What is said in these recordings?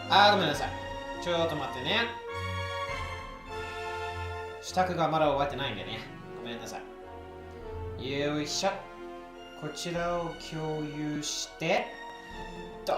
ごめんなさい。ちょっと待ってね。支度がまだ終わってないんでね。ごめんなさい。よいしょ。こちらを共有して、と。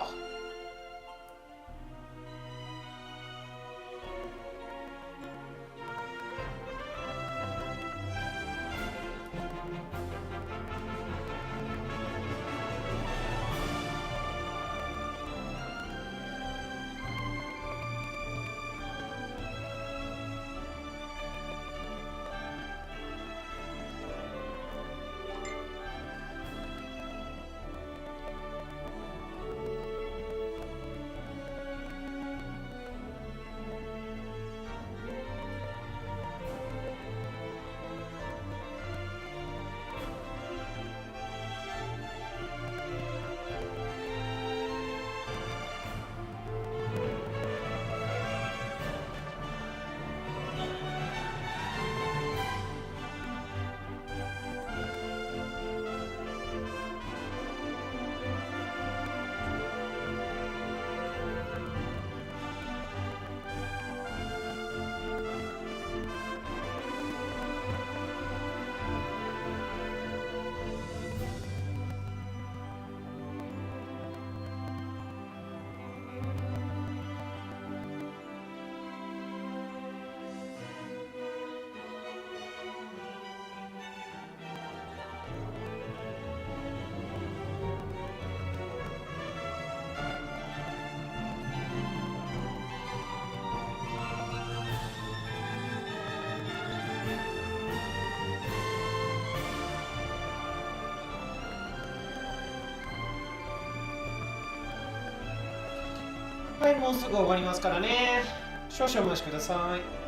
はい、もうすぐ終わりますからね。少々お待ちください。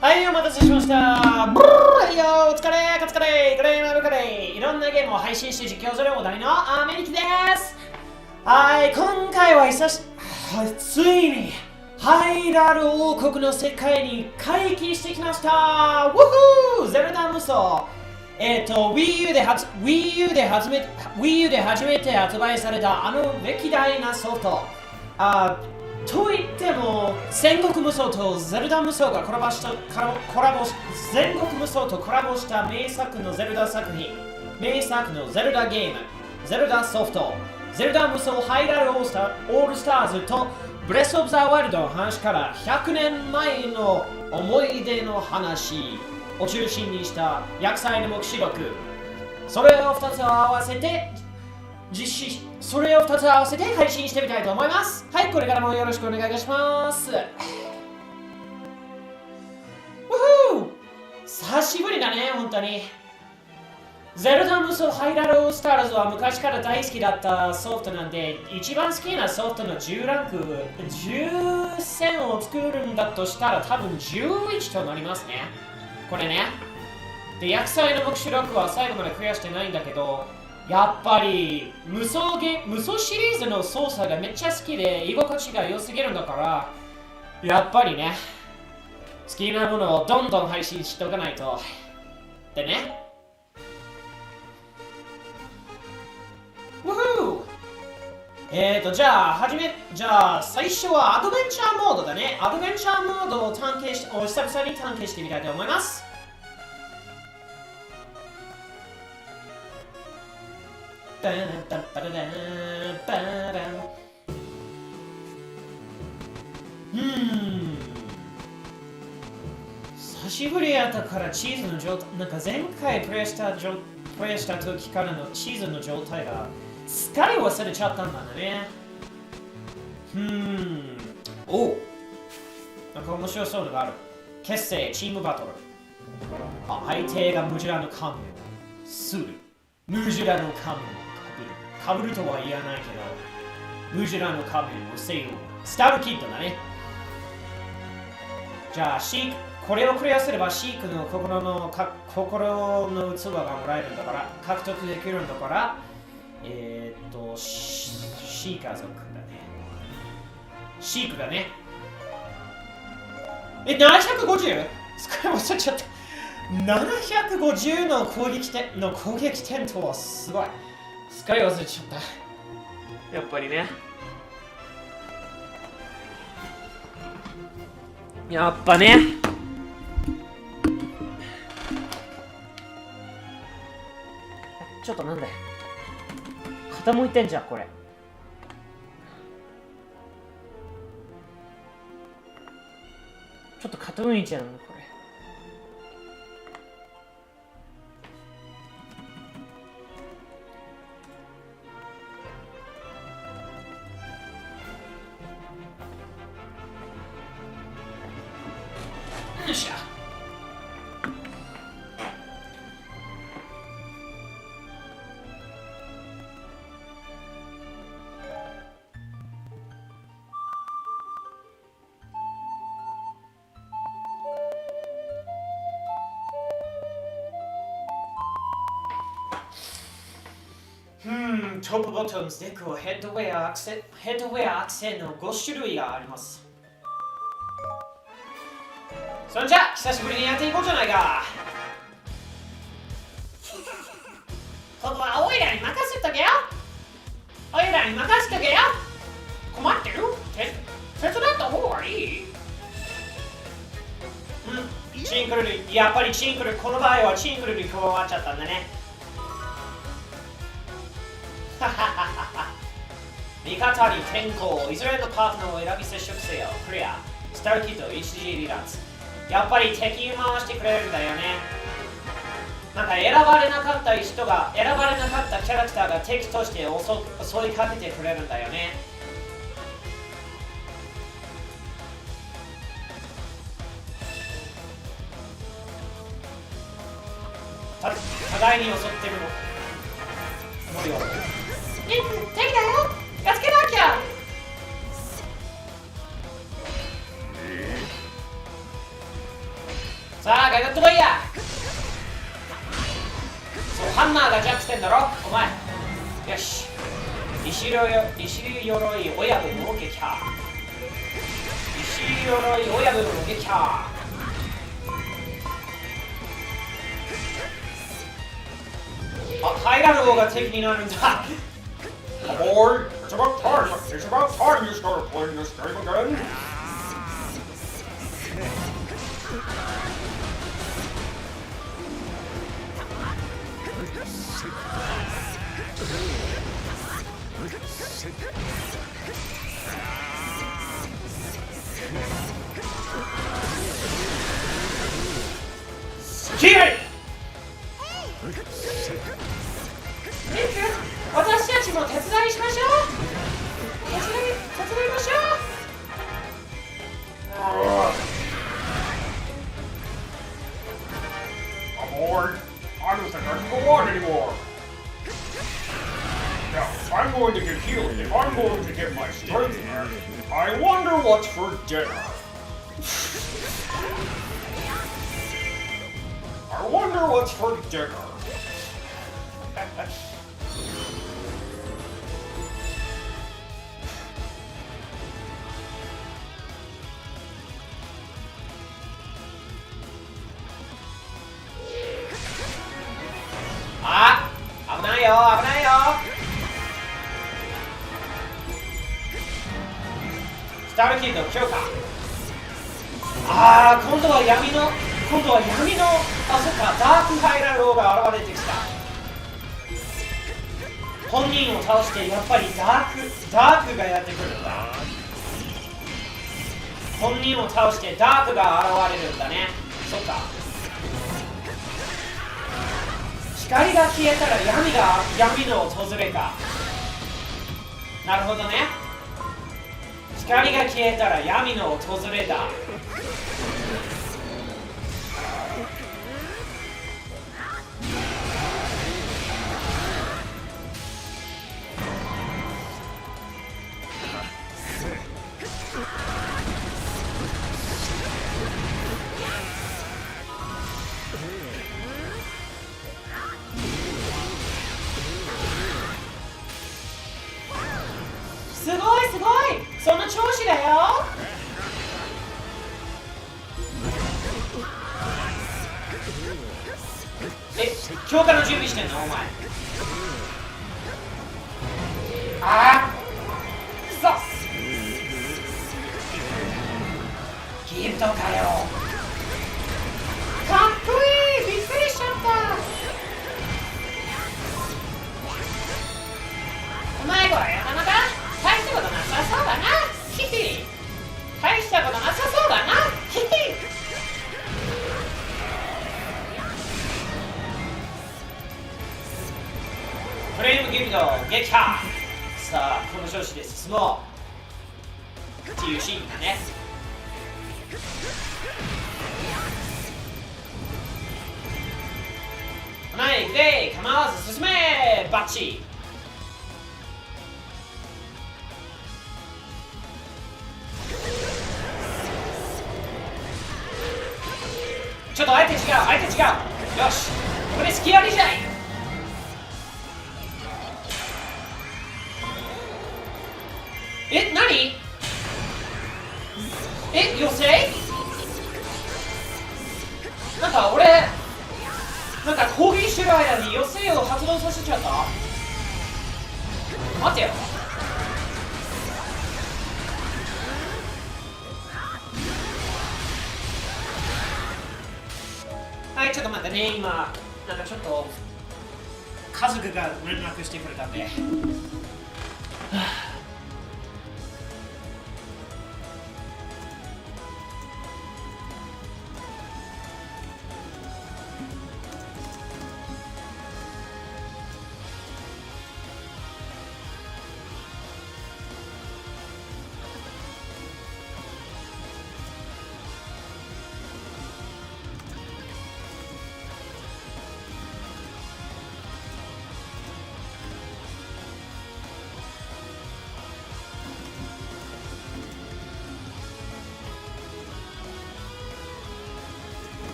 はい、お待たせしました。ブルーはいよ、お疲れ、カツカレー、華麗なるカレー。いろんなゲームを配信して実況するお題のアメリキです。はい、今回はついにハイラル王国の世界に回帰してきました。ウォーゼルダ無双。Wii U で初めて発売されたあの歴代なソフト。といっても、戦国無双とゼルダ無双が戦国無双とコラボした名作のゼルダ作品、名作のゼルダゲーム、ゼルダソフト、ゼルダ無双ハイラルオールスターズとブレスオブザワイルドの話から100年前の思い出の話を中心にした薬剤の目視録、それを2つ合わせて配信してみたいと思います。はい、これからもよろしくお願いいたします。久しぶりだね、本当に。ゼルダ無双ハイラルオールスターズは昔から大好きだったソフトなんで、一番好きなソフトの10ランク、10戦を作るんだとしたら多分11となりますね。これね。で、薬剤の目視録は最後までクリアしてないんだけど、やっぱり無双シリーズの操作がめっちゃ好きで居心地が良すぎるんだから、やっぱりね、好きなものをどんどん配信しておかないと。でね。じゃあ最初はアドベンチャーモードだね。アドベンチャーモードを久々に探検してみたいと思います。久しぶりやったからチーズの状態、なんか前回プレイした時からのチーズの状態がすっかり忘れちゃったんだね。なんか面白そうなのがある。結成チームバトル。相手がムジュラの仮面をする。ムジュラの仮面をかぶるとは言わないけど、ムジュラの仮面をせよ。スタールキットだね。じゃあこれをクリアすればシークの心の器がもらえるんだから、獲得できるんだから、シーカー族だね。シークだね。750？それ忘れちゃった。750の攻撃点とはすごい。すっかり忘れちゃった。やっぱりね。やっぱね。ちょっとなんだよ。傾いてんじゃん、これ。ちょっと傾いちゃうの、これ。よっしゃ。トップボトムズ、デックをヘッドウェア、アクセの5種類があります。それじゃあ、久しぶりにやっていこうじゃないか。ここはオイラに任せとけよ。オイラに任せとけよ。困ってる？手伝った方がいい？チンクルに、やっぱりチンクル、この場合はチンクルに加わっちゃったんだね。味方に転向、いずれのパートナーを選び接触せよ。クリア。スターキット 1G 離脱。やっぱり敵を回してくれるんだよね。なんか選ばれなかったキャラクターが敵として襲いかけてくれるんだよね。互いに襲ってるの。敵だよ。助けなきゃ。さあ、ガガットバイヤー。そう、ハンマーが弱点だろ、お前。よし。石鎧親分を撃破。石鎧親分を撃破。ハイラル王が敵になるんだ。Boy, it's about time. It's about time you started playing this game again. Kill! 私たちも手伝いしましょう。手伝いましょう。I'm bored. I don't think I can go on anymore. Now, if I'm going to get healed, if I'm going to get my strength back, I wonder what's for dinner. I wonder what's for dinner. Ah, 危ないよ。スタルキッド強化。今度は闇の、そっか、ダークハイラル王が現れてきた。本人を倒して、やっぱりダークがやってくるんだ。本人を倒して、ダークが現れるんだね。そっか。光が消えたら闇の訪れか。なるほどね。光が消えたら闇の訪れだ。すごいその調子だよ。強化の準備してんのお前。くそギフトかよ。かっこいい。びっくりしちゃった。お前これなかなか大したことなさそうだな。ヒヒ。大したことなさそうだな。ヒヒ。フレームギルド撃破。さあこの調子で進もうっていうシーンだね。はい、で構わず進め。バッチ。ちょっと相手違う。よし、これ隙ありじゃい。何？余生？なんか俺攻撃してる間に余生を発動させちゃった。待てよ。はい、ちょっと待ってね。今なんかちょっと家族が連絡してくれたんで。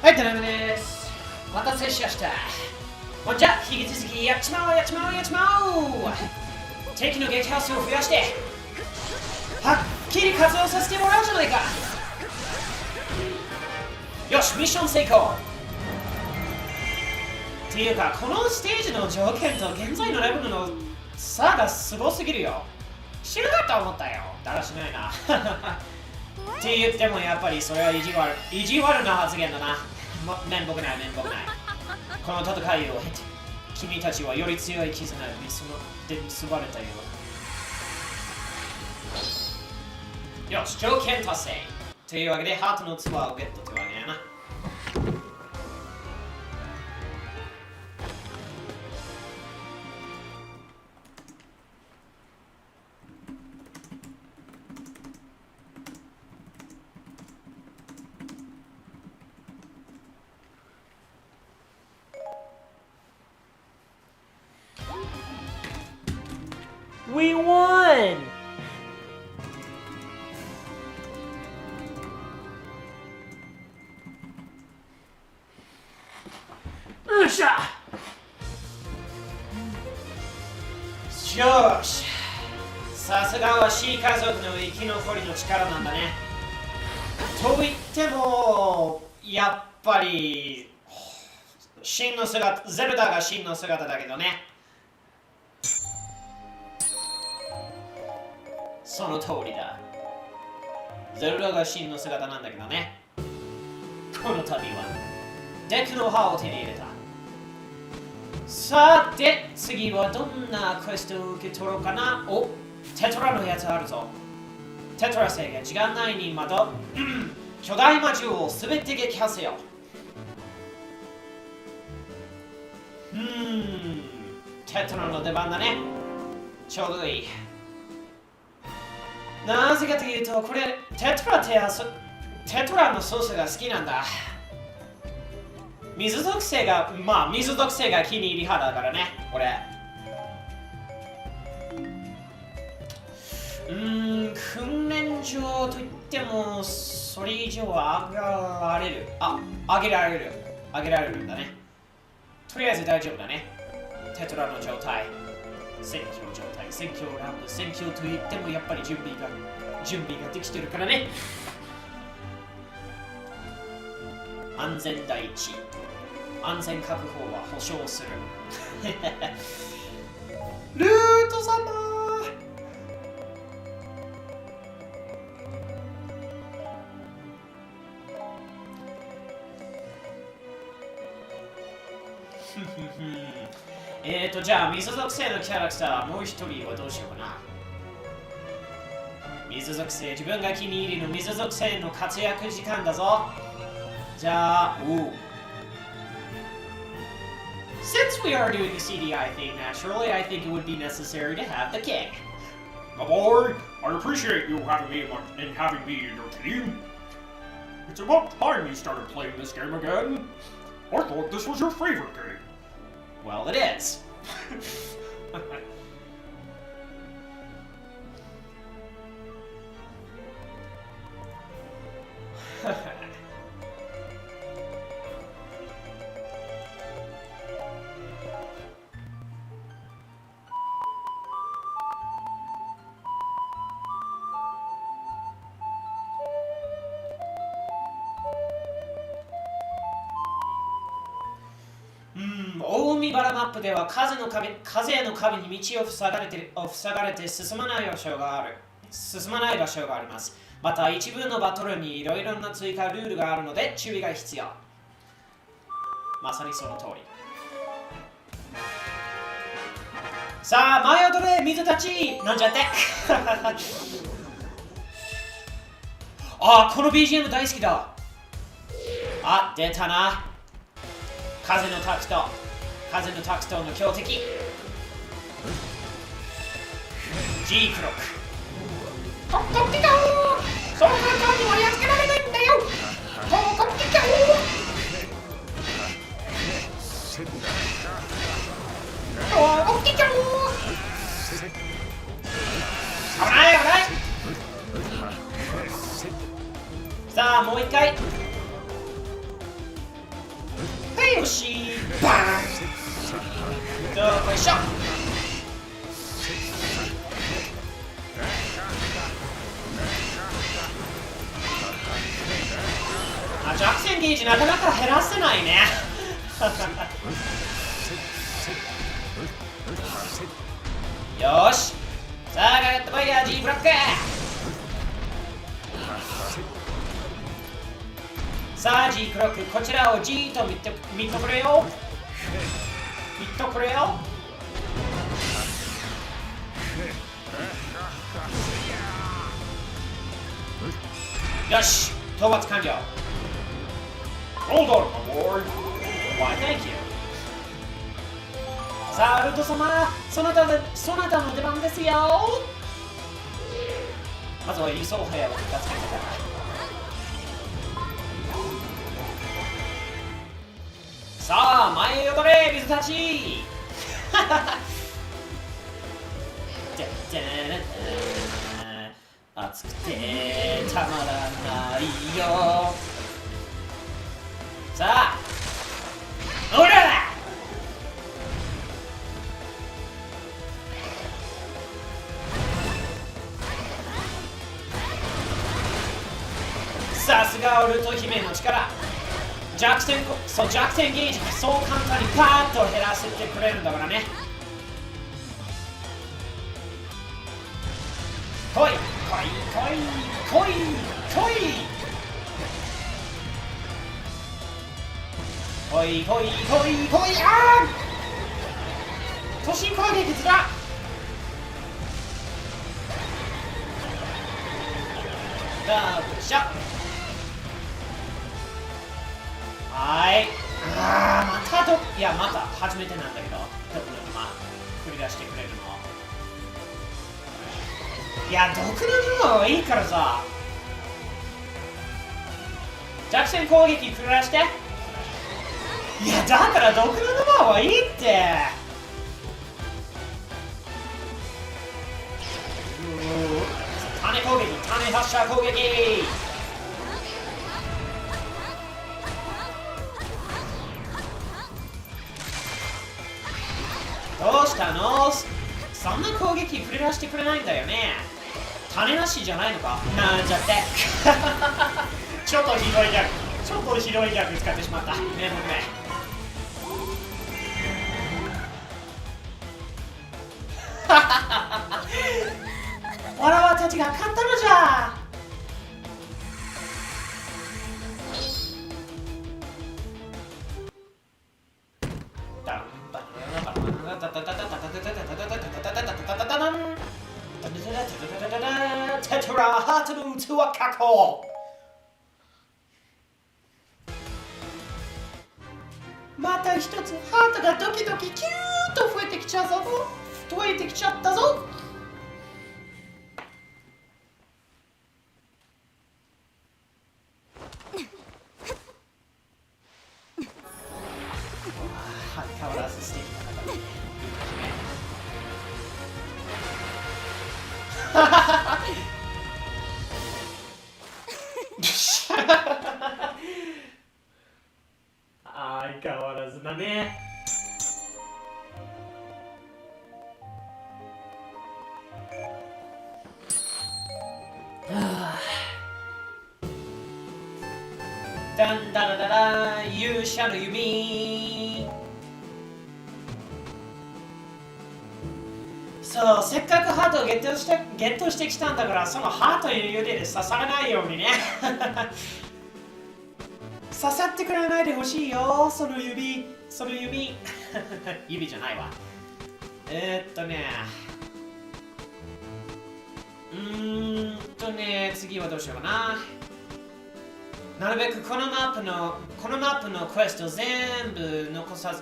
はい、ただいまです。待たせしました。ほんじゃ、引き続きやっちまおう。敵の撃破数を増やして、はっきり活動させてもらうじゃないか。よし、ミッション成功。っていうか、このステージの条件と現在のレベルの差がすごすぎるよ。知るかと思ったよ。だらしないな。って言ってもやっぱりそれは意地悪な発言だな。面目ない。この戦いを経て、君たちはより強い絆で結ばれたようだ。よし、条件達成。というわけで、ハートのツアーをゲットというわけだな。We won! よっしゃ！よし！さすがは C 家族の生き残りの力なんだね。と言っても、やっぱり真の姿、ゼルダが真の姿だけどね。その通りだ。ゼルダが真の姿なんだけどね。この度はデクの歯を手に入れた。さて、次はどんなクエストを受け取ろうかな。お、テトラのやつあるぞ。テトラ星が時間内にまと巨大魔獣をすべて撃破せよ。テトラの出番だね。ちょうどいい。なぜかというと、これテトラの操作が好きなんだ。水属性が気に入り派だからね、これ。訓練場といっても、それ以上は上げられるんだね。とりあえず大丈夫だね。テトラの状態。戦況ラウンド、戦況といってもやっぱり準備ができてるからね。安全第一。安全確保は保証する。ルート様じゃあ水属性のキャラクターもう一人はどうしようかな。水属性、自分が気に入りの水属性の活躍時間だぞ。じゃあ、Since we are doing the CDI thing naturally, I think it would be necessary to have the king. My boy, I appreciate you having me in your team. It's about time you started playing this game again. I thought this was your favorite game. Well, it is.大海原マップでは風への壁に道を塞がれて進まない場所があります。また一部のバトルにいろいろな追加ルールがあるので注意が必要。まさにその通り。さあ、舞い踊れ水たちなんちゃって。この BGM 大好きだ。出たな。風のタクトの強敵 G クロック。そう簡単にはやっつけられないんだよ。危ない。さあ、もう一回。よし、こいしょ。弱点ゲージなかなか減らせないね。よーし、さあガットバイヤー G ブロック。さあ G クロック、こちらを G と見とくれよ。見とくれよ。よし、討伐完了。Hold on, my lord. Why, thank you. さあ、ルート様、そなたの出番ですよ。まずは輸送兵を助けてから。さあ、前へ踊れ、水たち。熱くてたまらないよ。さあ、ほら！さすがウルト姫の力。弱点ゲージそう簡単にパーッと減らせてくれるんだからね。来い来い来い来い来い来い来い来い来い。ああ、突進攻撃ずら。よいしょ。はい。また初めてなんだけど、繰り出してくれるの。いや、毒の沼はいいからさ。弱点攻撃繰り出して。いや、だから毒の沼はいいって。種攻撃、種発射攻撃。どうしたの？そんな攻撃繰り出してくれないんだよね。種なしじゃないのかなんちゃって。ちょっとひどいギャグ使ってしまった。ね、ごめん。わらわたちが勝ったのじゃ。テトラハートの器確保。また一つハートがドキドキキューッと増えてきちゃったぞ。変わらず素敵な方ですね。相変わらずだね。ダンダラダラ勇者の弓。そう、せっかくハートをゲットしてきたんだから、そのハートの指で刺さらないようにね。刺さってくれないでほしいよ、その指。指じゃないわ。次はどうしようかな。なるべくこのマップのクエスト全部残さ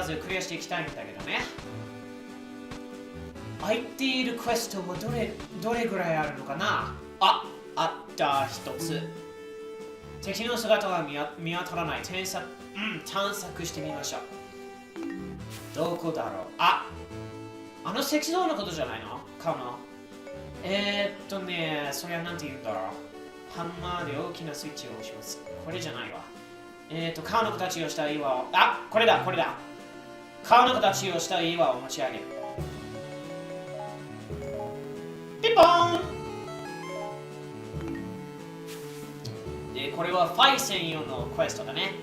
ずクリアしていきたいんだけどね。空いているクエストはどれぐらいあるのかな。あった一つ。敵の姿が見当たらない。探索してみましょう。どこだろう。あの石像のことじゃないの？顔の。それはなんて言うんだろう。ハンマーで大きなスイッチを押します。これじゃないわ。顔の形をした岩を。これだ。顔の形をした岩を持ち上げる。ピンポーンで、これはファイ専用のクエストだね。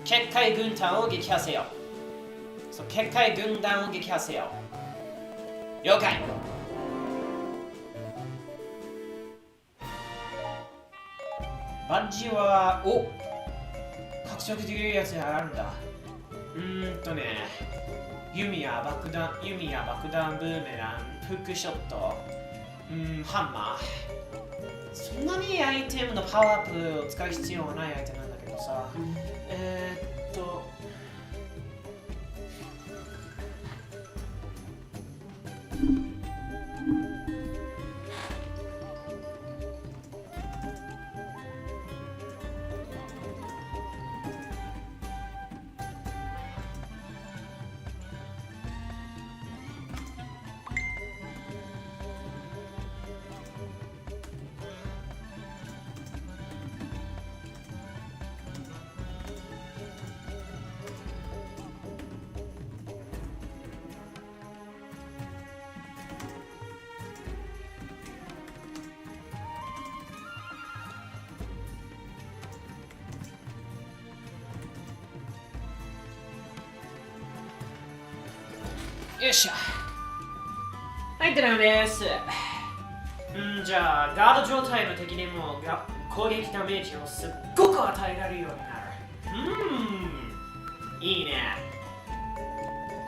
結界軍団を撃破せよ。そう、結界軍団を撃破せよ。了解。バッジは、獲得できるやつがあるんだ。弓や爆弾ブーメラン、フックショット、ハンマー。そんなにアイテムのパワーアップを使う必要はないアイテムなんだけどさ。よっしゃ。はい、ダメです。じゃあ、ガード状態の敵にも攻撃ダメージをすっごく与えられるようになる。いいね。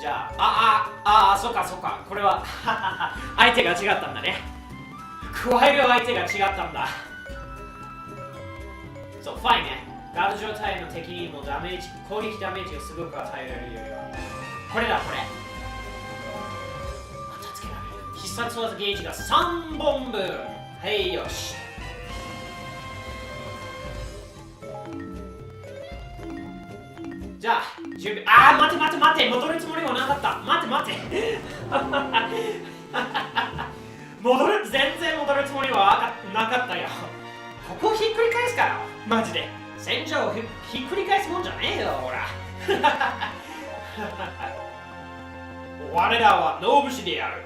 じゃあ、そっか。これは、相手が違ったんだね。加える相手が違ったんだ。そう、ファイね。ガード状態の敵にも攻撃ダメージをすごく与えられるようになる。これだ、これ。必殺技ゲージが3本分。はい、よし。じゃあ、準備。待て。戻るつもりはなかった。待って。全然戻るつもりはなかったよ。ここひっくり返すから。マジで。戦場をひっくり返すもんじゃねえよ、ほら。我らはノ武士である。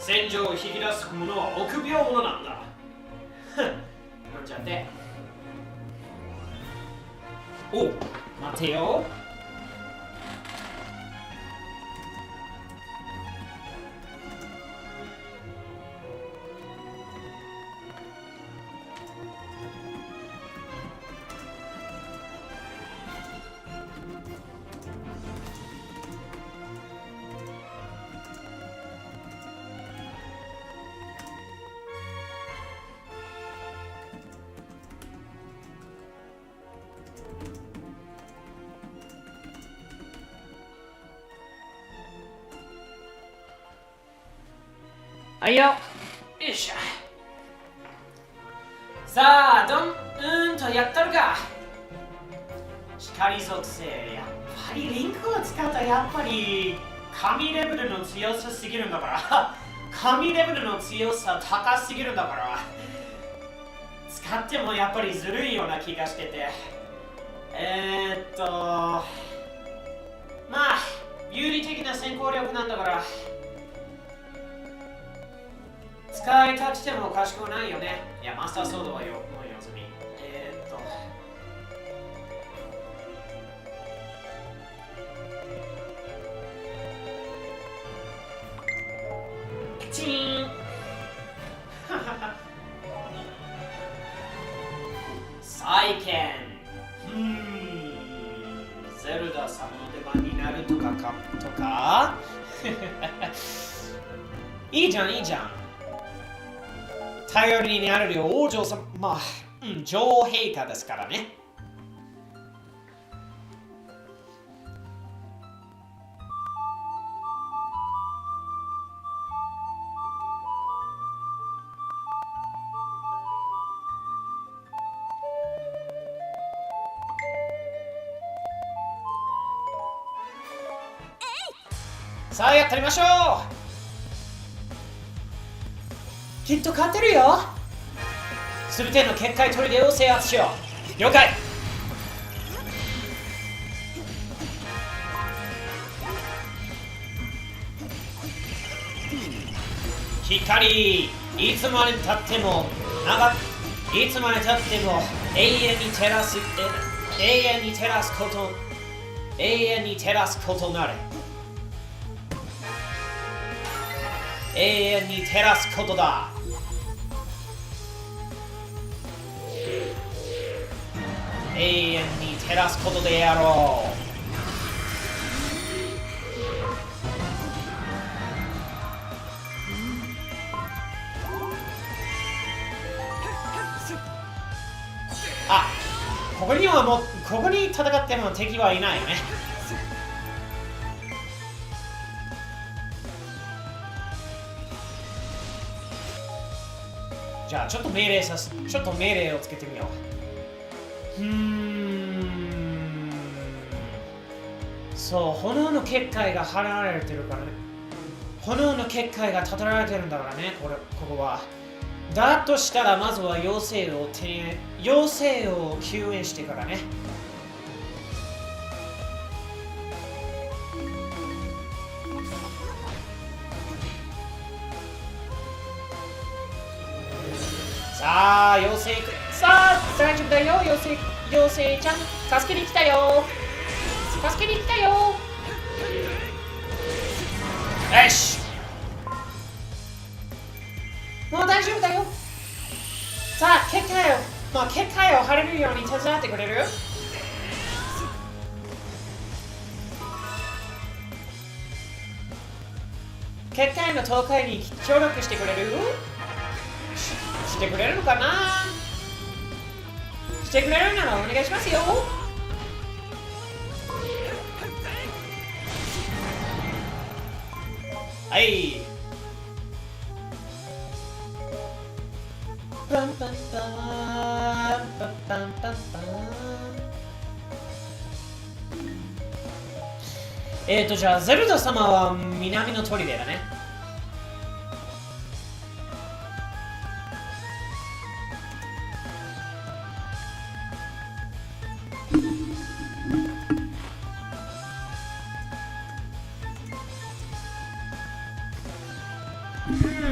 戦場を引き出すものは臆病者なんだ。なんちゃって。待てよ。はいよ。よいしょ。さあ、やったるか。光属性。やっぱりリンクを使うとやっぱり神レベルの強さすぎるんだから。神レベルの強さ高すぎるんだから。使ってもやっぱりずるいような気がしてて。まあ、有利的な先行力なんだから。使いたくてもおかしくはないよね。いや、マスターソードはもう用済み。チーン再建。ゼルダ様の出番になるとかいいじゃん。頼りになるよ、王女様。女王陛下ですからね。さあ、やってみましょう。きっと勝てるよ。すべての結界砦を制圧しよう。了解。光、いつまでたってもいつまでたっても永遠に照らすことなれ。永遠に照らすことだ。永遠に照らすことでやろう。あ、ここに戦っても敵はいないよね。じゃあちょっと命令をつけてみよう。そう、炎の結界が張られてるからね。炎の結界が立てられてるんだからね、ここは。だとしたらまずは妖精を救援してからね。さあ、妖精大丈夫だよ、妖精ちゃん、助けに来たよ。よし、もう大丈夫だよ。さあ、結界を張れるように手伝ってくれる？結界の倒壊に協力してくれる？してくれるのかな？してくれるならお願いしますよ。はい。パンパンパンパンパンパンパン。じゃあゼルダ様は南の砦だね。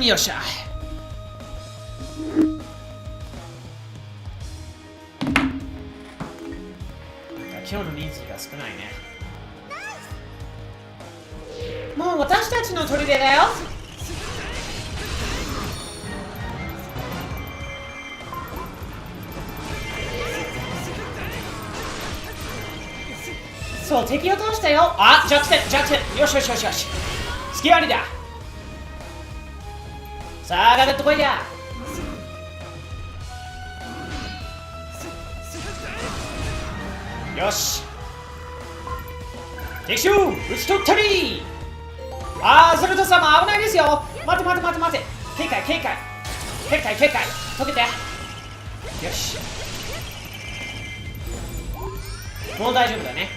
よっしゃ。今日の人数が少ないね。もう私たちの砦だよ。そう、敵を倒したよ。あ、弱点。よし。隙ありだ。さあ、ガガッと来いや。よし。敵襲撃ち取ったり。ゼルダ様危ないですよ。待て。警戒解けて。よし、もう大丈夫だね。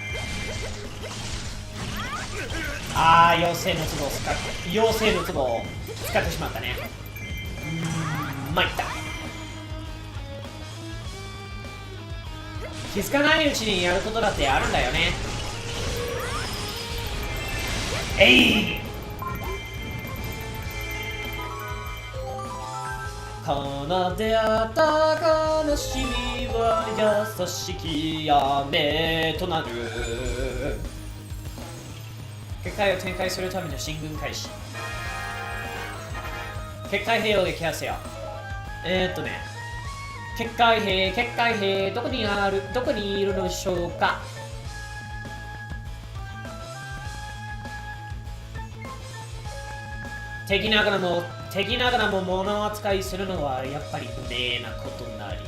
妖精の壺を使ってしまったね。参った。気づかないうちにやることだってあるんだよね。奏であった悲しみは優しき雨となる。結界を展開するための進軍開始。結界兵を撃破せよ。結界兵どこにいるのでしょうか。敵ながらも物扱いするのはやっぱり無礼なことなり。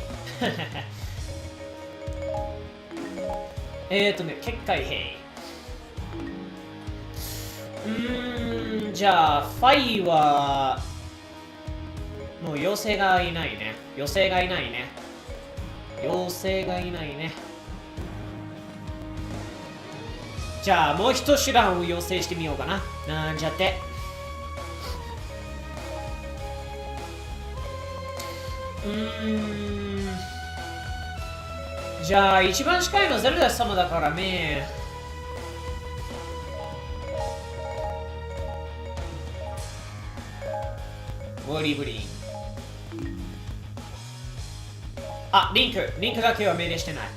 結界兵。じゃあファイはもう妖精がいないね。じゃあもう一手段を要請してみようかな。なんじゃって。じゃあ一番近いのゼルダ様だからね。無理無理。あ、リンクだけは命令してない。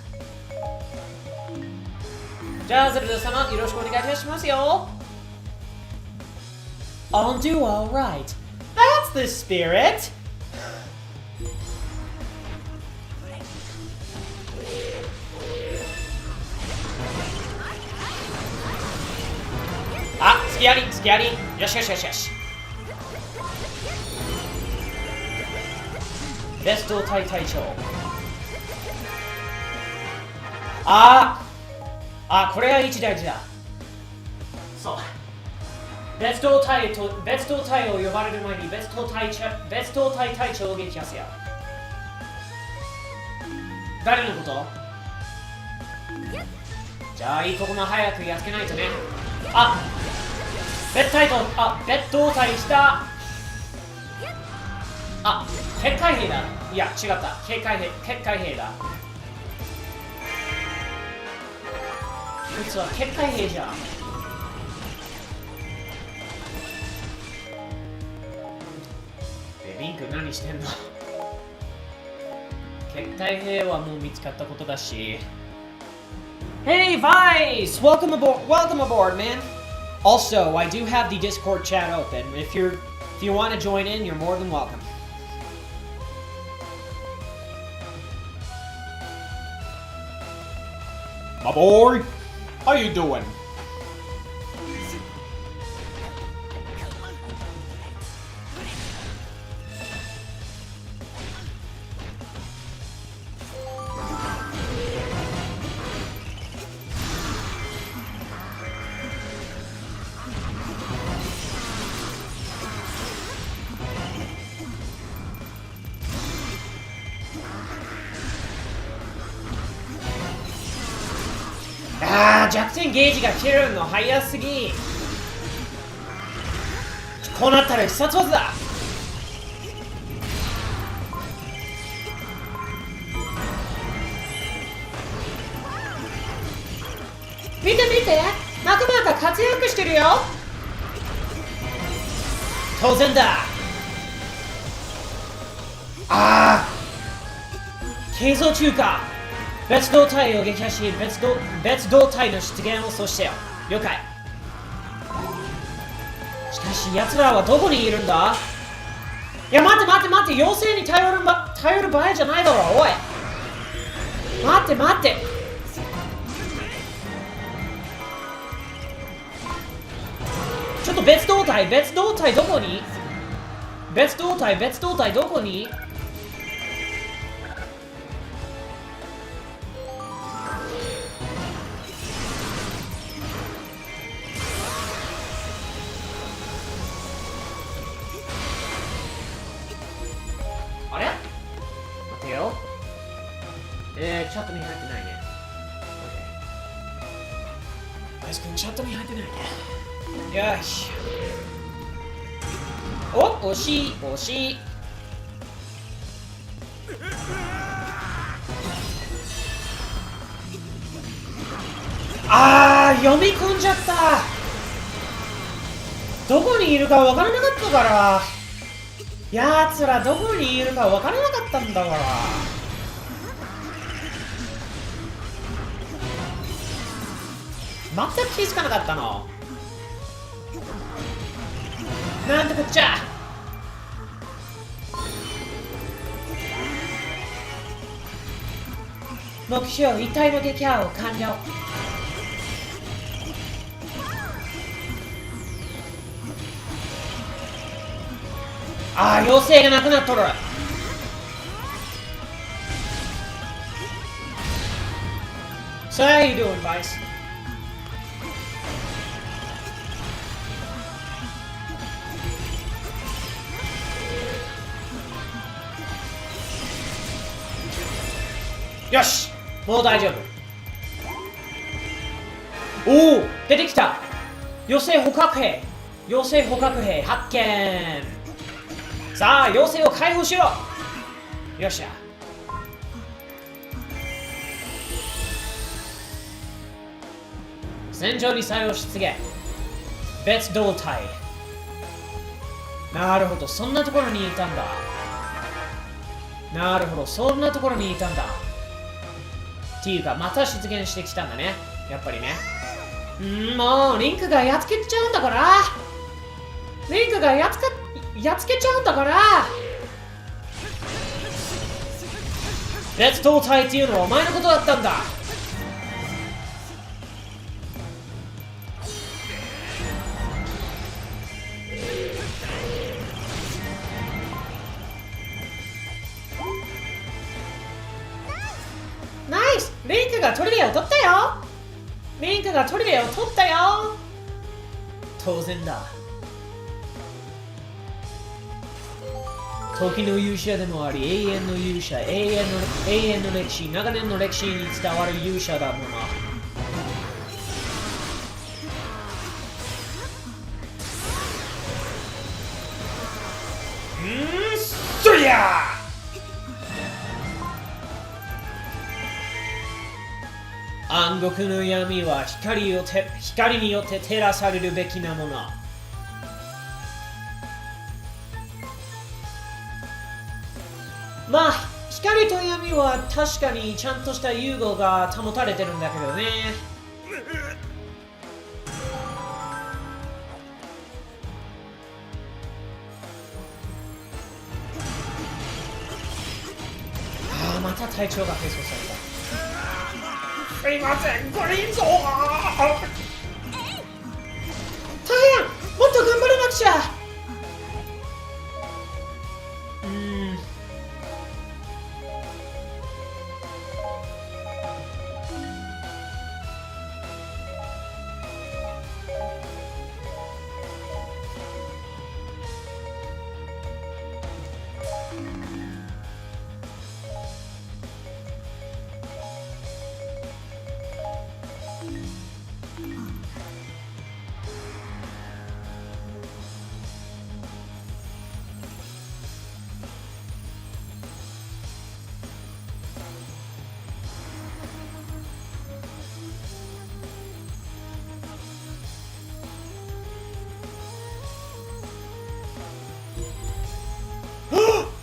じゃあ、ゼルダ様、よろしくお願いいたしますよ。I'll do alright. That's the spirit. あ、スキャリ。よし。ベスト隊隊長。これが一大事だ。そう。別動隊を呼ばれる前に別動隊隊長を撃破せよ。誰のこと？じゃあここも早くやっつけないとね。別動隊した。結界兵だ。いや違った。結界兵だ。こいつは結界兵じゃん。リンク何してんの？結界兵はもう見つかったことだし。Hey Vice! Welcome aboard, man! Also, I do have the Discord chat open. If you want to join in, you're more than welcome. My boy, how you doing?弱点ゲージが切れるの早すぎ。こうなったら必殺技だ。見て仲間が活躍してるよ。当然だ。係争中か。別動隊を撃破し、別動隊の出現を阻止せよ。了解。しかし、奴らはどこにいるんだ？いや、待って、妖精に頼る場合じゃないだろ、おい。待って。ちょっと別動隊どこに？別動隊どこに？チャットに入ってないね。バイス君、チャットに入ってないね。よし。惜しい。読み込んじゃった。どこにいるかわからなかったから。やつらどこにいるかわからなかったんだから。全く気づかなかったの。なんてこっちゃ。目標一体の撃破を完了。妖精がなくなっとる。So how you doing, Vice?よし、もう大丈夫。おお、出てきた。妖精捕獲兵発見。さあ、妖精を解放しろ。よっしゃ。戦場に再を出現。別動隊。なるほど、そんなところにいたんだ。なるほど、そんなところにいたんだ。っていうか、また出現してきたんだね。やっぱりね。もう、リンクがやっつけちゃうんだから。リンクがやっつけちゃうんだから。別動体っていうのはお前のことだったんだ。ナイス！リンクが砦を取ったよ。リンクが砦を取ったよ。当然だ。時の勇者でもあり、永遠の勇者、永遠の歴史、長年の歴史に伝わる勇者だもの。そりゃ暗黒の闇は光によって照らされるべきなもの。まあ、光と闇は確かにちゃんとした融合が保たれてるんだけどね。また隊長が並走された。すいません、これ以上は大変、もっと頑張らなくちゃ。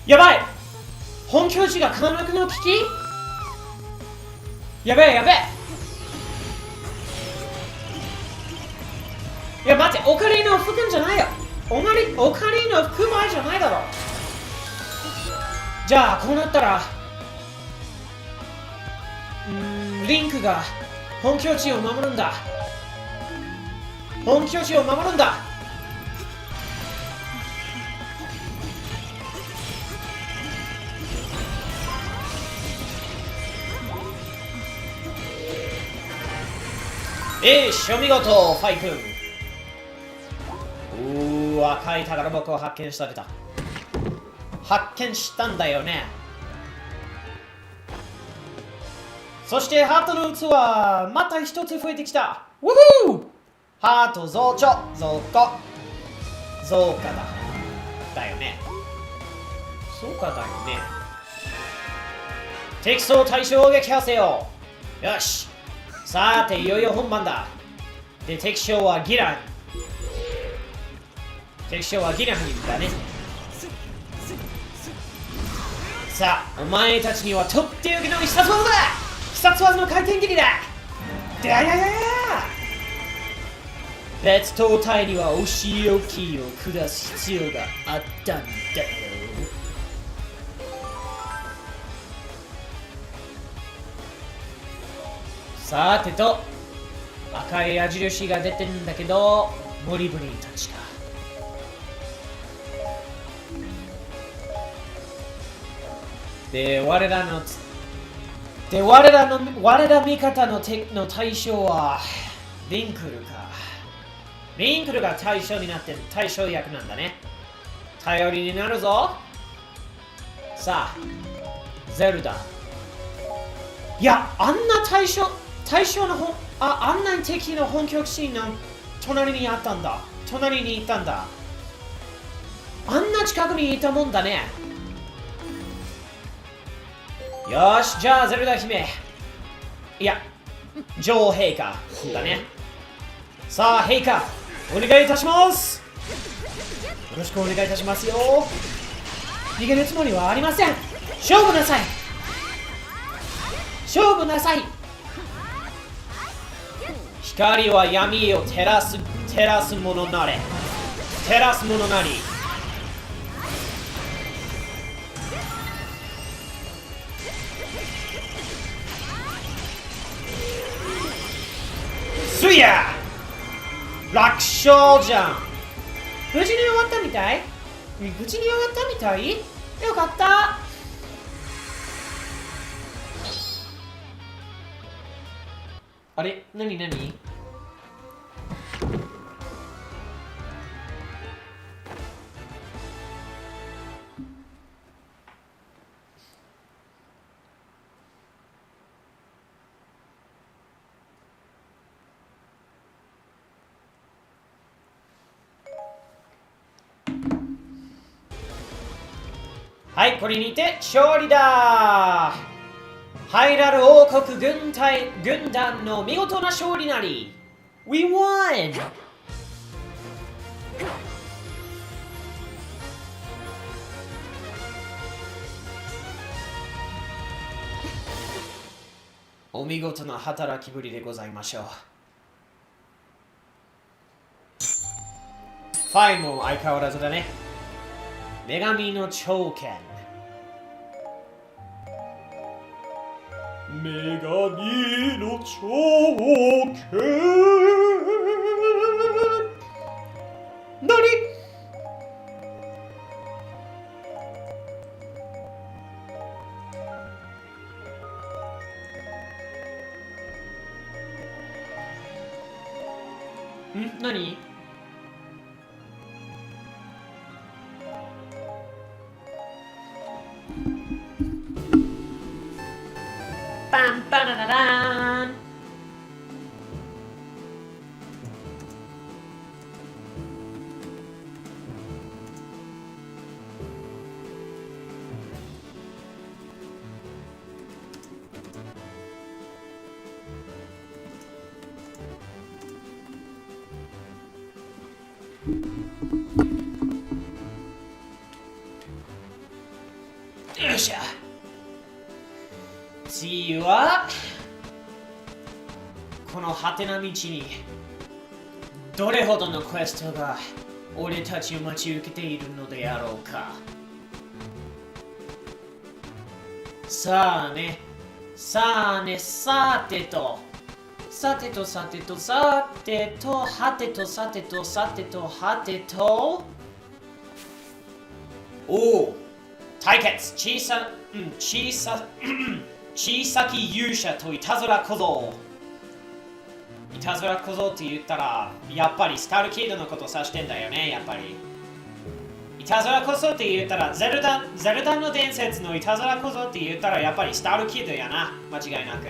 やばい、本拠地が陥落の危機。やべえ。いや待って、オカリの服じゃないよ。オカリの服前じゃないだろ。じゃあこうなったらリンクが本拠地を守るんだ。お見事、ファイ君。赤い宝箱を発見したんだよね。そしてハートの器また一つ増えてきた。ウフー！ハート増加だよね。敵層対象を撃破せよ。よし、さていよいよ本番だ。で、敵将はギランだね。さあ、お前たちにはとっておきの必殺技の回転切りだ。別動隊にはお仕置きを下す必要があったんだよ。さてと、赤い矢印が出てるんだけど、モリブリンたちか。で、我ら味方の対象はリンクルか。リンクルが対象役なんだね。頼りになるぞ。さあ、ゼルダ。いや、あんな対象のあんな敵の本拠地の隣にいたんだ。あんな近くにいたもんだね。よーし、じゃあゼルダ姫、いや、女王陛下だね。さあ陛下、お願いいたします。ろしくお願いいたしますよ。逃げるつもりはありません。勝負なさい。勝負なさい。光は闇を照らすものなれ。照らすものなり。すや楽勝じゃん。無事に終わったみたい？無事に終わったみたい？よかった。あれ？何？はい、これにて勝利だ。ハイラル王国軍団の見事な勝利なり。We won! お見事な働きぶりでございましょう。ファイも相変わらずだね。女神の長剣。女神の長剣。何？何？パンパラララーン。よっしゃ。次はこの果てな道にどれほどのクエストが俺たちを待ち受けているのであろうか。さあね、さあね、さてとさてとさてとさてとはてとさてとさてとはてと、おお、対決。小さき勇者といたずら小僧。いたずら小僧って言ったらやっぱりスタルキッドのこと指してんだよね。やっぱりいたずら小僧って言ったらゼルダの伝説のいたずら小僧って言ったらやっぱりスタルキッドやな、間違いなく。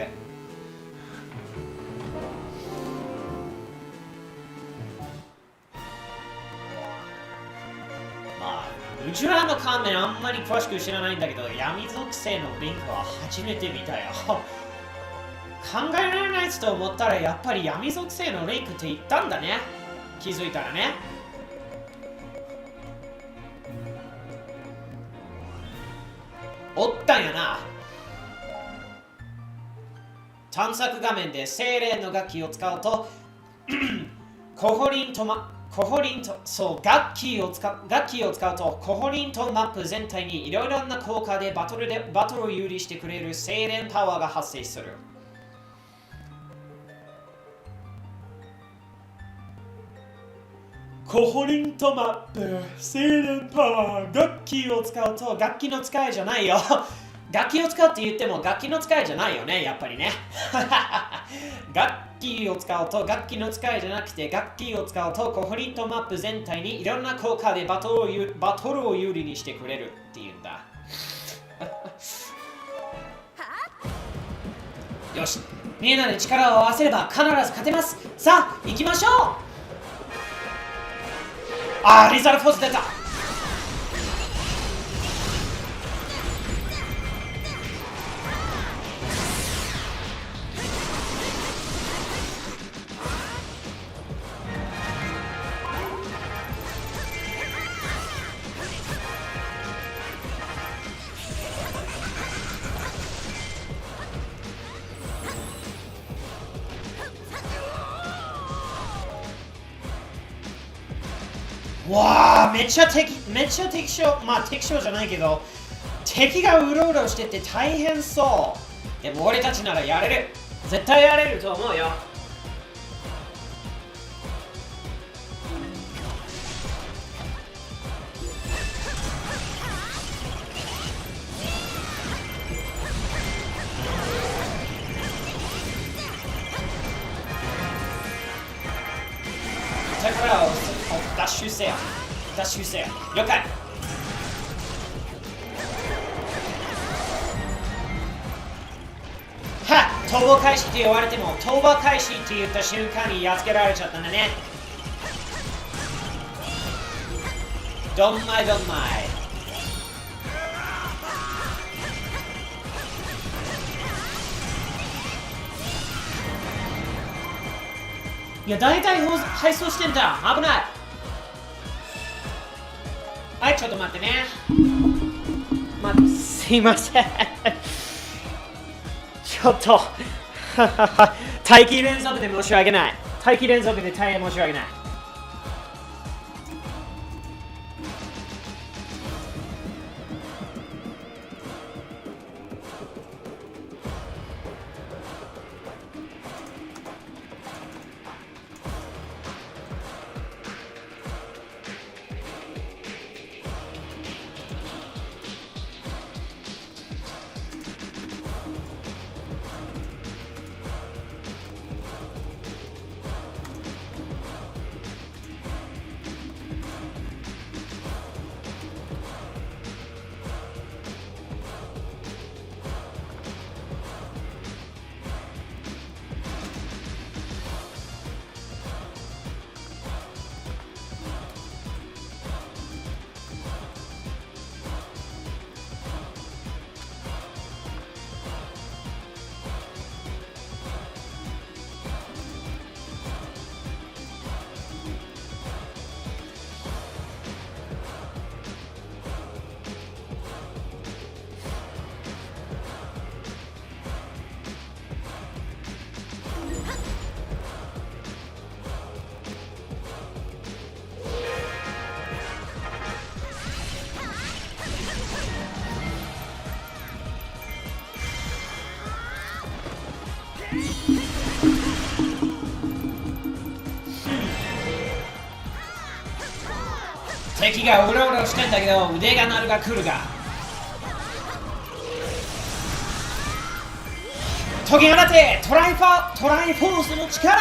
うちらの関連あんまり詳しく知らないんだけど、闇属性のリンクは初めて見たよ。考えられないと思ったらやっぱり闇属性のリンクって言ったんだね。気づいたらね。おったんやな。探索画面で精霊の楽器を使うとコホリンとそう楽器を使うとコホリンとマップ全体にいろいろな効果でバトルを有利してくれる精霊パワーが発生する。コホリンとマップ、精霊パワー、楽器を使うと楽器の使いじゃないよ。楽器を使うって言っても楽器の使いじゃないよね、やっぱりね。楽器を使うと楽器の使いじゃなくて、楽器を使うとコホリンとマップ全体にいろんな効果でバトルを有利にしてくれるっていうんだ。よし、みんなで力を合わせれば必ず勝てます。さあ、行きましょう。リザルフォース出た。わあ、めっちゃ適正、まあ適正じゃないけど、敵がうろうろしてて大変そう。でも俺たちならやれる。絶対やれると思うよ。宝を脱出せよ。了解。逃亡開始って言われても、逃亡開始って言った瞬間にやっつけられちゃったんだね。どんまい。いや、大体配送してんだ。危ない。はい、ちょっと待ってね。すいません。ちょっと待機連続で申し訳ない。待機連続で大変申し訳ない。敵がうろうろしてんだけど腕が鳴るが来るが、解き放てトライフォースの力。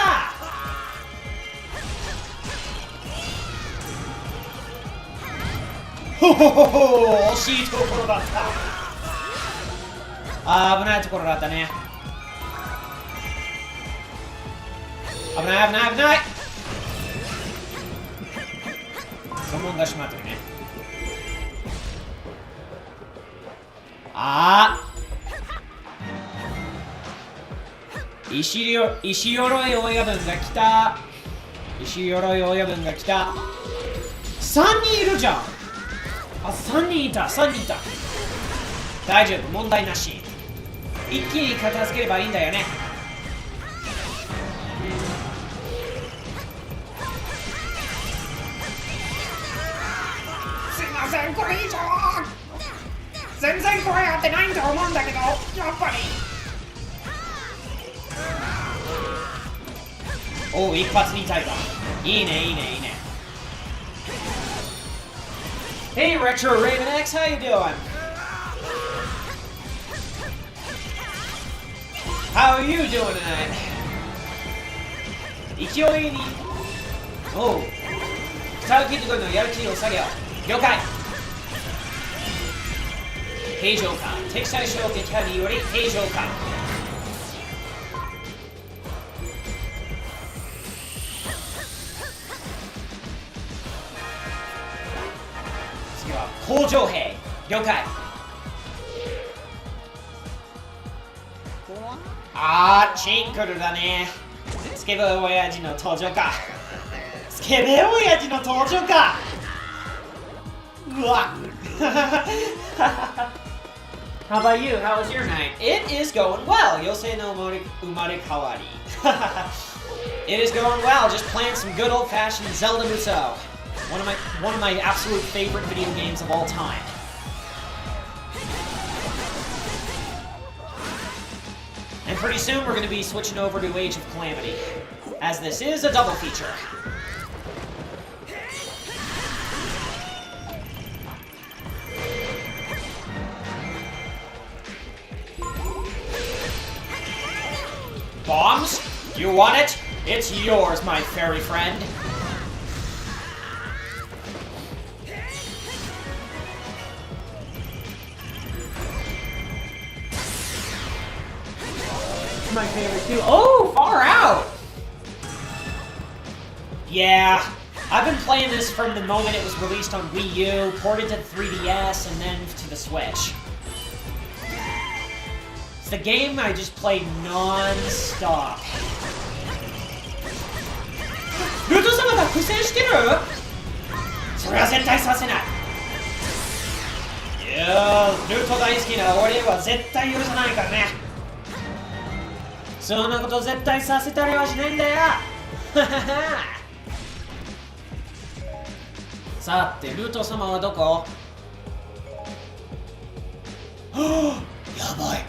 ほほほほ、惜しいところだった。危ないところだったね。危ない。その問題しまってるね。石鎧親分が来た。3人いるじゃん。3人いた。大丈夫、問題なし。一気に片付ければいいんだよね。すいません、これ以上全然声合ってないと思うんだけど、やっぱり。おう、一発2体だ。いいね。Hey Retro Raven X, how you doing? How are you doing tonight? 勢いにおう、使うキット君のやる気を下げよう。了解。平常化、敵対衝撃波により平常化。次は工場兵。了解。シンクルだね。スケベ親父の登場か。うわHow about you? How was your night? It is going well. 妖精の生まれ変わり。It is going well. Just playing some good old-fashioned Zelda Musou. one of my absolute favorite video games of all time. And pretty soon we're going to be switching over to Age of Calamity, as this is a double feature. Bombs? You want it? It's yours, my fairy friend. My favorite too. Oh, far out! Yeah, I've been playing this from the moment it was released on Wii U, ported to the 3DS, and then to the Switch. It's the game I just played non-stop. ルート様が苦戦してる？それは絶対させない。いやー、ルート大好きな俺は絶対許さないからね。そんなこと絶対させたりはしないんだよ。さて、ルート様はどこ？やばい。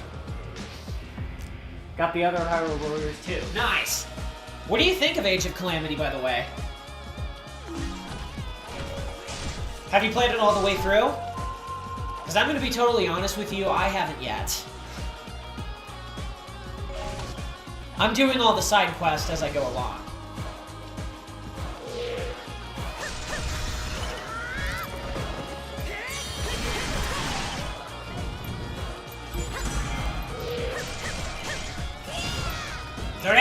Got the other Hyrule Warriors too. Nice! What do you think of Age of Calamity, by the way? Have you played it all the way through? Because I'm going to be totally honest with you, I haven't yet. I'm doing all the side quests as I go along. They're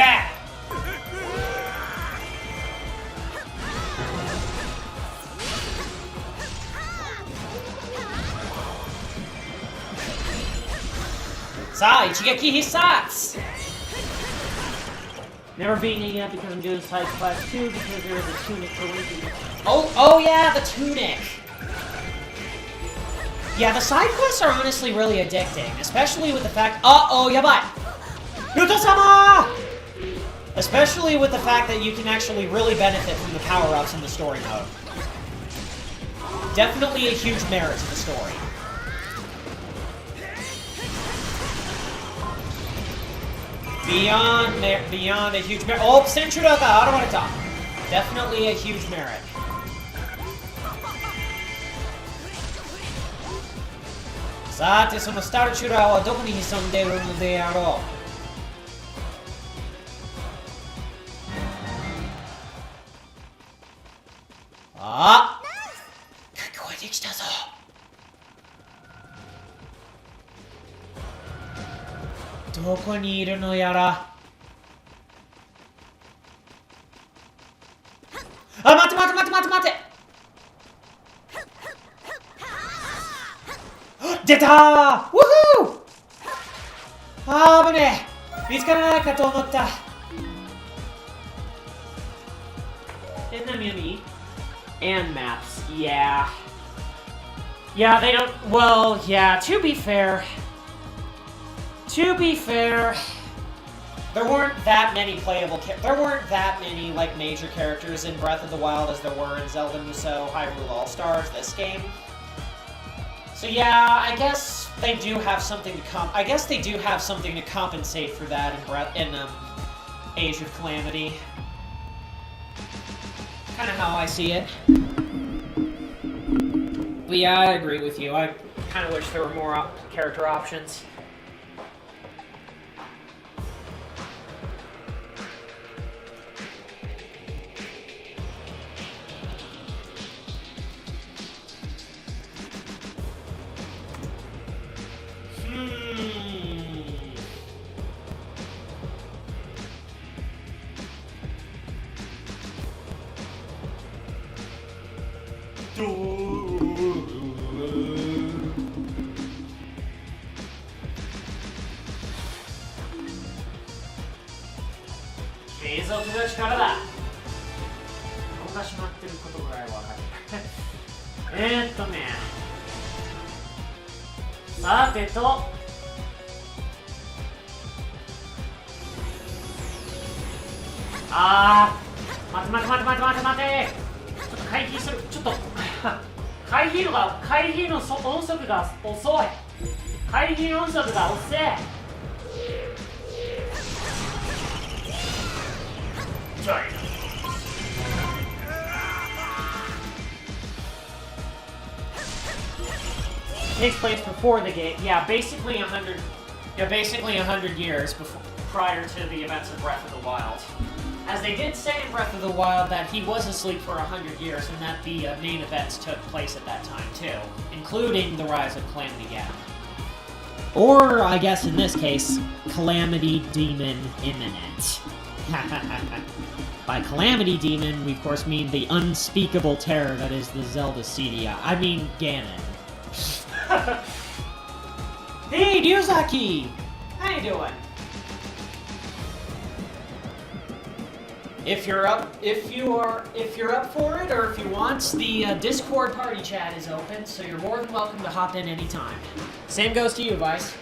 Sa, Ichigeki Hisatsu! Never beaten it yet because I'm doing side quest 2 because there is a tunic for Lincoln. Oh yeah, the tunic! Yeah, the side quests are honestly really addicting, especially with the fact— Uh-oh, yabai! Yuto-sama! Especially with the fact that you can actually really benefit from the power-ups in the story mode. Definitely a huge merit to the story. Beyond a huge merit. Oh, Senchura ga arawareta. Definitely a huge merit. Sate, sono Star Chura wa doko ni hisonderu no de arou? Ah! 聞こえてきたぞ。どこにいるのやら。あ、待って待って待って待って待って。出たー！ウーフー！あー、危ねえ。見つからないかと思った。Isn't that Mimi? And maps, yeah. Yeah, they don't. Well, yeah, to be fair, there weren't that many there weren't that many, like, major characters in Breath of the Wild as there were in Zelda Musou, Hyrule All-Stars, this game. So yeah, I guess they do have something to compensate for that in Age of Calamity. Kind of how I see it. But yeah, I agree with you. I kind of wish there were more character options. 速が遅い。回避音速が遅い。Takes place before the game. Yeah, basically 100. Yeah, basically 100 years before, prior to the events of Breath of the Wild. As they did say in Breath of the Wild that he was asleep for 100 years, and that the main events took place at that time too, including the rise of Calamity Ganon. Or, I guess in this case, Calamity Demon Imminent. By Calamity Demon, we of course mean the unspeakable terror that is the Zelda CDI. I mean Ganon. Hey, Ryuzaki! How you doing? If you're up for it, or if you want, the Discord party chat is open, so you're more than welcome to hop in anytime. Same goes to you, Vice.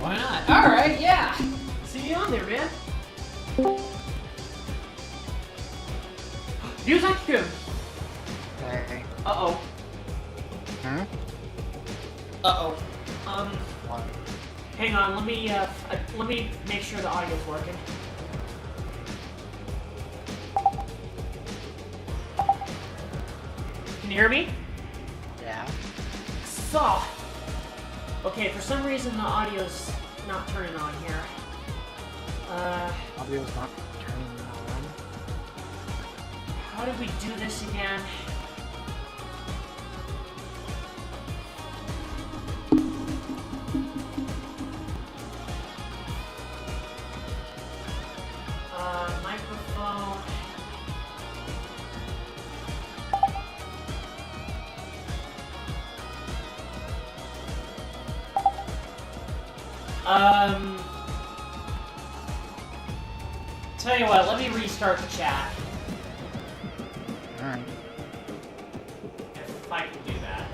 Why not? Alright, yeah! See you on there, man! Ryuzaki-kun! Hey. Uh-oh. Hmm? Uh-oh. What? Hang on, let me make sure the audio's working. Can you hear me? Yeah. So. Okay, for some reason the audio's not turning on here. Audio's not turning on. How did we do this again? Microphone. Tell you what, let me restart the chat. Alright. If I can do that.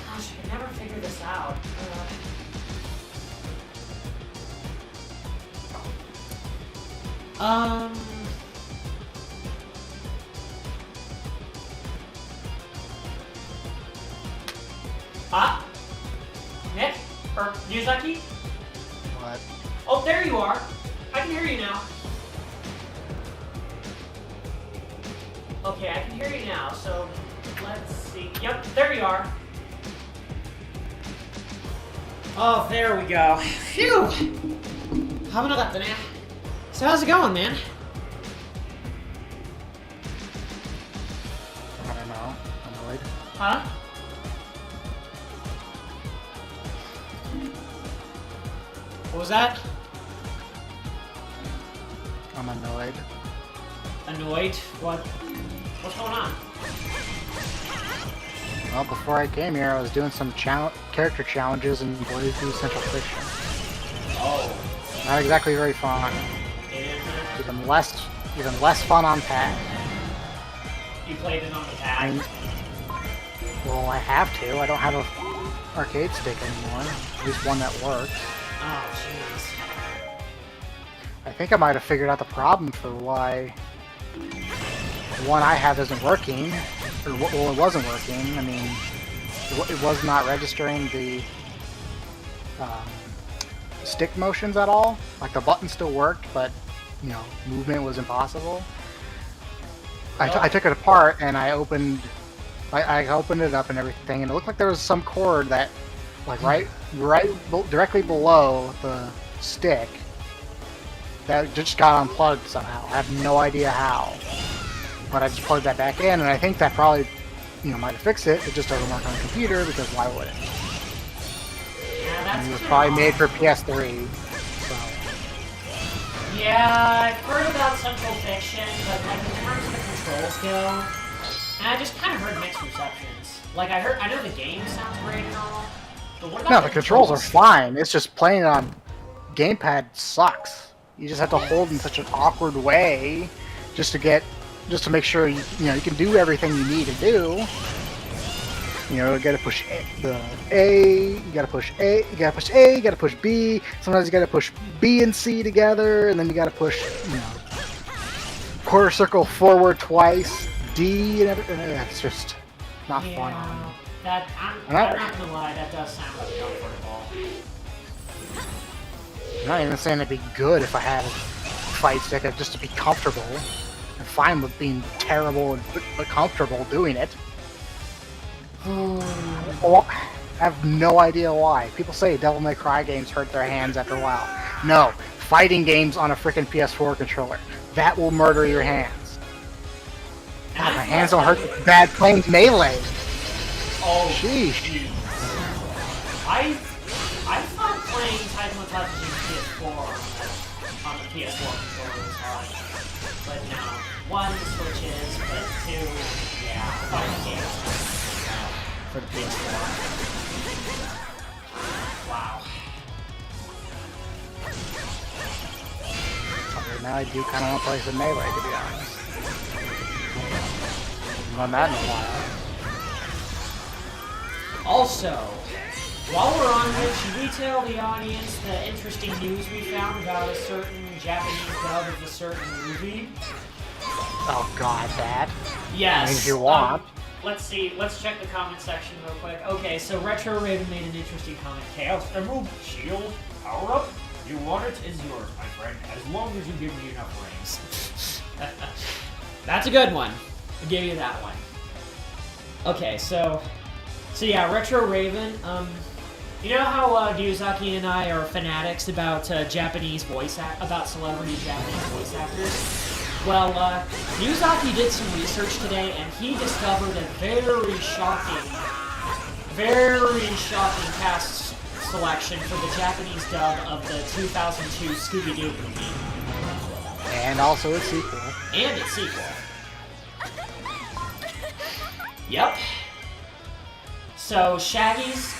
Gosh, I can never figure this out. Nick? Or Ryuzaki? What? Oh, there you are. I can hear you now. Okay, I can hear you now, so let's see. Yep, there you are. Oh, there we go. Phew! So how's it going, man? I don't know. Annoyed. Huh? What was that? I'm annoyed. Annoyed? What's going on? Well, before I came here, I was doing some character challenges in BlazBlue Central Fiction. Oh. Not exactly very fun. Even less fun on pad. You played it on the pad? Well, I have to. I don't have a arcade stick anymore. At least one that works. Oh, jeez. I think I might have figured out the problem for why the one I have isn't working. Or, well, it wasn't working. I mean, it was not registering the stick motions at all. Like, the button still worked, but movement was impossible. I took it apart and I opened it up and everything, and it looked like there was some cord that, like directly below the stick, that just got unplugged somehow. I have no idea how, but I just plugged that back in, and I think that probably, might have fixed it. It just doesn't work on the computer because why would it? Yeah, that's It was probably made for PS3. So. Yeah, I've heard about Central Fiction, but like in terms of the controls go, and I just kind of heard mixed receptions. Like I know the game sounds great and all, but what about No, the controls are fine. It's just playing it on gamepad sucks. You just have to hold in such an awkward way just to make sure you can do everything you need to do. You gotta push A, you gotta push A, you gotta push A, you gotta push B. Sometimes you gotta push B and C together, and then you gotta push, quarter circle forward twice, D, and everything. It's just not fun. I'm not gonna lie, that does sound uncomfortable. I'm not even saying it'd be good if I had a fight stick, just to be comfortable. I'm fine with being terrible but comfortable doing it. I have no idea why. People say Devil May Cry games hurt their hands after a while. No, fighting games on a frickin' PS4 controller. That will murder your hands. God, my hands don't hurt bad playing Melee. Oh, sheesh. I thought playing Taiko Tachi PS4 on the PS4 controller was hard. But no. One, switches, but two, yeah, fighting games. For the PS4. Wow. Okay, now I do kind of want to play some Melee, to be honest. I've done that in a while. Also, while we're on here, should we tell the audience the interesting news we found about a certain Japanese dub of a certain movie? Oh god, that. Yes. If you want. Let's see. Let's check the comment section real quick. Okay, so Retro Raven made an interesting comment. Chaos Emerald, Shield, Power Up. You want it is yours, my friend, as long as you give me enough rings. That's a good one. I'll give you that one. Okay, so yeah, Retro Raven. You know how Ryuzaki and I are fanatics about celebrity Japanese voice actors? Well, Ryuzaki did some research today, and he discovered a very shocking cast selection for the Japanese dub of the 2002 Scooby-Doo movie. And also its sequel. And its sequel. Yep. So, Shaggy's...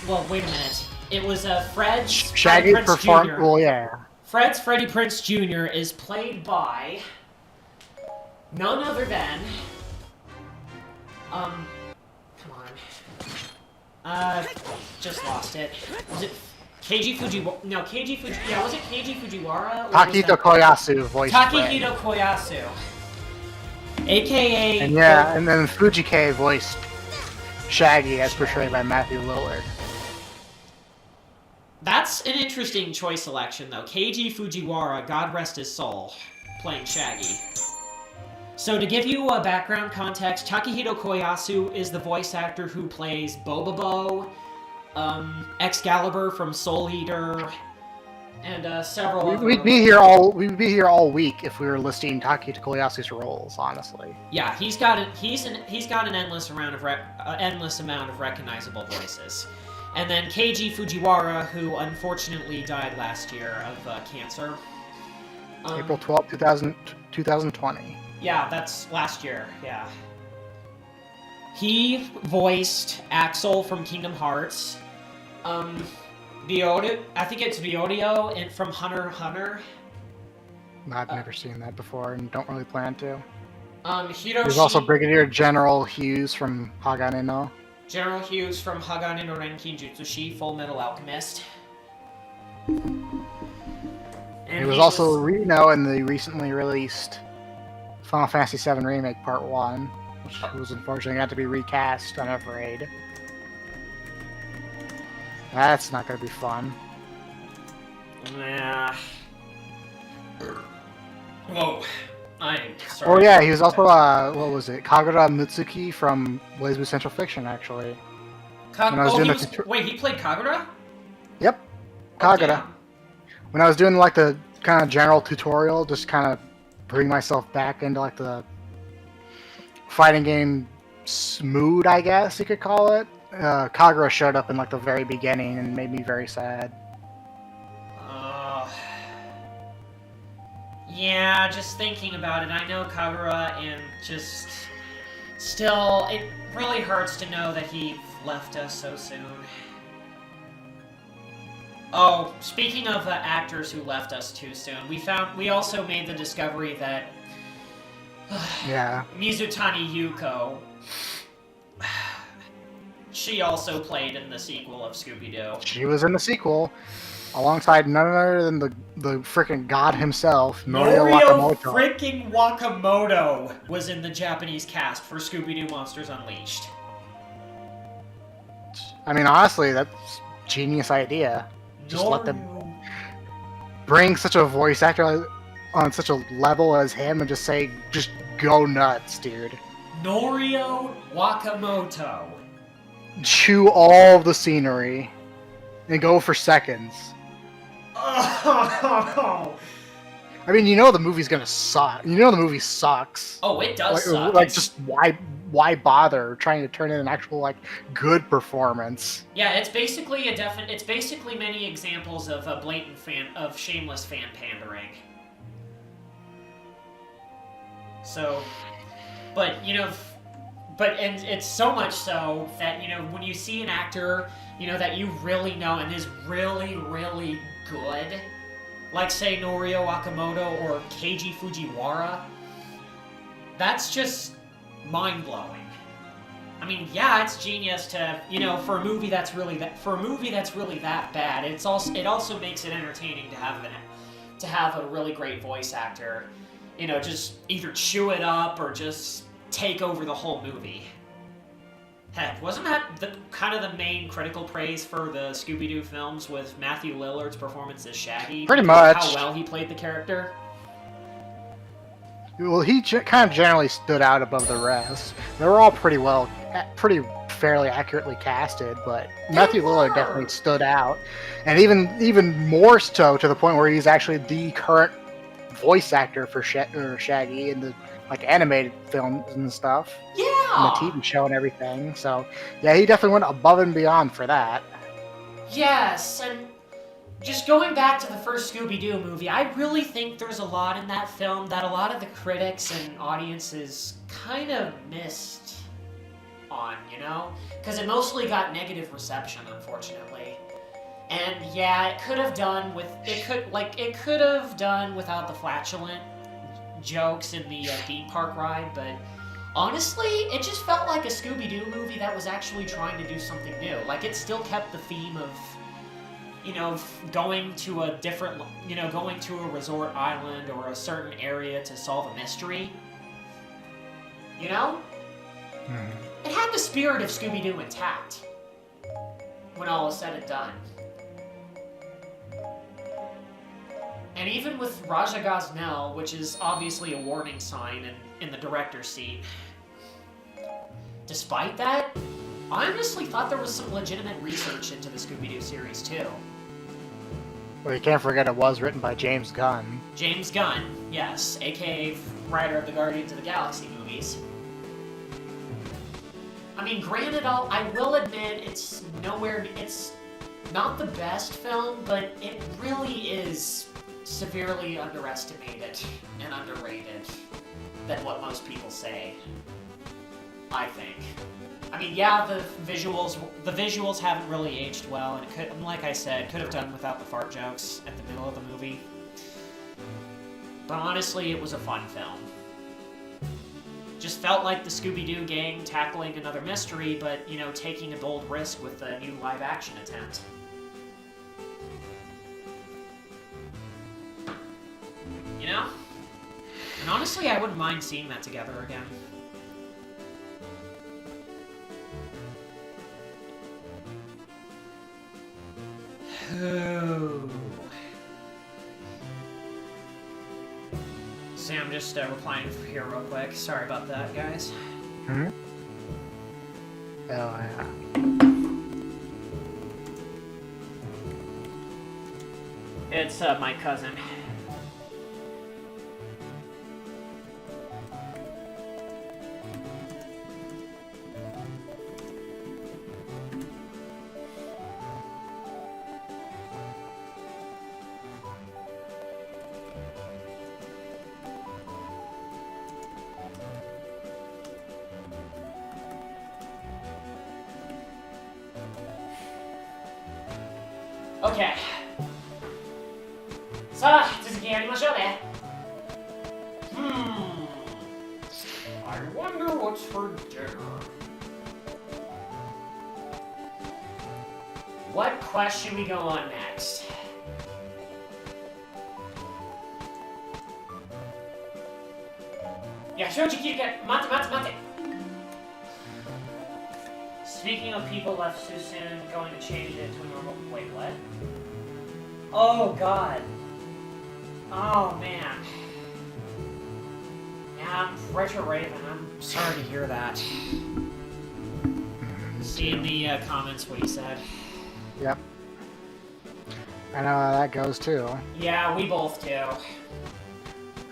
Well, wait a minute. It was Fred's Shaggy Freddie Prinze performed... Jr. Well, yeah. Fred's Freddie Prinze Jr. is played by none other than come on. Just lost it. Was it Keiji Fujiwara? No, Keiji Fuji. Yeah, was it Keiji Fujiwara? Takehito Koyasu voiced Takehito Koyasu, aka. And yeah, and then Fujike voiced Shaggy as portrayed by Matthew Lillard. That's an interesting choice selection, though. Keiji Fujiwara, God rest his soul, playing Shaggy. So to give you a background context, Takehito Koyasu is the voice actor who plays Bobobo, Excalibur from Soul Eater, and several other... We'd be here all week if we were listing Takehito Koyasu's roles, honestly. Yeah, he's got an endless amount of recognizable voices. And then Keiji Fujiwara, who unfortunately died last year of cancer. April 12, 2020. Yeah, that's last year, yeah. He voiced Axel from Kingdom Hearts. I think it's Viodio from Hunter x Hunter. I've never seen that before and don't really plan to. Hiroshi... There's also Brigadier General Hughes from Hagane no. General Hughes from Hagane no Renkin Jutsushi, Full Metal Alchemist. And he was also Reno in the recently released Final Fantasy VII Remake Part 1, which was unfortunately got to be recast, I'm afraid. That's not going to be fun. Yeah. Whoa. I'm sorry. Oh yeah, he was also what was it? Kagura Mitsuki from Blaze Blue Central Fiction, actually. Wait, he played Kagura? Yep, Oh, Kagura. damn. When I was doing like the kind of general tutorial, just kind of bring myself back into like the fighting game mood, I guess you could call it. Kagura showed up in like the very beginning and made me very sad. Yeah, just thinking about it, I know Kagura, and just... Still, it really hurts to know that he left us so soon. Oh, speaking of actors who left us too soon, we also made the discovery that... Yeah. Mizutani Yuko... She also played in the sequel of Scooby-Doo. She was in the sequel, alongside none other than the freaking god himself, Norio Wakamoto. Freaking Wakamoto was in the Japanese cast for Scooby-Doo Monsters Unleashed. I mean, honestly, that's a genius idea. Just let them bring such a voice actor on such a level as him and just say, just go nuts, dude. Norio Wakamoto. Chew all the scenery and go for seconds. Oh. I mean, you know the movie's gonna suck. You know the movie sucks. Oh, it does suck. Like, just why bother trying to turn in an actual like good performance? Yeah, it's basically it's basically many examples of a blatant shameless fan pandering. So, but you know. And it's so much so that, you know, when you see an actor, you know, that you really know and is really, really good, like, say, Norio Wakamoto or Keiji Fujiwara, that's just mind-blowing. I mean, yeah, it's genius to, you know, for a movie that's really that bad, it also makes it entertaining to have a really great voice actor, you know, just either chew it up or just take over the whole movie. Heck, wasn't that kind of the main critical praise for the Scooby-Doo films, was Matthew Lillard's performance as Shaggy? Pretty much. How well he played the character? Well, he kind of generally stood out above the rest. They were all pretty fairly accurately casted, but Matthew Lillard definitely stood out. And even more so to the point where he's actually the current voice actor for Shaggy in the like animated films and stuff. Yeah! And the TV show and everything. So, yeah, he definitely went above and beyond for that. Yes, and just going back to the first Scooby-Doo movie, I really think there's a lot in that film that a lot of the critics and audiences kind of missed on, you know? Because it mostly got negative reception, unfortunately. And yeah, it could have done without the flatulent jokes in the theme park ride, but honestly, it just felt like a Scooby-Doo movie that was actually trying to do something new. Like, it still kept the theme of, you know, going to a resort island or a certain area to solve a mystery. You know? It had the spirit of Scooby-Doo intact, when all is said and done. And even with Raja Gosnell, which is obviously a warning sign in the director's seat, despite that, I honestly thought there was some legitimate research into the Scooby-Doo series, too. Well, you can't forget it was written by James Gunn. James Gunn, yes, aka writer of the Guardians of the Galaxy movies. I mean, granted, I will admit, it's not the best film, but it really is severely underestimated and underrated than what most people say, I think. I mean, yeah, the visuals haven't really aged well, and it could, like I said, could have done without the fart jokes at the middle of the movie. But honestly, it was a fun film. Just felt like the Scooby-Doo gang tackling another mystery, but, you know, taking a bold risk with a new live-action attempt. You know? And honestly, I wouldn't mind seeing that together again. see, I'm just replying here real quick. Sorry about that, guys. Hmm? Oh, yeah. It's my cousin. Okay. さあ、続きやりましょうね。I wonder what's for dinner. What quest should we go on next? Yeah, 正直言うけど、待って。Speaking of people left too soon, going to change it to a normal. Wait, what? Oh God. Oh man. Yeah, Retro Raven. I'm sorry to hear that. See in the comments what he said. Yep. I know how that goes too. Yeah, we both do.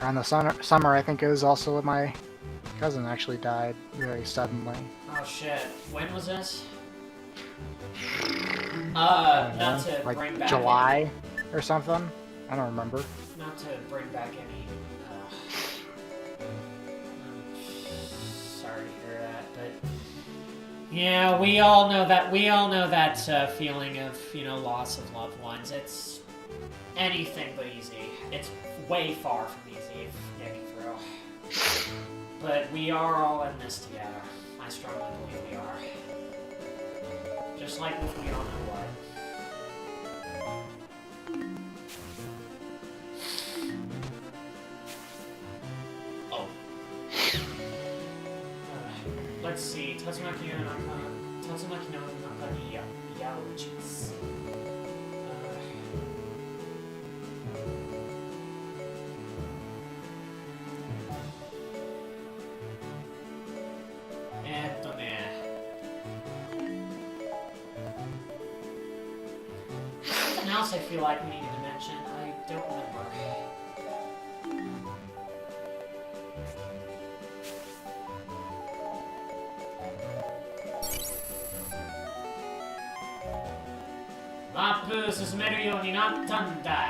Around the summer, I think it was also when my cousin actually died very suddenly. Oh shit. When was this? Not to like bring back July or something. I don't remember. Not to bring back any. Sorry to hear that, but yeah, we all know that. We all know that feeling of loss of loved ones. It's anything but easy. It's way far from easy getting through. But we are all in this together. I strongly believe we are. Just like with we all know what. Oh. Let's see. Tatsumaki no naka ni yaojitsu. Something else I feel like we needed to mention. I don't remember. Mapu 進めるようになったんだ。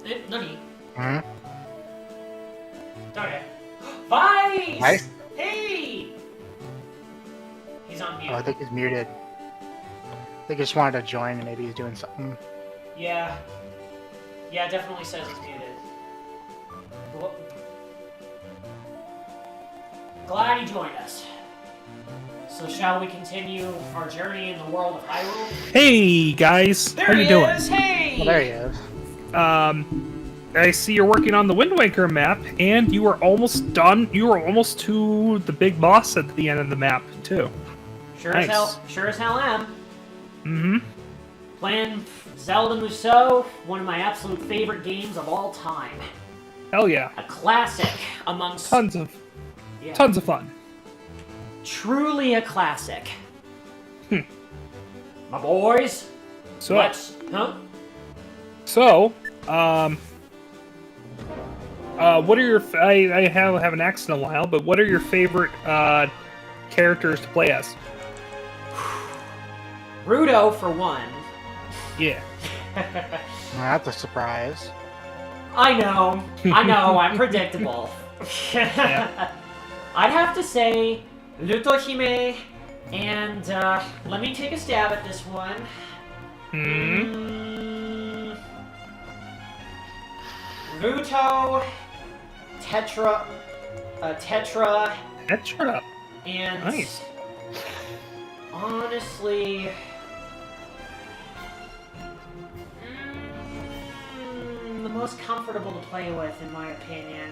え、何？ Hmm? 誰？Vice! Vice? Hey! He's on mute. Oh, I think he's muted. I think he just wanted to join and maybe he's doing something. Yeah. Yeah, it definitely says he's muted. Glad he joined us. So shall we continue our journey in the world of Hyrule? Hey guys, There how you he doing? is! Hey! Well, there he is. I see you're working on the Wind Waker map, and you were almost done. You were almost to the big boss at the end of the map too. Sure Nice. as hell am. Mm-hmm. Playing Zelda Musou, one of my absolute favorite games of all time. Hell yeah, A classic amongst tons of fun. Truly a classic. My boys, So, let's what are your? I haven't asked in a while, but what are your favorite characters to play as? Rudo for one. Yeah. That's a surprise. I know, I'm predictable. Yeah. I'd have to say Lutohime, and let me take a stab at this one. Ruto, Tetra, Tetra. and Nice. honestly, the most comfortable to play with, in my opinion,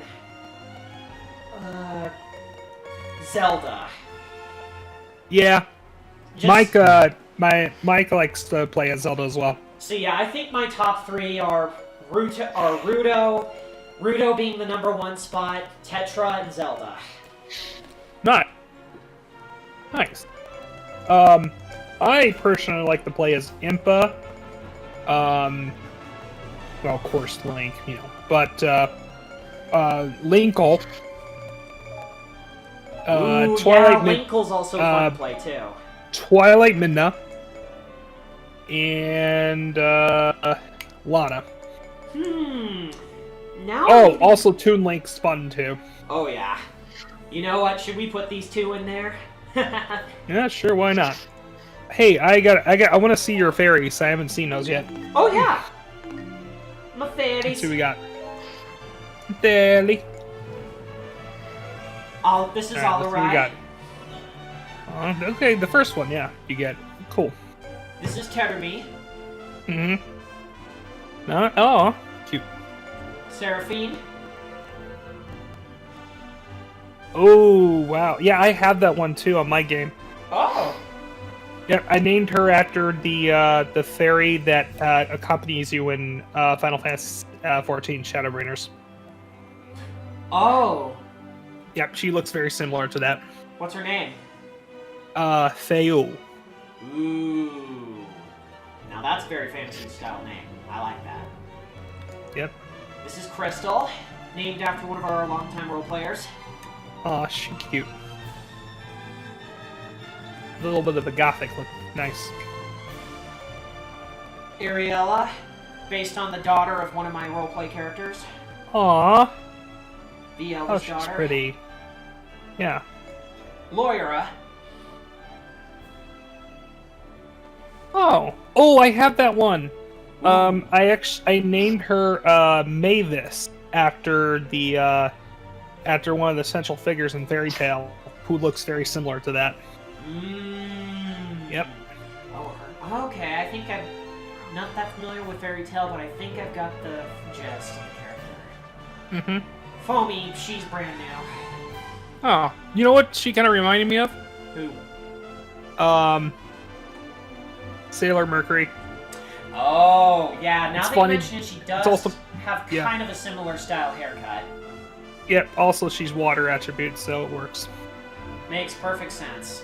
Zelda. Yeah. Just- Mike likes to play as Zelda as well. So yeah, I think my top three are Rudo being the #1 spot, Tetra, and Zelda. Nice. I personally like to play as Impa. Well, of course, Link, you know, but Linkle. Ooh, Twilight yeah, Linkle's also fun to play too. Twilight Midna. And Lana. Now. Oh, also Toon Link's fun too. Oh yeah. You know what? Should we put these two in there? Yeah, sure. Why not? Hey, I want to see your fairies. I haven't seen those yet. Oh yeah. My fairies. Let's see what we got. Fairy. Oh, this is all let's see what we right. got. Okay, the first one, yeah, you get. Cool. This is Terumi. Oh, cute. Seraphine. Oh, wow. Yeah, I have that one too on my game. Oh. Yep, I named her after the fairy that accompanies you in Final Fantasy XIV Shadowbringers. Oh. Yep, she looks very similar to that. What's her name? Feyu. Ooh. Now that's a very fantasy style name. I like that. Yep. This is Crystal, named after one of our longtime role players. Aw, she's cute. A little bit of a gothic look. Nice. Ariella, based on the daughter of one of my roleplay characters. Aw. The Oh, eldest she's daughter. pretty. Yeah. Loira. Oh, I have that one. I named her Mavis after after one of the central figures in Fairy Tail, who looks very similar to that. Yep. Oh, her. Okay, I think I'm not that familiar with Fairy Tail, but I think I've got the gist of the character. Foamy, she's brand new. Oh, you know what she kind of reminded me of? Who? Sailor Mercury. Oh, yeah, now It's that funny. you mention it, she does also- have yeah. kind of a similar style haircut. Yep, also she's water attribute, so it works. Makes perfect sense.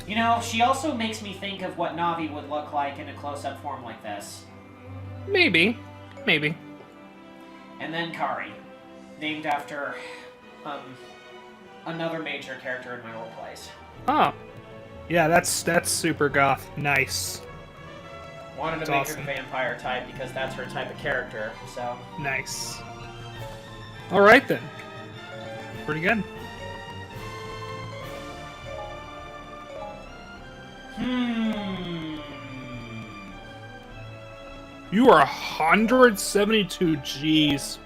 You know, she also makes me think of what Navi would look like in a close-up form like this. Maybe. And then Kari, named after another major character in my roleplays. Oh. Yeah, that's super goth. Nice. Wanted to That's make awesome. her the vampire type because that's her type of character, so... Nice. Alright then. Pretty good. You are 172 Gs.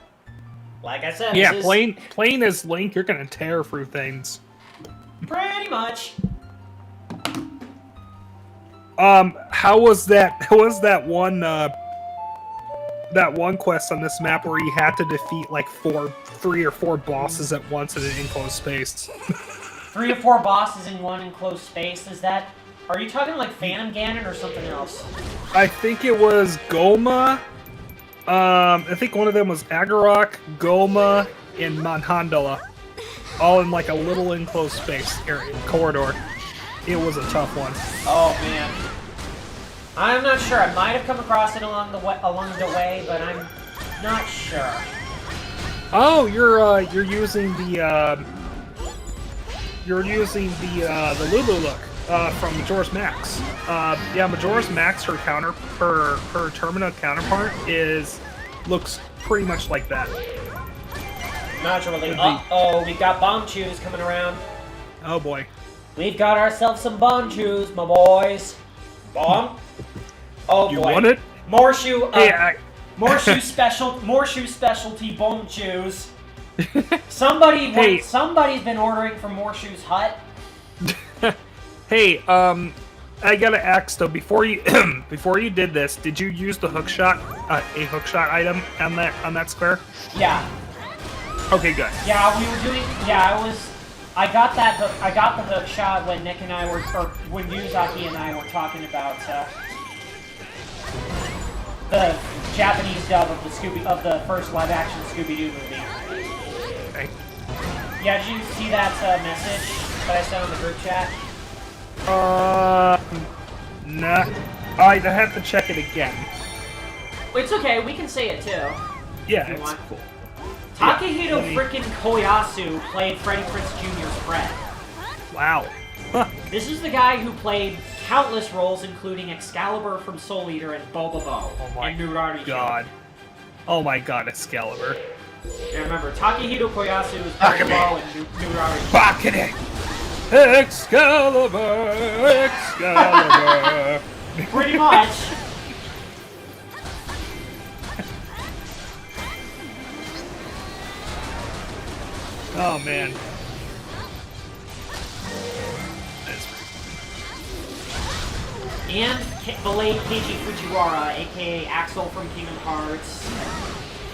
Like I said, Yeah, this is playing as Link, you're gonna tear through things. pretty much. How was that one quest on this map where you had to defeat like 3 or 4 bosses at once in an enclosed space? 3 or 4 bosses in one enclosed space, is that... Are you talking like Phantom Ganon or something else? I think it was Goma. I think one of them was Agarok, Goma, and Manhandala. All in like a little enclosed space area, corridor. It was a tough one. Oh man. I'm not sure. I might have come across it along the way, but I'm not sure. Oh, you're using the Lulu look from Majora's Max. Yeah, Majora's Max, her terminal counterpart looks pretty much like that. Naturally. Uh-oh, we've got bomb chews coming around. Oh boy. We've got ourselves some bomb chews, my boys. Bomb? Oh boy. You want it? More shoe Hey, specialty bomb chews. Somebody's been ordering from More Shoes Hut. Hey, I gotta ask though, before you did this, did you use the hookshot, a hookshot item on that square? Yeah. Okay, good. Yeah, we were doing. Yeah, I got the hook shot when Nick and I were, or when Yuzaki and I were talking about. the Japanese dub of the first live-action Scooby-Doo movie. Okay. Yeah, did you see that message that I sent on the group chat? Nah. I'd have to check it again. It's okay, we can say it too. Yeah, you it's want. cool. Takehito Yeah, frickin' Koyasu played Freddie Prinze Jr.'s Fred. Wow. Huh. This is the guy who played countless roles, including Excalibur from Soul Eater and Boba Bo in Nurari God. Oh my god, Excalibur. Yeah, remember, Takehito Koyasu is Boba Bo and Nurari. Bakane! Excalibur! Excalibur! Pretty much. Oh man. And the late Keiji Fujiwara, aka Axel from Kingdom Hearts.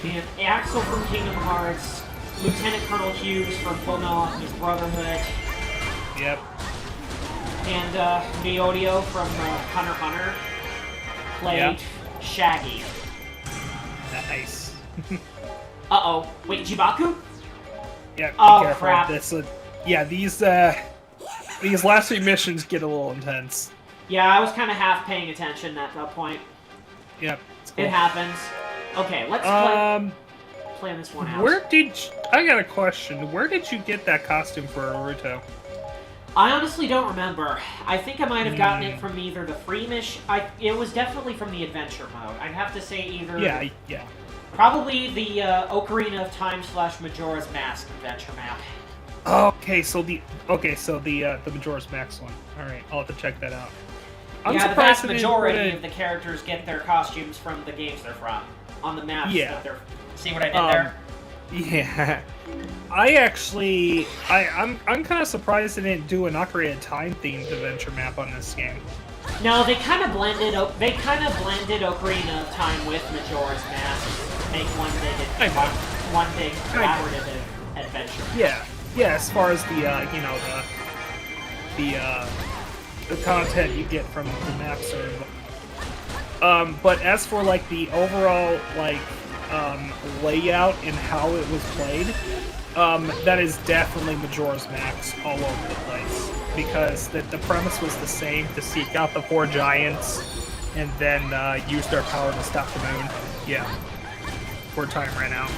And Axel from Kingdom Hearts, Lieutenant Colonel Hughes from Fullmetal Alchemist Brotherhood. Yep. And Miodio from Hunter x Hunter played Shaggy. Nice. Uh-oh. Wait, Jibaku? Yeah, be Oh, careful. crap. Yeah, these last 3 missions get a little intense. Yeah, I was kind of half paying attention at that point. Yep. It's cool. It happens. Okay, let's plan this one out. I got a question. Where did you get that costume for Naruto? I honestly don't remember. I think I might have gotten it from either the free mission. It was definitely from the adventure mode. I'd have to say either. Yeah. Probably the Ocarina of Time / Majora's Mask adventure map. Okay, so the Majora's Max one. All right, I'll have to check that out. I'm yeah, the surprised vast majority of the characters get their costumes from the games they're from on the maps. Yeah. That they're. See what I did there? Yeah. I'm kind of surprised they didn't do an Ocarina of Time themed adventure map on this game. No, they kind of blended. Ocarina of Time with Majora's Mask. Make one big collaborative adventure. Yeah. As far as the the content you get from the maps are. But as for like the overall layout and how it was played, that is definitely Majora's Max all over the place. Because the premise was the same, to seek out the 4 giants and then use their power to stop the moon. Yeah. Poor time right now.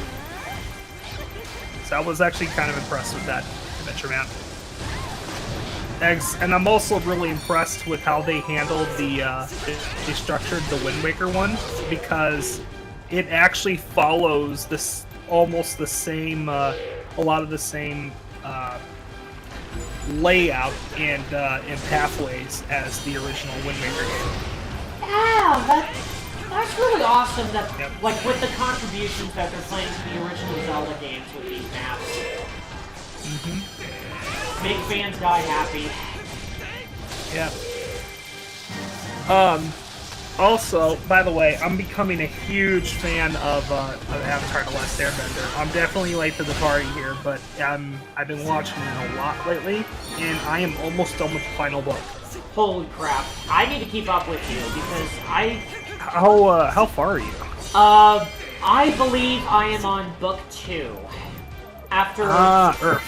So I was actually kind of impressed with that adventure map. And I'm also really impressed with how they handled they structured the Wind Waker one, because it actually follows almost the same, a lot of the same layout and pathways as the original Wind Waker game. Yeah, that's really awesome that, Yep. like, with the contributions that they're playing to the original Zelda games with these maps. Mm-hmm. Make fans die happy. Yeah. Also, by the way, I'm becoming a huge fan of Avatar: The Last Airbender. I'm definitely late to the party here, but I've been watching it a lot lately, and I am almost done with the final book. Holy crap. I need to keep up with you, because How far are you? I believe I am on book 2. After... Earth.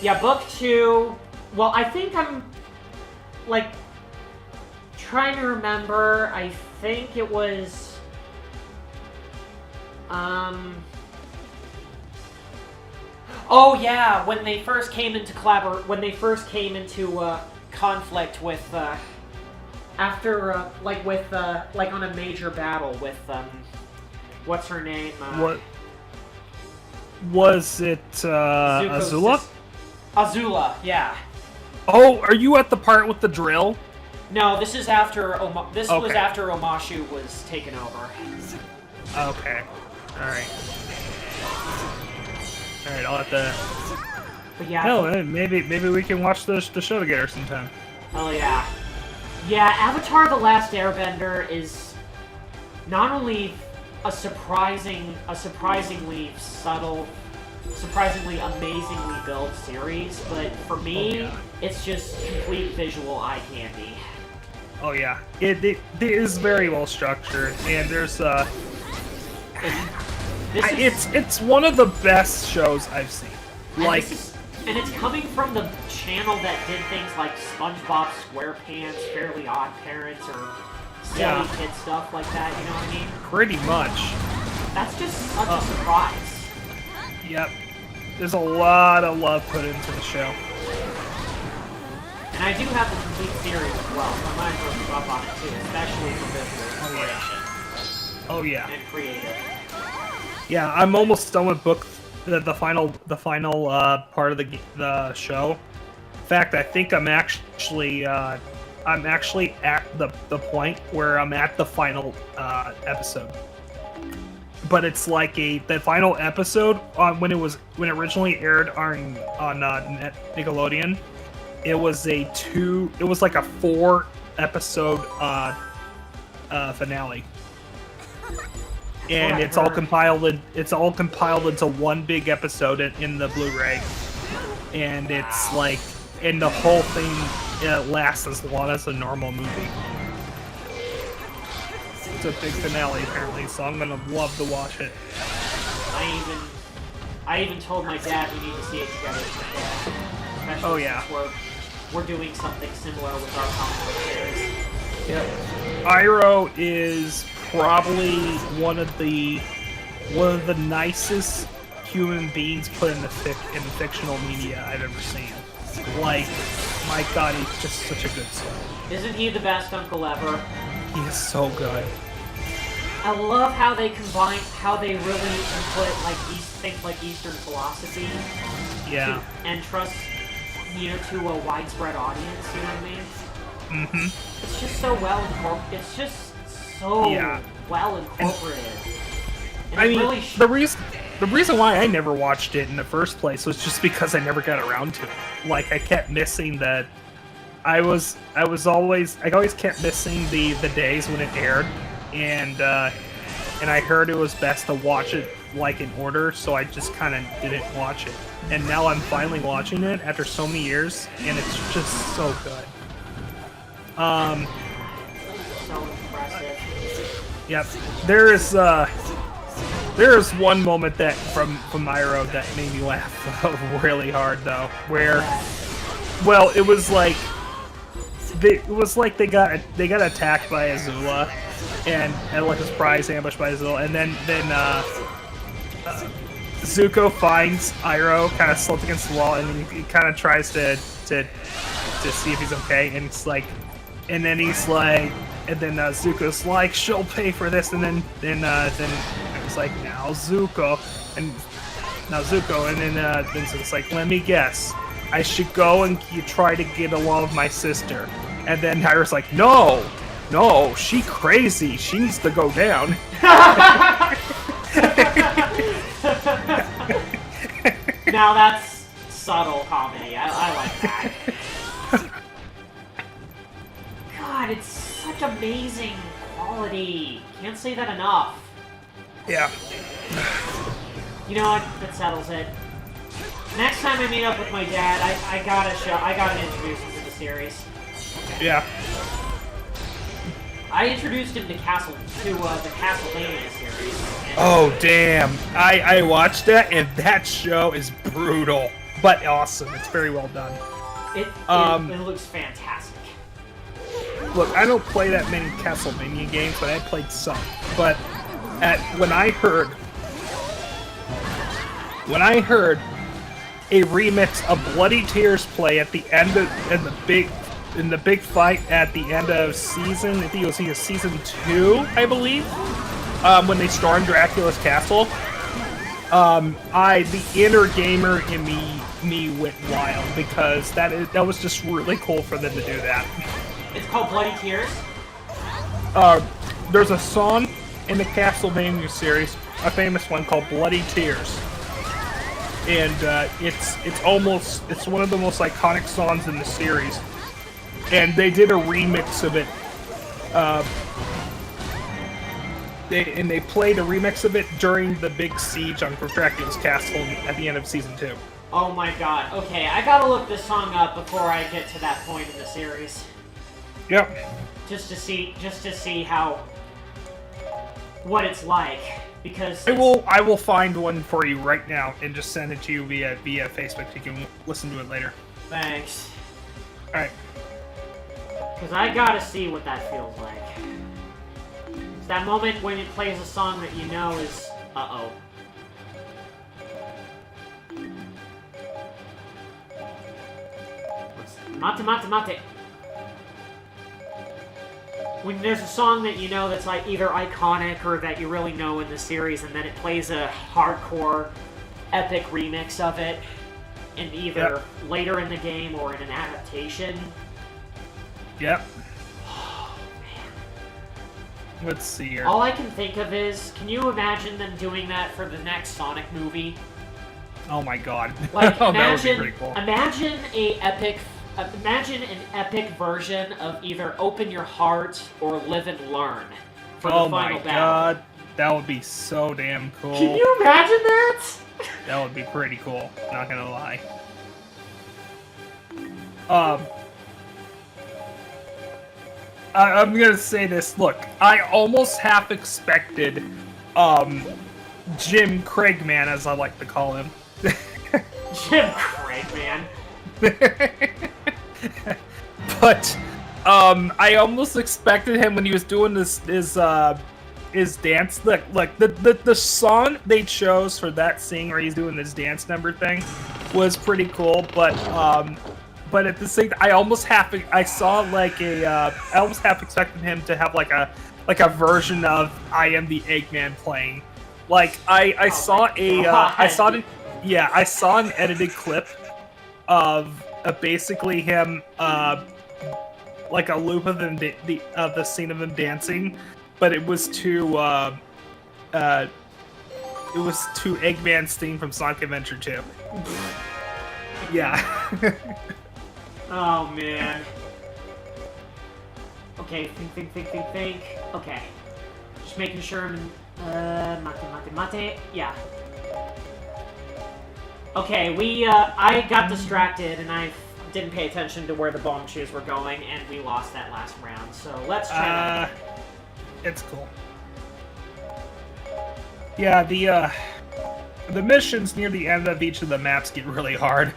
Yeah, book 2... Well, I think I'm... like... trying to remember. I think it was... Oh yeah, when they first came into conflict with, after, like on a major battle with, what's her name? What? Was it, Zuko's Azula? Azula, yeah. Oh, are you at the part with the drill? No, this is after, was Okay. after Omashu was taken over. Okay. Alright. Alright, I'll have to... But yeah. Hell, maybe we can watch the show together sometime. Oh yeah. Yeah, Avatar: The Last Airbender is not only a surprisingly subtle, surprisingly amazingly built series, but for me, it's just complete visual eye candy. Oh yeah, it is very well structured, and there's it's one of the best shows I've seen. Like, and it's coming from the channel that did things like SpongeBob SquarePants, Fairly Odd Parents, or silly kid stuff like that. You know what I mean? Pretty much. That's just such a surprise. Yep. There's a lot of love put into the show. And I do have the complete series as well, so I might as well keep up on it too, especially for visual inspiration. Oh yeah. And creative. Yeah, I'm almost done with the final part of the show. In fact, I think I'm actually at the point where I'm at the final episode. But it's like the final episode when it originally aired on Nickelodeon. It was like a 4-episode finale. And it's all compiled into one big episode in the Blu-ray. And it's like, and the whole thing lasts as long as a normal movie. It's a big finale apparently, so I'm gonna love to watch it. I even told my dad we need to see it together. Especially since we're doing something similar with our comic book series. Yep. Iroh is probably one of the nicest human beings put in fictional media I've ever seen. Like, my God, he's just such a good soul. Isn't he the best uncle ever? He is so good. I love how they really input things like Eastern philosophy. Yeah. And trust, to a widespread audience. You know what I mean? Mm-hmm. It's just so well incorporated. It's just so well incorporated. And I mean, really the reason why I never watched it in the first place was just because I never got around to it. Like, I kept missing that. I always kept missing the days when it aired, and I heard it was best to watch it like in order, so I just kind of didn't watch it. And now I'm finally watching it after so many years, and it's just so good. So impressive. Yep. There is one moment that from Iroh that made me laugh really hard though, where, well, it was like they got attacked by Azula, and like a surprise ambush by Azula, and then Zuko finds Iroh kind of slumped against the wall, and he kind of tries to see if he's okay, and it's like, and then he's like, and then Zuko's like, she'll pay for this, and then it's like, now Zuko, and then Zuko's like, let me guess, I should go and try to get along with my sister, and then Iroh's like, no, she crazy, she needs to go down. Now that's subtle comedy. I like that. God, it's such amazing quality. Can't say that enough. Yeah. You know what? That settles it. Next time I meet up with my dad, I gotta introduce him to the series. Yeah. I introduced him to the Castlevania series. Oh damn! I watched that, and that show is brutal, but awesome. It's very well done. It looks fantastic. Look, I don't play that many Castlevania games, but I played some. But when I heard a remix of Bloody Tears play at the end of in the big fight at the end of season, I think it was either season 2, I believe, when they stormed Dracula's castle, the inner gamer in me went wild, because that was just really cool for them to do that. It's called Bloody Tears? There's a song in the Castlevania series, a famous one called Bloody Tears. And it's one of the most iconic songs in the series. And they did a remix of it. They played a remix of it during the big siege on Dracula's castle at the end of season 2. Oh my god. Okay, I gotta look this song up before I get to that point in the series. Yep. just to see how what it's like, because I will find one for you right now and just send it to you via Facebook so you can listen to it later. Thanks. All right. Because I gotta see what that feels like. It's that moment when it plays a song that you know is uh-oh. Mate. When there's a song that you know that's like either iconic or that you really know in the series, and then it plays a hardcore, epic remix of it, in either later in the game or in an adaptation. Yep. Oh, man. Let's see here. All I can think of is, can you imagine them doing that for the next Sonic movie? Oh my god. Like, that would be imagine, pretty cool. imagine an epic version of either Open Your Heart or Live and Learn for the final battle. God, that would be so damn cool. Can you imagine that? That would be pretty cool, not gonna lie. I'm gonna say this, look, I almost half expected, Jim Craigman, as I like to call him. Jim Craigman. But I almost expected him when he was doing his dance. Like the song they chose for that scene where he's doing this dance number thing was pretty cool. But at the same, I almost half expected him to have like a version of I Am the Eggman playing. Like I saw an edited clip of basically him, like a loop of them, the scene of them dancing, but it was to Eggman's theme from Sonic Adventure 2. Yeah. Oh man. Okay, think. Okay. Just making sure I'm mate. Yeah. Okay, I got distracted and I didn't pay attention to where the bomb shoes were going, and we lost that last round. So let's try that. It's cool. Yeah, the missions near the end of each of the maps get really hard.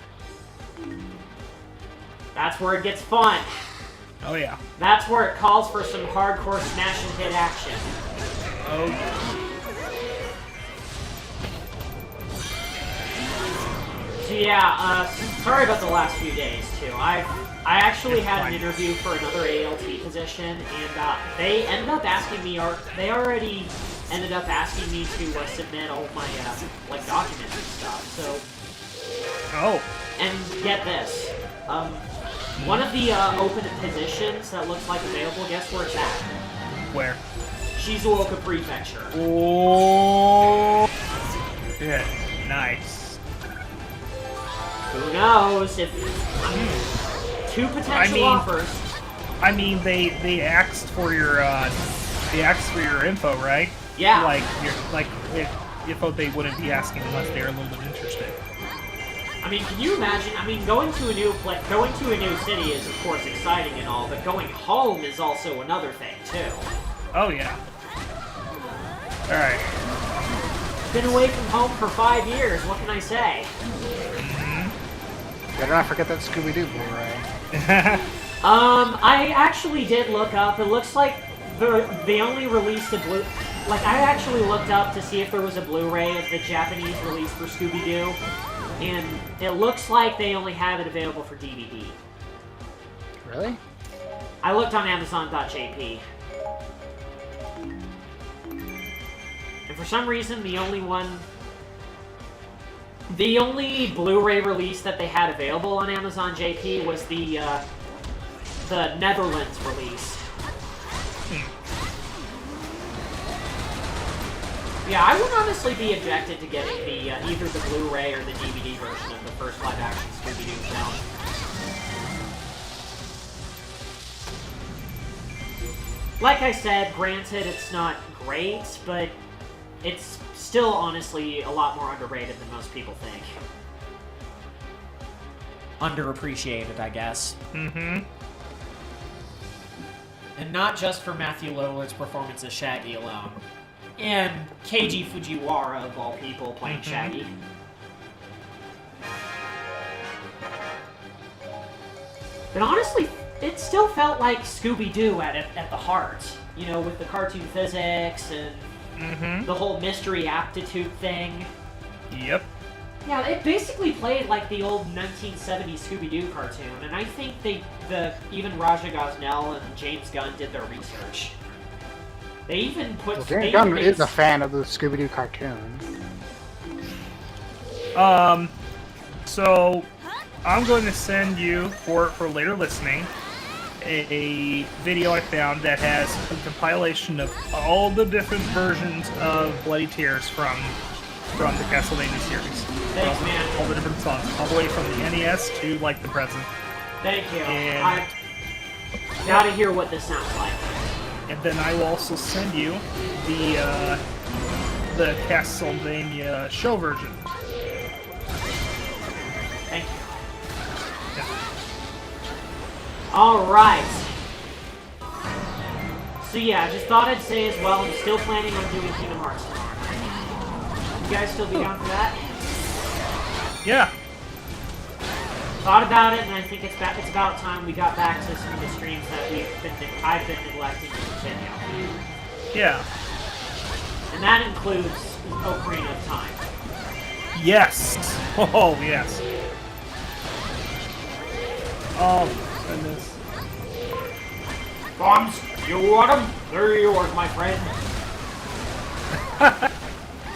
That's where it gets fun. Oh yeah. That's where it calls for some hardcore smash and hit action. Oh yeah. So yeah, sorry about the last few days too. I actually had an interview for another ALT position, and they ended up asking me, they already ended up asking me to submit all my like documents and stuff. So. Oh. And get this, one of the open positions that looks like available. Guess where it's at? Where? Shizuoka Prefecture. Oh. Yeah. Nice. Who knows if two potential offers. I mean, they asked for your info, right? Yeah. Like info they wouldn't be asking unless they're a little bit interested. I mean, can you imagine? I mean, going to a new city is of course exciting and all, but going home is also another thing too. Oh yeah. All right. Been away from home for 5 years. What can I say? Better not forget that Scooby-Doo Blu-ray. I actually did look up. It looks like they only released a Like, I actually looked up to see if there was a Blu-ray of the Japanese release for Scooby-Doo, and it looks like they only have it available for DVD. Really? I looked on Amazon.jp. And for some reason, the only Blu-ray release that they had available on Amazon JP was the Netherlands release. Yeah, I would honestly be objected to getting the either the Blu-ray or the DVD version of the first live-action Scooby-Doo film. Like I said, granted, it's not great, but it's still honestly a lot more underrated than most people think. Underappreciated, I guess. Mm-hmm. And not just for Matthew Lillard's performance as Shaggy alone. And Keiji Fujiwara, of all people, playing Shaggy. But honestly, it still felt like Scooby-Doo at the heart. You know, with the cartoon physics and the whole mystery aptitude thing. Yep. Yeah, it basically played like the old 1970s Scooby-Doo cartoon, and I think even Raja Gosnell and James Gunn did their research. They even put... Well, James Gunn is a fan of the Scooby-Doo cartoon. So I'm going to send you, for later listening, a video I found that has a compilation of all the different versions of Bloody Tears from the Castlevania series. Thanks, man. All the different songs, all the way from the NES to, like, the present. Thank you. And I gotta hear what this sounds like. And then I will also send you the Castlevania show version. Thank you. Yeah. Alright. So yeah, I just thought I'd say as well, I'm still planning on doing Kingdom Hearts tomorrow. You guys still be down for that? Yeah. Thought about it, and I think it's about time we got back to some of the streams that I've been neglecting to continue. Yeah. And that includes Ocarina of Time. Yes. Oh, yes. Oh, goodness. Bombs, you want them? They're yours, my friend.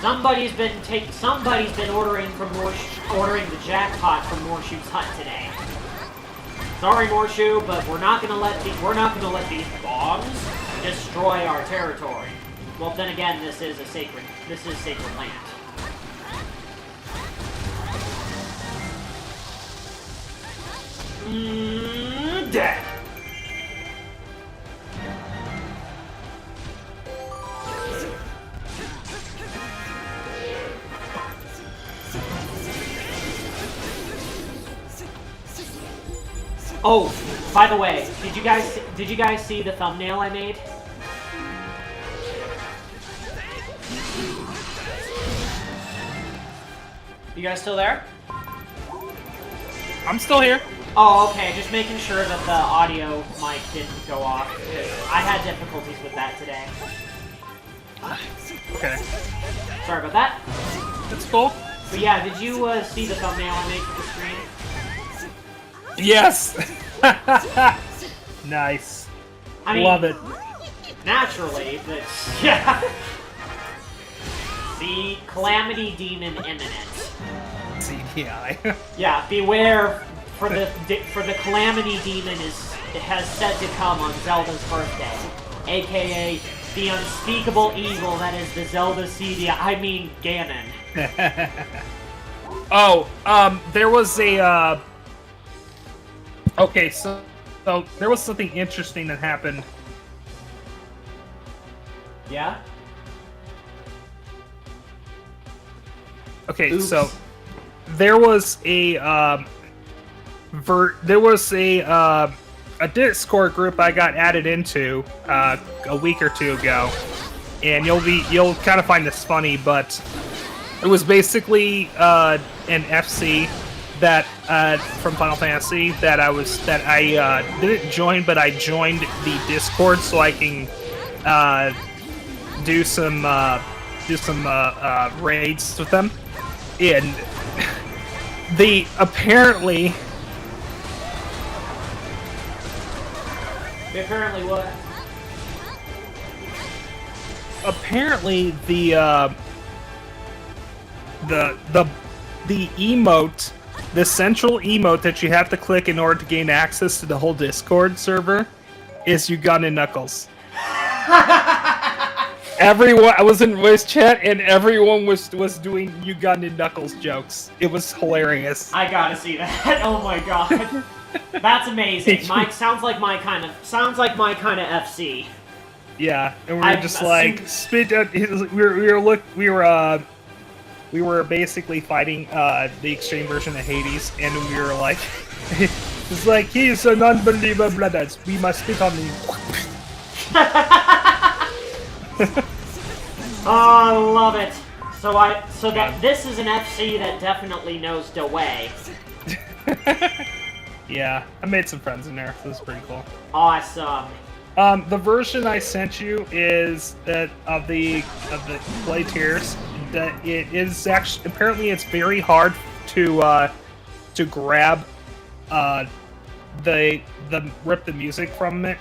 Somebody's been ordering the jackpot from Morshu's hut today. Sorry, Morshu, but we're not gonna let these bombs destroy our territory. Well, then again, this is sacred land. Dead. Oh, by the way, did you guys see the thumbnail I made? You guys still there? I'm still here. Oh, okay. Just making sure that the audio mic didn't go off. I had difficulties with that today. Okay. Sorry about that. That's cool. But yeah, did you see the thumbnail I made for the stream? Yes! Nice. I mean, love it. Naturally, but yeah. The Calamity Demon imminent. CGI. Yeah, beware for the Calamity Demon has set to come on Zelda's birthday, aka the unspeakable evil that is the Zelda Cedia. I mean Ganon. Oh, there was a okay, so there was something interesting that happened. Yeah? Okay, Oops. so there was a a Discord group I got added into a week or two ago, and you'll kind of find this funny, but it was basically an FC that from Final Fantasy that I didn't join, but I joined the Discord so I can do some raids with them, and apparently what? Apparently the emote, the central emote that you have to click in order to gain access to the whole Discord server is Uganda Knuckles. Everyone, I was in voice chat and everyone was doing Uganda Knuckles jokes. It was hilarious. I gotta see that. Oh my god. That's amazing. Mike sounds like my kind of FC. Yeah, and we were just like spit out. We were basically fighting the extreme version of Hades, and we were like, it's like, he is an unbelievable brothers. We must spit on him. Oh, I love it. So that this is an FC that definitely knows the way. Yeah, I made some friends in there. This is pretty cool. Awesome. The version I sent you is that of the play tiers. That it is actually apparently it's very hard to grab the rip the music from it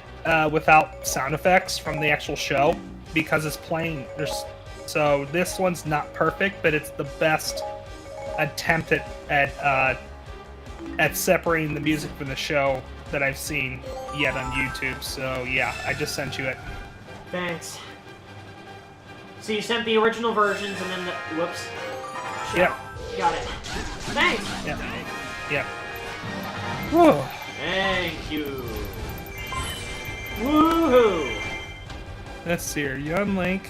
without sound effects from the actual show because it's playing. So this one's not perfect, but it's the best attempt at separating the music from the show that I've seen yet on YouTube. So yeah, I just sent you it. Thanks. So you sent the original versions and then the... Whoops. Shit. Yeah. Got it. Thanks! Yeah. Yeah. Whoa. Thank you. Woohoo! Let's see here. You unlink.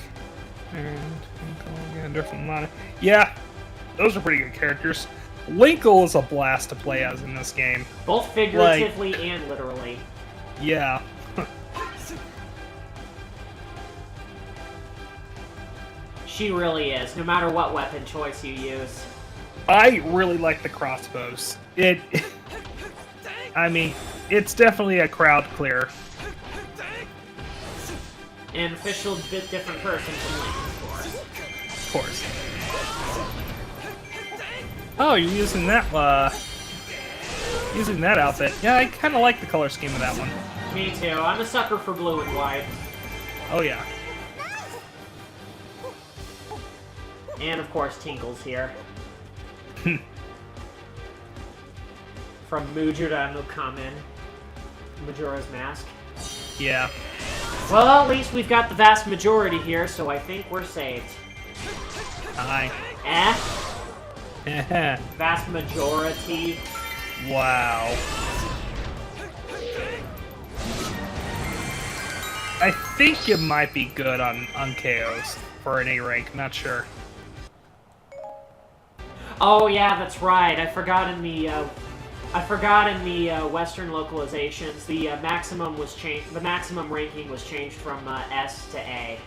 And get a different line. Yeah. Those are pretty good characters. Linkle is a blast to play as in this game. Both figuratively and literally. Yeah. She really is, no matter what weapon choice you use. I really like the crossbows. I mean, it's definitely a crowd clear. An official bit different person from Link, Of course. Oh, you're using that outfit. Yeah, I kind of like the color scheme of that one. Me too. I'm a sucker for blue and white. Oh yeah. And of course, Tinkle's here. From Mujura no Kamen. Majora's Mask. Yeah. Well, at least we've got the vast majority here, so I think we're saved. Hi. Vast majority. Wow. I think it might be good on KOs for an A rank, not sure. Oh yeah, that's right. I forgot in the Western localizations, the maximum was changed. The maximum ranking was changed from S to A.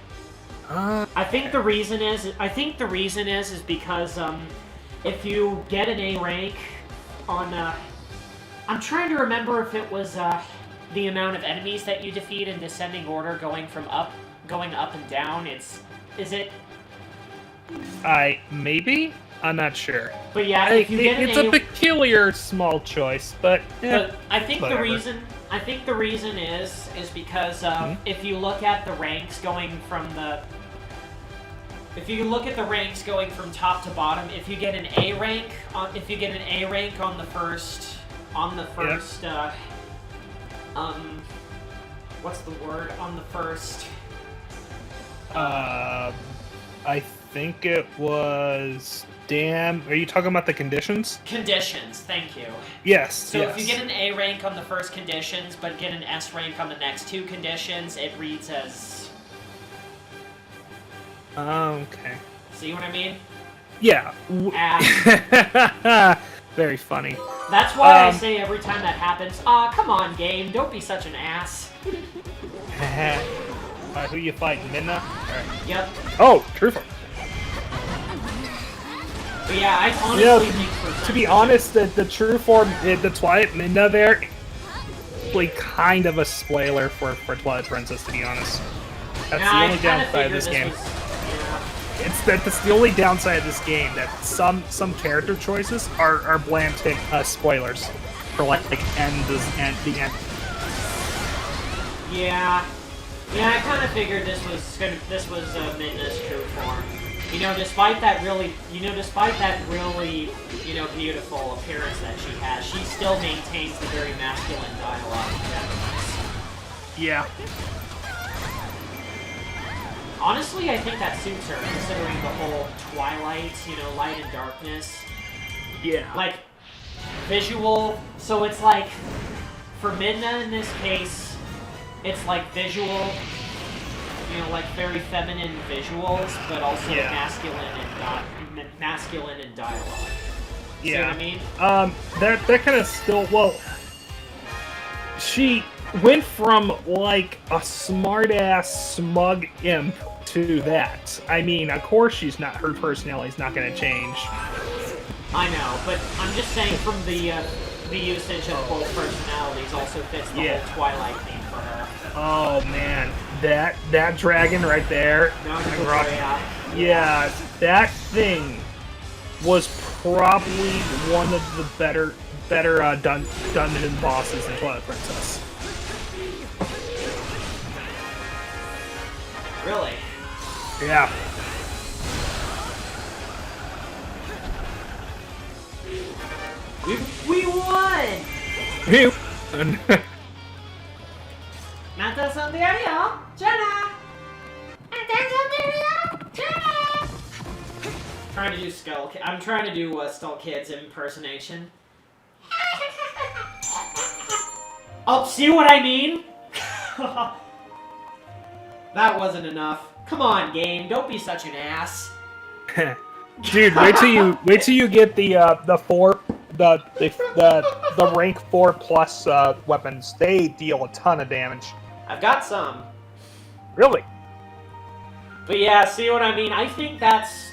I think the reason is because if you get an A rank on I'm trying to remember if it was the amount of enemies that you defeat in descending order going up and down. Is it? Maybe? I'm not sure. But yeah, if you get an it's a peculiar small choice, but But I think whatever. the reason is because if you look at the ranks going from top to bottom, if you get an A rank on the first what's the word on the first I think it was damn. Are you talking about the conditions? Conditions, thank you. Yes. So yes. if you get an A rank on the first conditions, but get an S rank on the next two conditions, it reads as... Okay. See what I mean? Yeah. Ass. Very funny. That's why I say every time that happens, aw, come on, game, don't be such an ass. Alright, who you fighting? Midna? Alright. Yep. Oh, true. But yeah, I honestly think to be honest, the true form, the Twilight Midna there, like kind of a spoiler for Twilight Princess, to be honest. That's the only downside of this game. That's the only downside of this game, that some character choices are blatant spoilers for the end. Yeah, I kind of figured this was Midna's true form. Despite that really, beautiful appearance that she has, she still maintains the very masculine dialogue. Yeah. Honestly, I think that suits her, considering the whole Twilight, light and darkness. Yeah. Like, visual, so it's like, for Midna in this case, it's like visual, like very feminine visuals, but also masculine and dialogue. See what I mean? That kind of still, well, she, went from like a smart-ass, smug imp to that. I mean, of course she's not. Her personality's not going to change. I know, but I'm just saying from the usage of both personalities also fits the whole Twilight theme for her. Oh man, that dragon right there. Yeah, that thing was probably one of the better dungeon bosses in Twilight Princess. Really? Yeah. We won! Trying to do I'm trying to do Skull Kid's impersonation. Oh, see what I mean? That wasn't enough. Come on, game. Don't be such an ass. Dude, wait till you get the rank 4+ weapons. They deal a ton of damage. I've got some. Really? But yeah, see what I mean? I think that's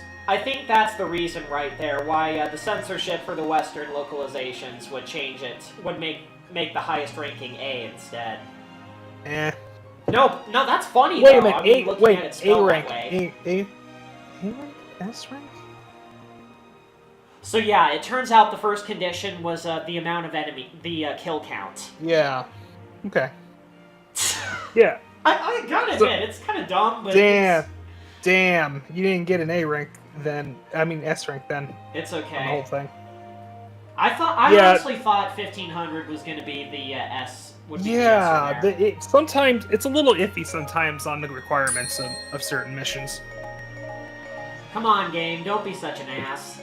the reason right there why the censorship for the Western localizations would change it. Would make the highest ranking A instead. Eh. No, that's funny. Wait though. a minute. A rank. A S rank. So yeah, it turns out the first condition was the amount of the kill count. Yeah. Okay. Yeah. I gotta admit, it's kind of dumb, but damn, you didn't get an A rank then. I mean S rank then. It's okay. On the whole thing. I honestly thought 1500 was gonna be the S. Would be sometimes it's a little iffy sometimes on the requirements of certain missions. Come on, game, don't be such an ass.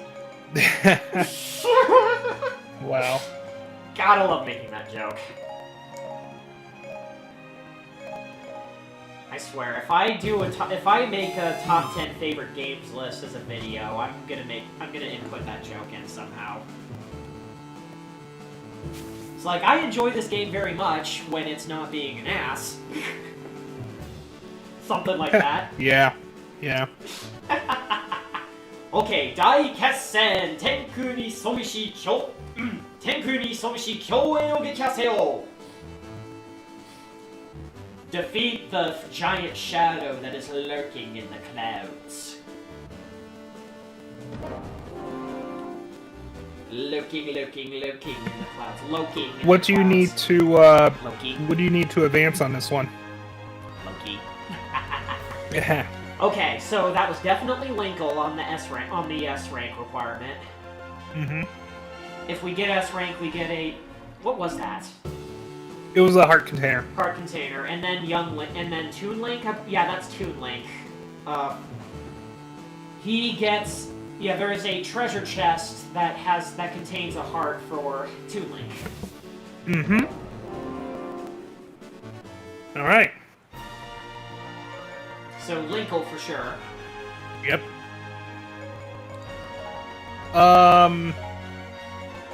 Wow. Gotta love making that joke. I swear, if I make a top 10 favorite games list as a video, I'm gonna input that joke in somehow. It's like, I enjoy this game very much when it's not being an ass. Something like that. Yeah. Okay, Dai Kessen Tenku ni Somishi Kyo Tenku ni Somishi Kyoen o Gekaseo. Defeat the giant shadow that is lurking in the clouds. Lurking in the clouds. Loking. What do you need to advance on this one? Loki. Yeah. Okay, so that was definitely Linkle on the S rank requirement. Mm-hmm. If we get S rank, we get a what was that? It was a heart container. Heart container, and then and then Toon Link. Yeah, that's Toon Link. He gets there is a treasure chest that contains a heart for Toon Link. Mm-hmm. All right. So Linkle for sure. Yep.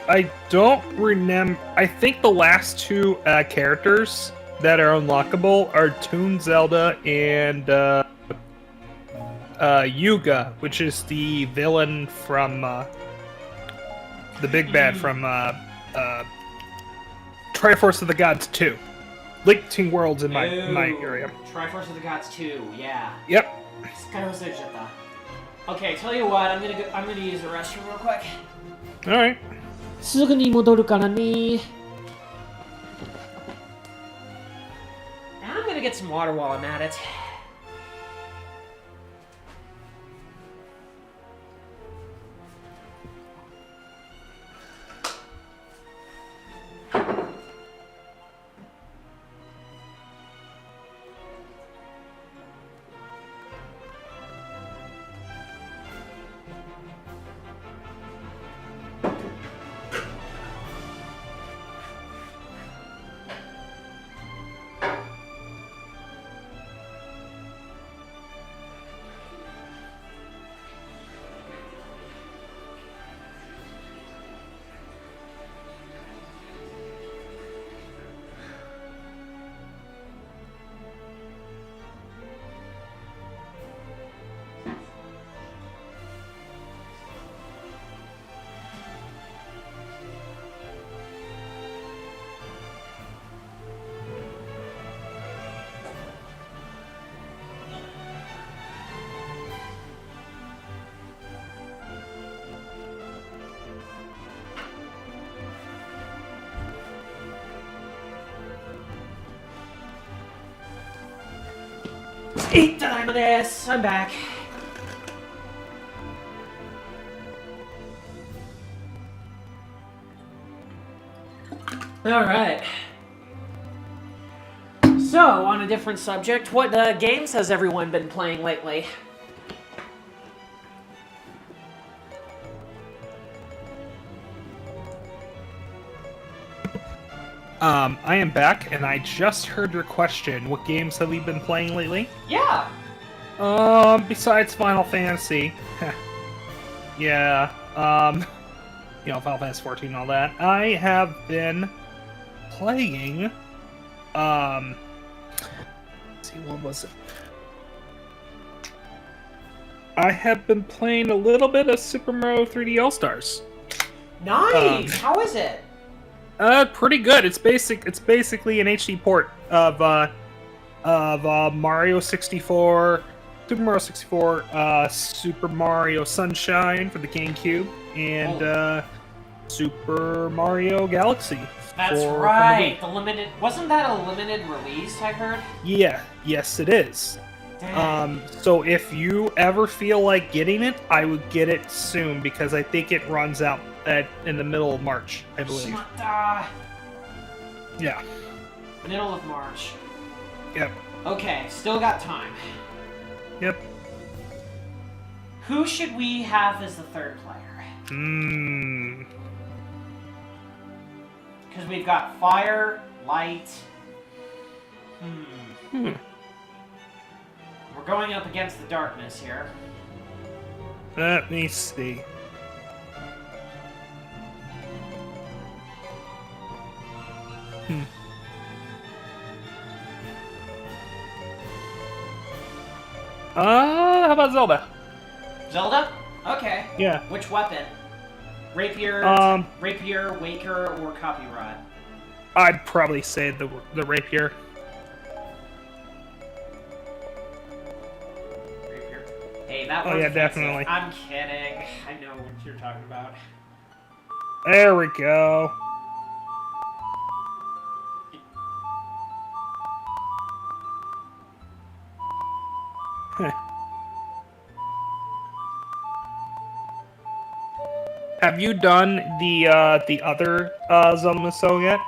I don't remember. I think the last two characters that are unlockable are Toon Zelda and Yuga, which is the villain from the big bad from Triforce of the Gods 2. Link Between Worlds in my area. Triforce of the Gods 2, yeah. Yep. Okay, tell you what, I'm gonna use the restroom real quick. Alright. すぐに戻るからね. And I'm gonna get some water while I'm at it. I'm back. Alright. So, on a different subject, what games has everyone been playing lately? I am back, and I just heard your question. What games have we been playing lately? Yeah. Besides Final Fantasy. Yeah, you know, Final Fantasy 14 and all that. I have been playing, let's see, what was it? I have been playing a little bit of Super Mario 3D All-Stars. Nice! How is it? Pretty good. It's basically an HD port of Mario 64, Super Mario 64, Super Mario Sunshine for the GameCube, and Super Mario Galaxy. That's right. The limited wasn't that a limited release? I heard. Yeah. Yes, it is. Dang. So if you ever feel like getting it, I would get it soon because I think it runs out in the middle of March, I believe. Yeah. Middle of March. Yep. Okay, still got time. Yep. Who should we have as the third player? Because we've got fire, light. We're going up against the darkness here. Let me see. How about Zelda? Zelda? Okay. Yeah. Which weapon? Rapier, rapier, waker, or copy rod? I'd probably say the rapier. Rapier. Hey, that Oh, one's yeah, fancy. definitely. I'm kidding. I know what you're talking about. There we go. Have you done the other Zelda Musou yet?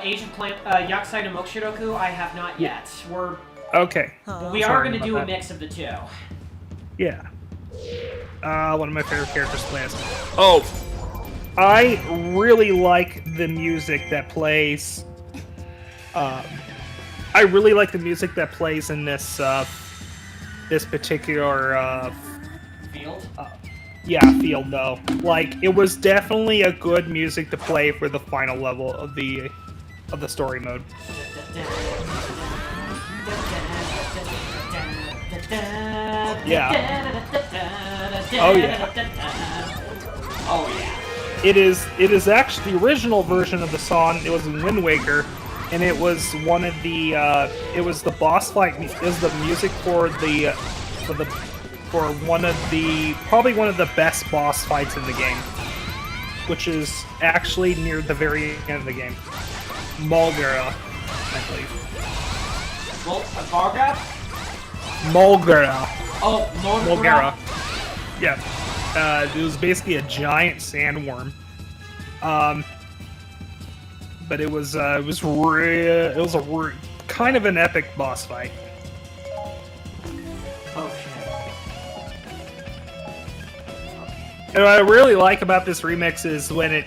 Age of Plant, Yakusai no Mokushiroku, I have not yet. We're Okay. we are Sorry going to do about a that. mix of the two. Yeah. One of my favorite characters plays. Oh, I really like the music that plays. I really like the music that plays in this this particular Field? field though. Like it was definitely a good music to play for the final level of the story mode. Yeah. Oh yeah. Oh yeah. It is actually the original version of the song. It was in Wind Waker, and it was one of the it was the boss fight. It was the music for one of the probably one of the best boss fights in the game, which is actually near the very end of the game. Mulgara, I believe. Well, Varga? Mulgara. Oh, Mulgara. Yeah. It was basically a giant sandworm. But it was a kind of an epic boss fight. Oh shit. And what I really like about this remix is when it,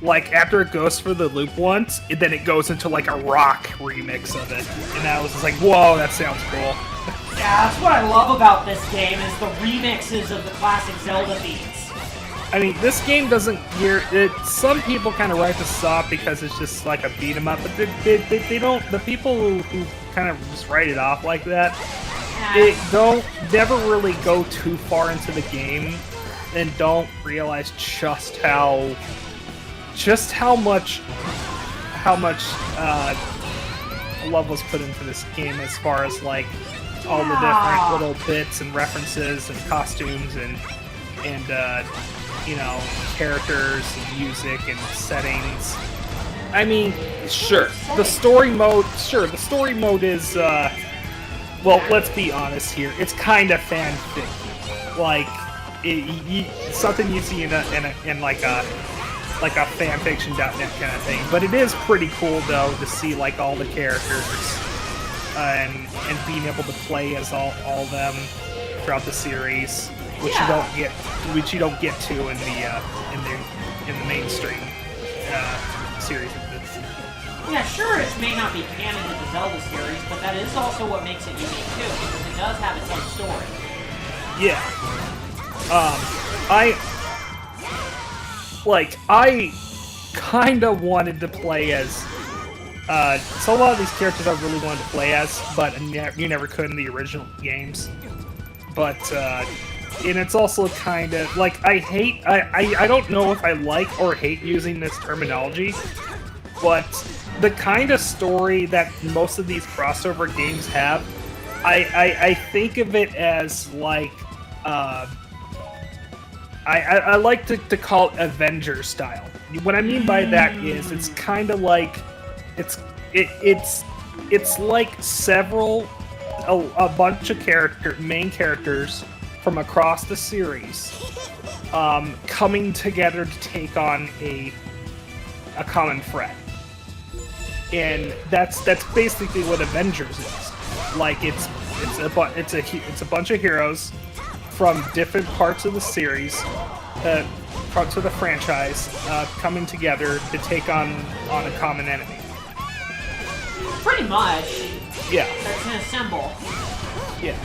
like after it goes for the loop once, then it goes into like a rock remix of it, and I was just like, whoa, that sounds cool. Yeah, that's what I love about this game is the remixes of the classic Zelda themes. I mean, this game doesn't gear it. Some people kind of write this off because it's just like a beat 'em up, but they don't. The people who kind of just write it off like that, they don't never really go too far into the game and don't realize just how much love was put into this game as far as like all the different little bits and references and costumes and you know, characters and music and settings. I mean, sure. The story mode is, well, let's be honest here. It's kind of fanfic. Like, something you see in like a fanfiction.net kind of thing. But it is pretty cool though to see like all the characters and being able to play as all them throughout the series, which you don't get to in the mainstream series. Yeah, sure, it may not be canon to the Zelda series, but that is also what makes it unique too, because it does have its own story. Yeah. I kind of wanted to play as, so a lot of these characters I really wanted to play as, but you never could in the original games. But, and it's also kind of, like, I don't know if I like or hate using this terminology, but the kind of story that most of these crossover games have, I think of it as, like, I like to call it Avengers style. What I mean by that is it's kind of like it's like a bunch of main characters from across the series coming together to take on a common threat, and that's basically what Avengers is. Like it's a bunch of heroes from different parts of the series, parts of the franchise, coming together to take on a common enemy. Pretty much. Yeah. That's an assemble. Yeah.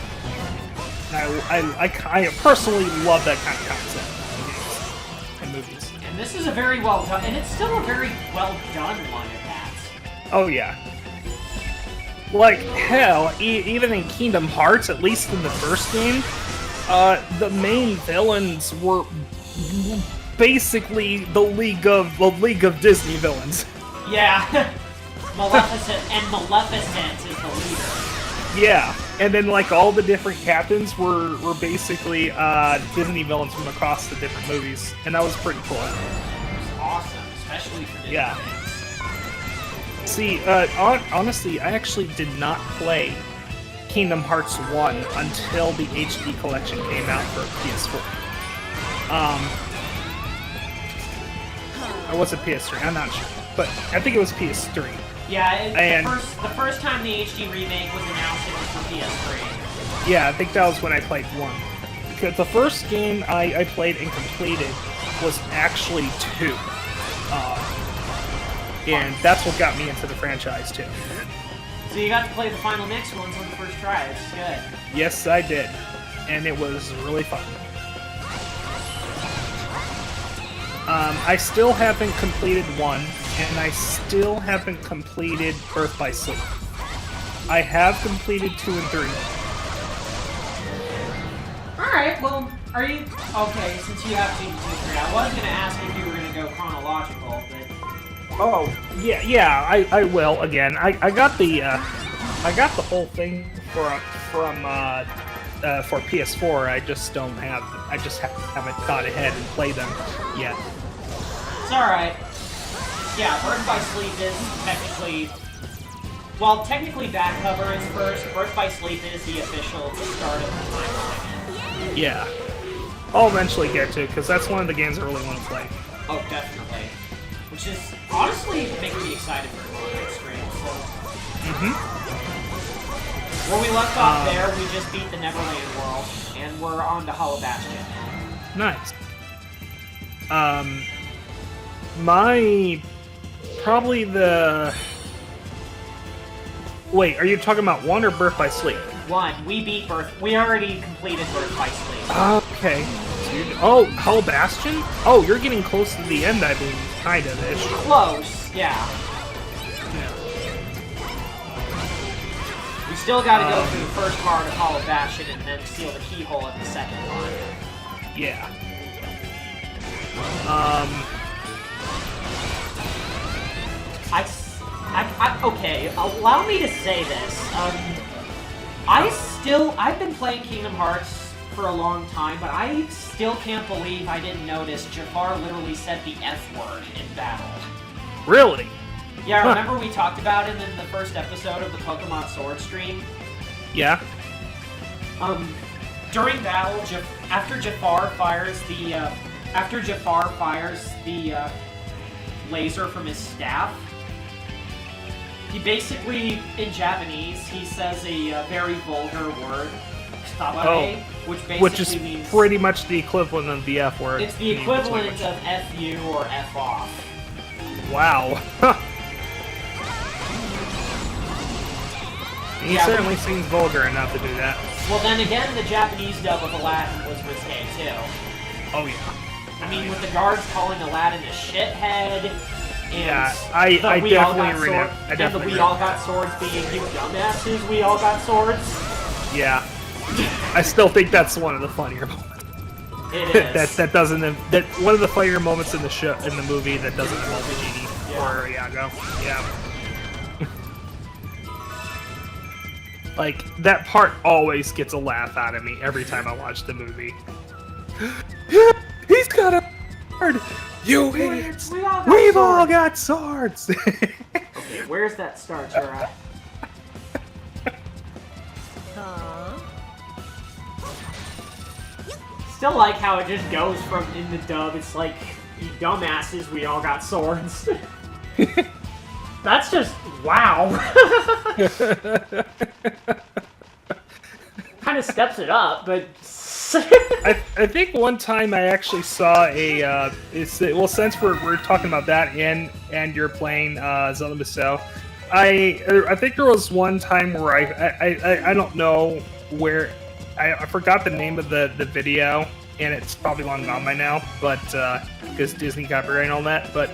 I personally love that kind of concept in games and movies. And this is a very well done, and it's still a very well done one at that. Oh yeah. Like hell, even in Kingdom Hearts, at least in the first game, the main villains were basically the League of Disney villains. Yeah. Maleficent is the leader. Yeah, and then like all the different captains were basically Disney villains from across the different movies, and that was pretty cool. Awesome, especially for Disney. Yeah. See, honestly, I actually did not play Kingdom Hearts 1 until the HD collection came out for PS4. Or was it PS3? I'm not sure, but I think it was PS3. Yeah, the first time the HD remake was announced, it was for PS3. Yeah, I think that was when I played 1. Because the first game I played and completed was actually 2. And that's what got me into the franchise, too. So you got to play the final mix ones on the first try, which is good. Yes, I did. And it was really fun. I still haven't completed 1, and I still haven't completed Birth by Sleep. I have completed 2 and 3. Alright, well, are you... Okay, since you have 2 and 3, I was going to ask if you were going to go chronological, but... Oh, yeah, I will, again. I got the whole thing for PS4, I just haven't got ahead and played them yet. It's alright. Yeah, Birth by Sleep is technically... Well, technically back cover is first. Birth by Sleep is the official start of the timeline. Yeah. I'll eventually get to it, because that's one of the games I really want to play. Oh, definitely. Which is honestly making me excited for the next stream, so... Where we left off there, we just beat the Neverland world, and we're on to Hollow Bastion. Nice. Wait, are you talking about 1 or Birth by Sleep? 1. We already completed Birth by Sleep. Okay. Oh, Hollow Bastion? Oh, you're getting close to the end, I believe. Kind of-ish. Close, yeah. We still gotta go through the first part of Hollow Bastion and then steal the keyhole at the second one. Yeah. Okay, allow me to say this. I've been playing Kingdom Hearts for a long time, but I still can't believe I didn't notice Jafar literally said the F word in battle. Really? Yeah, remember we talked about it in the first episode of the Pokemon Sword stream? Yeah. During battle, after Jafar fires the laser from his staff, he basically, in Japanese, he says a very vulgar word, "tabare," which is means pretty much the equivalent of the F word. It's the equivalent of "fu" or "f off." Wow. He certainly seems vulgar enough to do that. Well, then again, the Japanese dub of Aladdin was risque too. Oh yeah. I mean, with the guards calling Aladdin a shithead, and yeah, I definitely remember. And the "we all got swords" being "you dumbasses, we all got swords." Yeah, I still think that's one of the funnier moments. It is. that doesn't that one of the funnier moments in the movie that doesn't involve the genie or Iago. Yeah. Like, that part always gets a laugh out of me every time I watch the movie. He's got a sword! You idiots! We've all got swords! Okay, where's that star, Tura? Still like how it just goes from in the dub, it's like, you dumbasses, we all got swords. That's just, wow. Kind of steps it up, but... I think one time I actually saw a, well, since we're talking about that and you're playing Zelda Musou, I think there was one time where I don't know where, I forgot the name of the video, and it's probably long gone by now, but, because Disney copyright and all that, but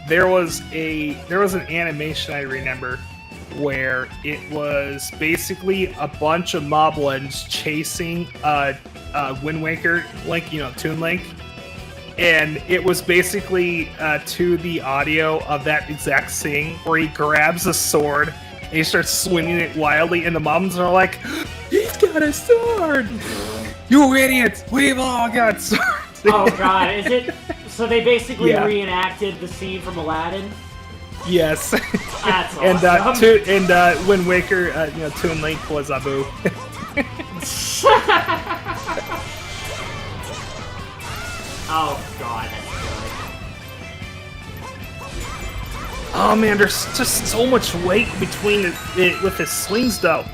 there was an animation I remember where it was basically a bunch of moblins chasing Wind Waker Link, Toon Link, and it was basically to the audio of that exact scene where he grabs a sword and he starts swinging it wildly, and the moblins are like, "He's got a sword! You idiots! We've all got swords!" Oh god, is it? So they basically reenacted the scene from Aladdin? Yes. That's awesome. And Wind Waker, Toon Link was Abu. Oh god, that's good. Oh man, there's just so much weight between it with his swings though.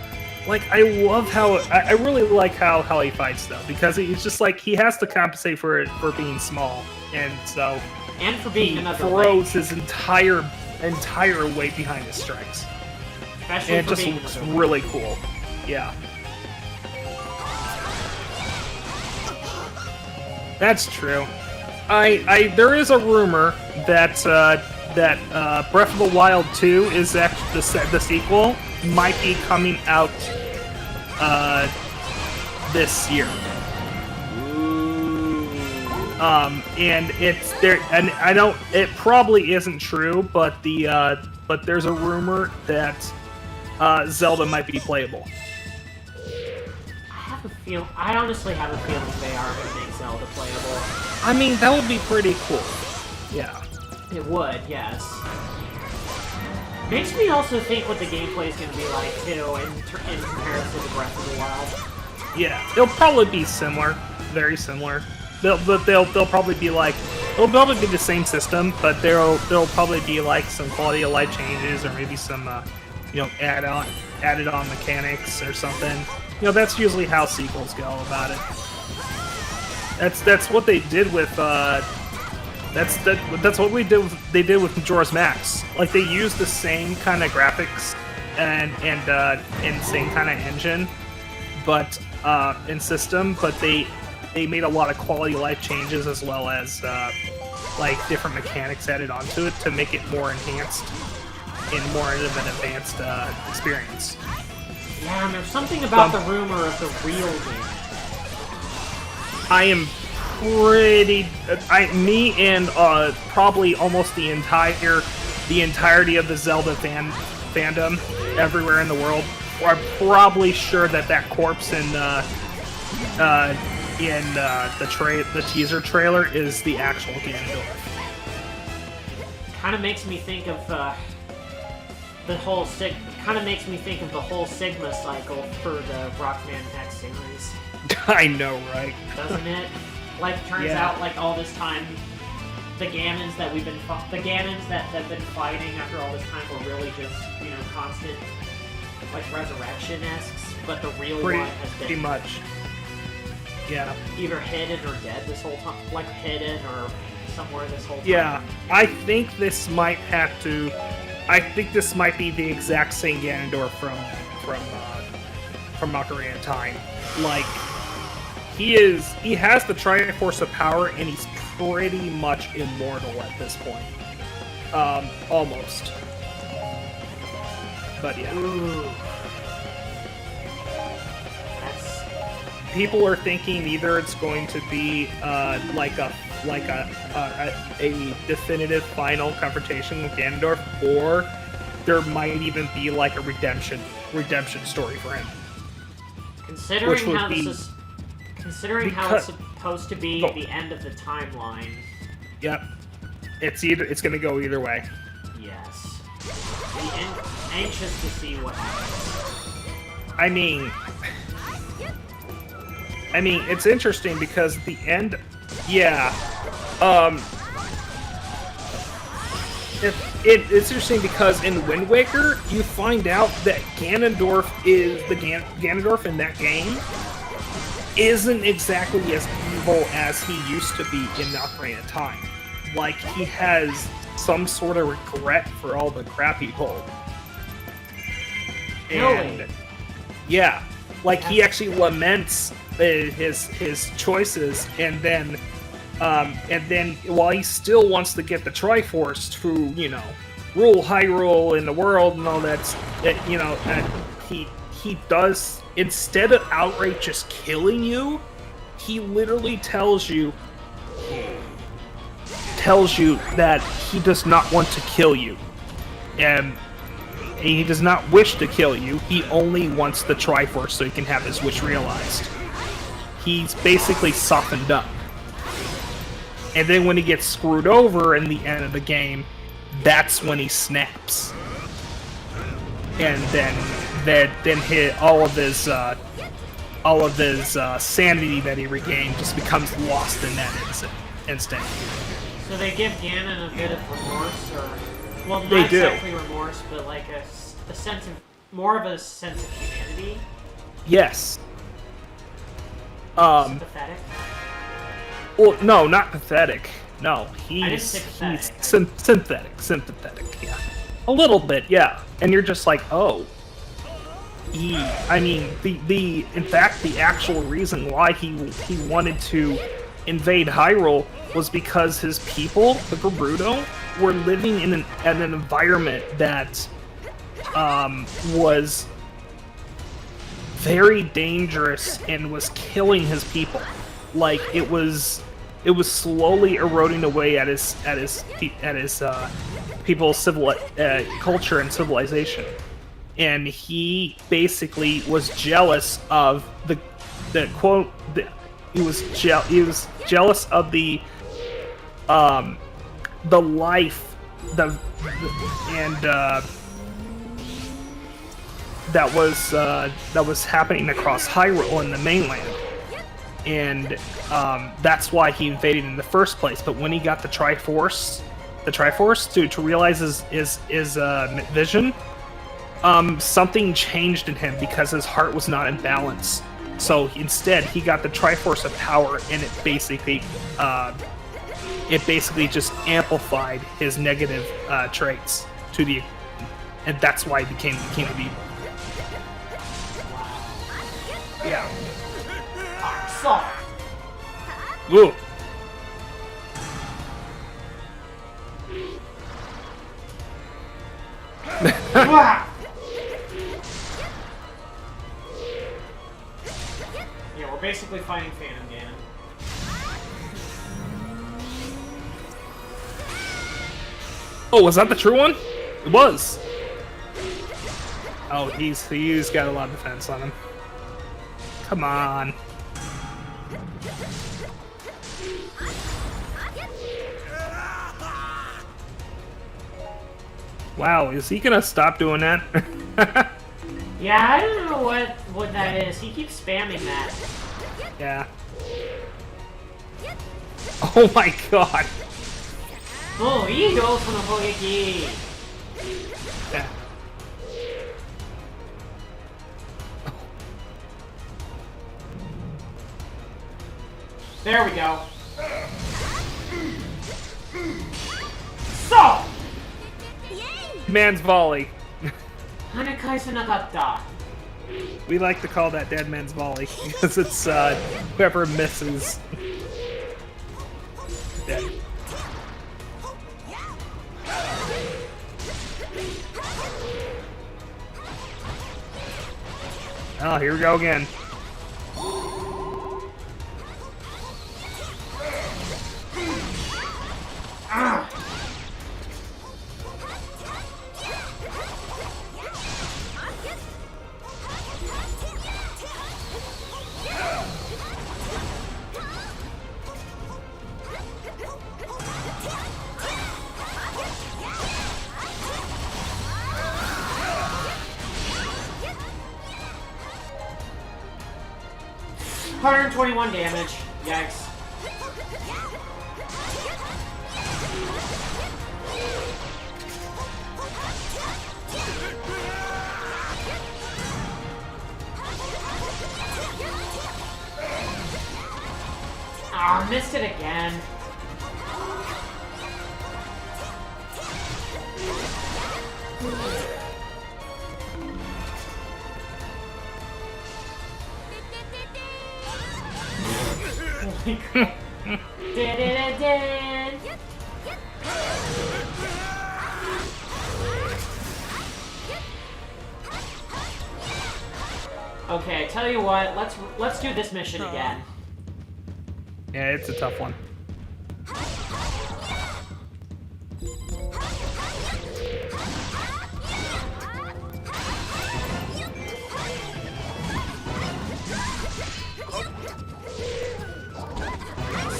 Like, I love how, I really like how he fights though, because it's just like, he has to compensate for being small, and so... And for being he another throws his entire weight behind his strikes. Especially and for it just being looks another really cool. Yeah. That's true. There is a rumor that Breath of the Wild 2 is actually the sequel might be coming out this year. And it's there, and I don't. It probably isn't true, but but there's a rumor that Zelda might be playable. I honestly have a feeling they are going to make Zelda playable. I mean, that would be pretty cool. Yeah. It would, yes. Makes me also think what the gameplay is going to be like too, in comparison to Breath of the Wild. Yeah, it'll probably be similar, very similar. They'll probably be like, it'll probably be the same system, but there'll probably be like some quality of life changes, or maybe some added on mechanics or something. That's usually how sequels go about it. That's what they did with that's what they did with Majora's Max. Like, they used the same kind of graphics and same kind of engine, but in system, but they made a lot of quality of life changes, as well as like different mechanics added onto it to make it more enhanced and more of an advanced experience. Yeah, and there's something about the rumor of the real game. I am me and probably almost the entirety of the Zelda fandom everywhere in the world are probably sure that corpse in the teaser trailer is the actual Ganondorf. Kind of makes me think of the whole kind of makes me think of the whole Sigma cycle for the Rockman X series. I know, right? Doesn't it? Like, turns out, like, all this time, the Ganons that have been fighting after all this time were really just, you know, constant, like, resurrection-esques, but the real one has been... Pretty much. Yeah. Either hidden or dead this whole time, like, hidden or somewhere this whole time. Yeah, I think this might be the exact same Ganondorf from Ocarina of Time. Like, he has the Triforce of Power, and he's pretty much immortal at this point. Almost. But yeah. Ooh. People are thinking either it's going to be like a definitive final confrontation with Ganondorf, or there might even be like a redemption story for him. Considering how it's supposed to be the end of the timeline. Yep. It's gonna go either way. Yes. I'm anxious to see what happens. I mean, it's interesting because at the end, it's interesting because in Wind Waker, you find out that Ganondorf in that game isn't exactly as evil as he used to be in Ocarina of Time. Like, he has some sort of regret for all the crap he pulled. And yeah, like, he actually laments his choices, and then while he still wants to get the Triforce to, you know, rule Hyrule and the world and all that, you know, he does, instead of outright just killing you, he literally tells you that he does not want to kill you, and he does not wish to kill you. He only wants the Triforce so he can have his wish realized. He's basically softened up. And then when he gets screwed over in the end of the game, that's when he snaps. And then all of his sanity that he regained just becomes lost in that instant. So they give Ganon a bit of remorse, or, well, not they do. exactly remorse, but like a sense of, more of a sense of humanity. Yes. Sympathetic. Well, no, not pathetic. No, he's sympathetic. Yeah, a little bit. Yeah, and you're just like, oh. I mean, in fact, the actual reason why he wanted to invade Hyrule was because his people, the Gerudo, were living in an environment that was very dangerous and was killing his people. Like, it was slowly eroding away at his people's culture and civilization. And he basically was jealous of he was jealous of the life that was happening across Hyrule in the mainland, and that's why he invaded in the first place. But when he got the Triforce to realize his vision, something changed in him because his heart was not in balance. So instead, he got the Triforce of Power, and it basically just amplified his negative traits and that's why he became the King of Evil. Yeah. Ooh. Yeah, we're basically fighting Phantom Ganon. Oh, was that the true one? It was. Oh, he's got a lot of defense on him. Come on. Wow, is he gonna stop doing that? Yeah, I don't know what that is. He keeps spamming that. Yeah. Oh my god. Oh, いいよその攻撃。Yeah. There we go. So. Man's volley. 跳ね返せなかった。 We like to call that dead man's volley because it's whoever misses. Dead. Oh, here we go again. Ah. $121 damage. Yikes. Ah, missed it again. Okay, tell you what, let's do this mission again. Yeah, it's a tough one.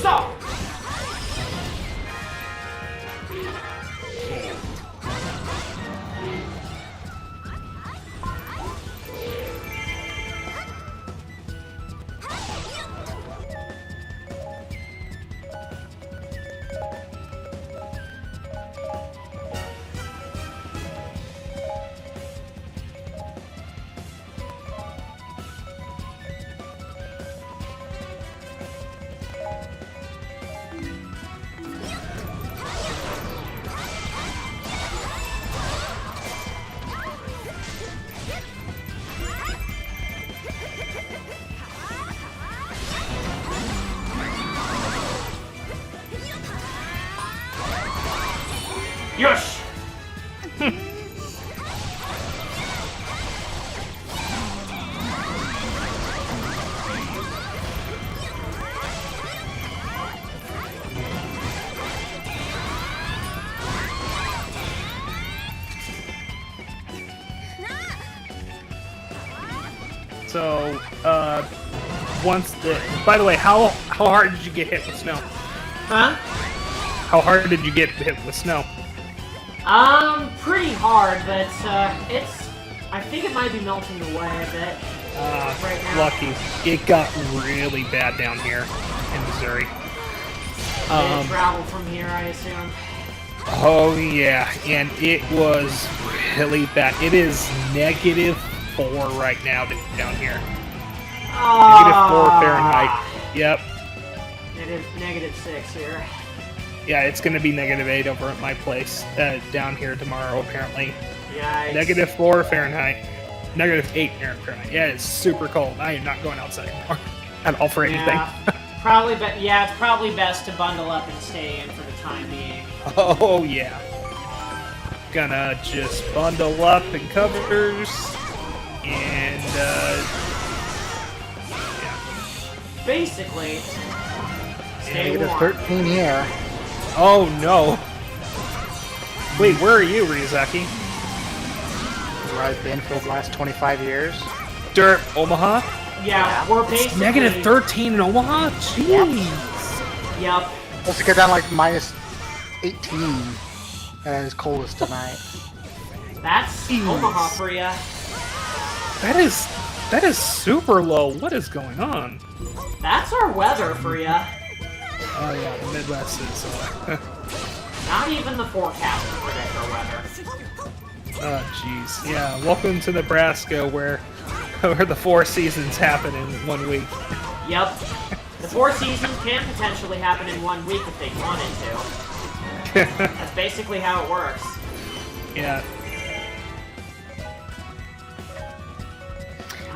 So. Yosh! So, once the... By the way, how hard did you get hit with snow? Huh? How hard did you get hit with snow? Pretty hard, but it's... I think it might be melting away a bit right now. Lucky. It got really bad down here in Missouri. They travel from here, I assume. Oh yeah, and it was really bad. It is -4 right now down here. -4 Fahrenheit. Yep. -6 here. Yeah, it's gonna be -8 over at my place down here tomorrow, apparently. Yikes. -4 Fahrenheit. -8 Fahrenheit. Yeah, it's super cold. I am not going outside anymore at all for anything. Yeah, it's probably best to bundle up and stay in for the time being. Oh yeah. Gonna just bundle up in covers and yeah. Basically, stay warm. -13 here. Oh no. Wait, where are you, Ryuzaki? Where I've been for the last 25 years. Derp, Omaha? Yeah, we're basically... -13 in Omaha? Jeez. Yep. Let's get down like -18 as cold as tonight. That's Jeez. Omaha for ya. That is super low. What is going on? That's our weather for ya. Oh yeah, the Midwest is. Not even the forecast can predict our weather. Oh jeez. Yeah. Welcome to Nebraska, where the 4 seasons happen in 1 week. Yep. The 4 seasons can potentially happen in 1 week if they wanted to. That's basically how it works. Yeah.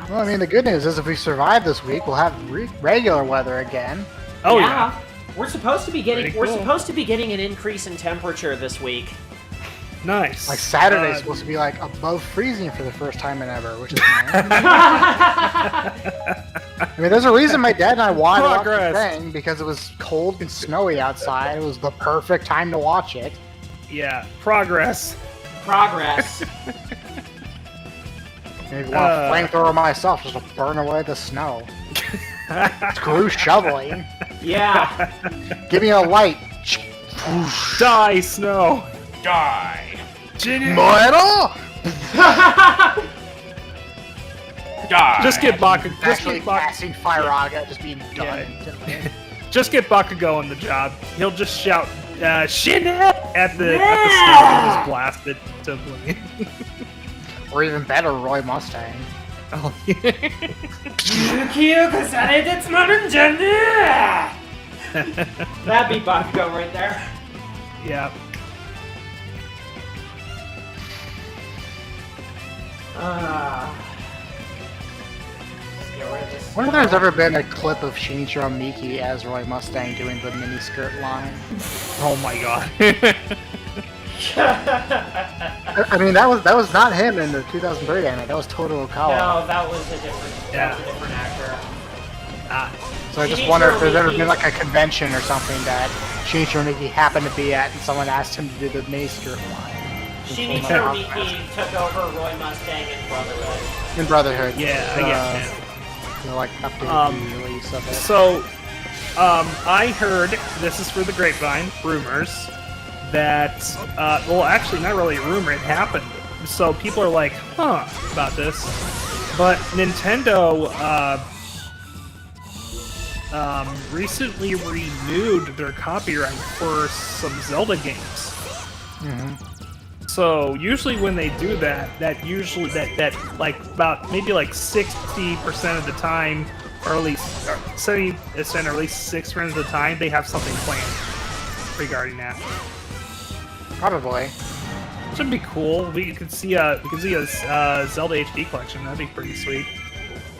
Well, I mean, the good news is if we survive this week, we'll have regular weather again. Oh yeah. We're supposed to be getting Pretty we're cool. supposed to be getting an increase in temperature this week. Nice. Like Saturday's supposed to be like above freezing for the first time in ever, which is nice. I mean, there's a reason my dad and I wanted to watch the Progress. thing because it was cold and snowy outside. It was the perfect time to watch it. Yeah. Progress. Progress. Maybe want a flamethrower myself just to burn away the snow. Screw shoveling. Yeah. Give me a light. Die, snow. Die! Muero! Die! Just get Bakugo. Just Actually get Bakugo. casting Fire Aga, just being done. Just get Bakugo on the job. He'll just shout "Shin!" at the snow and just blast it to oblivion. Or even better, Roy Mustang. Oh yeah. That'd be Bakugo right there. Yeah. Let's get rid of this. I wonder if there's ever been a clip of Shinichiro Miki as Roy Mustang doing the miniskirt line. Oh my god. I mean, that was not him in the 2003 anime. That was Toto Okawa. No, that was a different actor. So I just wonder if there's ever been like a convention or something that Shinichiro Miki happened to be at, and someone asked him to do the miniskirt line. Shinichiro Miki took over Roy Mustang in Brotherhood. In Brotherhood. Yeah, I get it. You know, like updated the release of it. So, I heard, this is for the grapevine, rumors, that, well, actually, not really a rumor, it happened. So people are like, huh, about this. But Nintendo, recently renewed their copyright for some Zelda games. So usually when they do that, that like about maybe like 60% of the time, or at least 70%, or at least 6% of the time, they have something planned regarding that. Probably. Should be cool. We could see a Zelda HD collection. That'd be pretty sweet.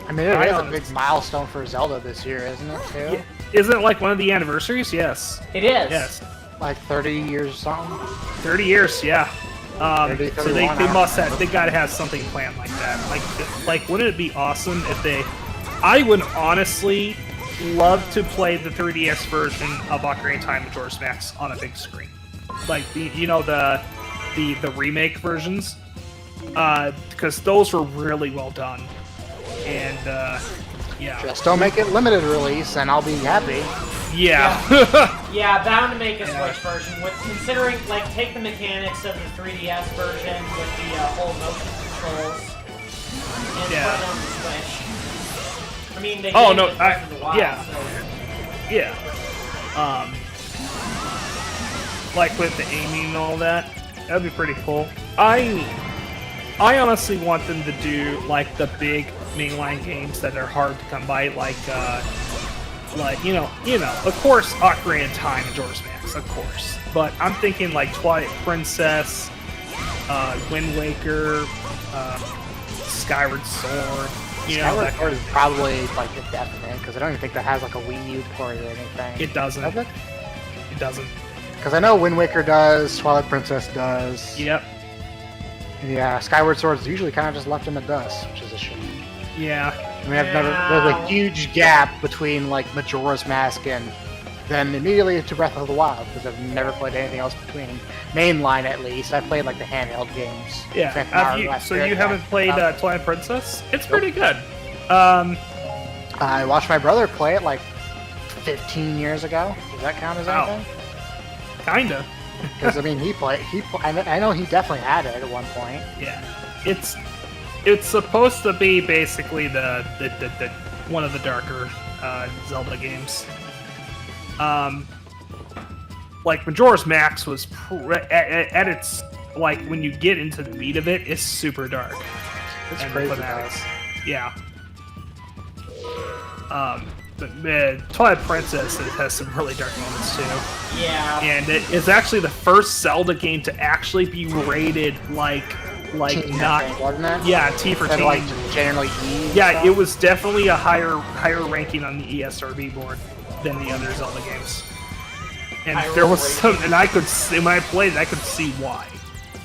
I mean, it is a big milestone for Zelda this year, isn't it, too? Yeah. Isn't it like one of the anniversaries? Yes. It is. Yes. Like 30 years or something? 30 years, yeah. 30, So they 31, must have, they gotta have something planned like that. Like wouldn't it be awesome if I would honestly love to play the 3DS version of Ocarina of Time Majora's Mask on a big screen. Like the remake versions. Because those were really well done. And yeah. Just don't make it limited release, and I'll be happy. Yeah. Yeah, bound to make a Switch version. With considering, like, take the mechanics of the 3DS version with the whole motion controls and put it on the Switch. I mean, they Oh, gave no, it Breath of the Wild, yeah. so... Yeah. Like with the aiming and all that, that'd be pretty cool. I honestly want them to do like the big mainline games that are hard to come by, like you know, of course, Ocarina of Time and Majora's Mask, of course. But I'm thinking like Twilight Princess, Wind Waker, Skyward Sword. You know, Skyward that Sword kind is of thing. probably like indefinite, because I don't even think that has like a Wii U port or anything. It doesn't. Does it? It doesn't. Because I know Wind Waker does, Twilight Princess does. Yep. And yeah, Skyward Sword's usually kind of just left in the dust, which is a shame. Yeah. I mean, there's a huge gap between like Majora's Mask and then immediately to Breath of the Wild, because I've never played anything else between. Mainline at least. I played like the handheld games. Yeah. So you haven't played Twilight Princess? It's pretty good. I watched my brother play it like 15 years ago. Does that count as anything? Kinda. Because I mean, I know he definitely had it at one point. Yeah, it's supposed to be basically the one of the darker Zelda games. Like Majora's Max was at its like when you get into the meat of it, it's super dark. It's And crazy. the Guys. thematics, yeah. But Twilight Princess has some really dark moments too. Yeah. And it is actually the first Zelda game to actually be rated like Teen, not I think, wasn't it? yeah T for Instead teen. of, like just generally E. and Yeah, stuff? it was definitely a higher ranking on the ESRB board than the other Zelda games. And Higher there was ranking? some, and I could see when I played it, I could see why.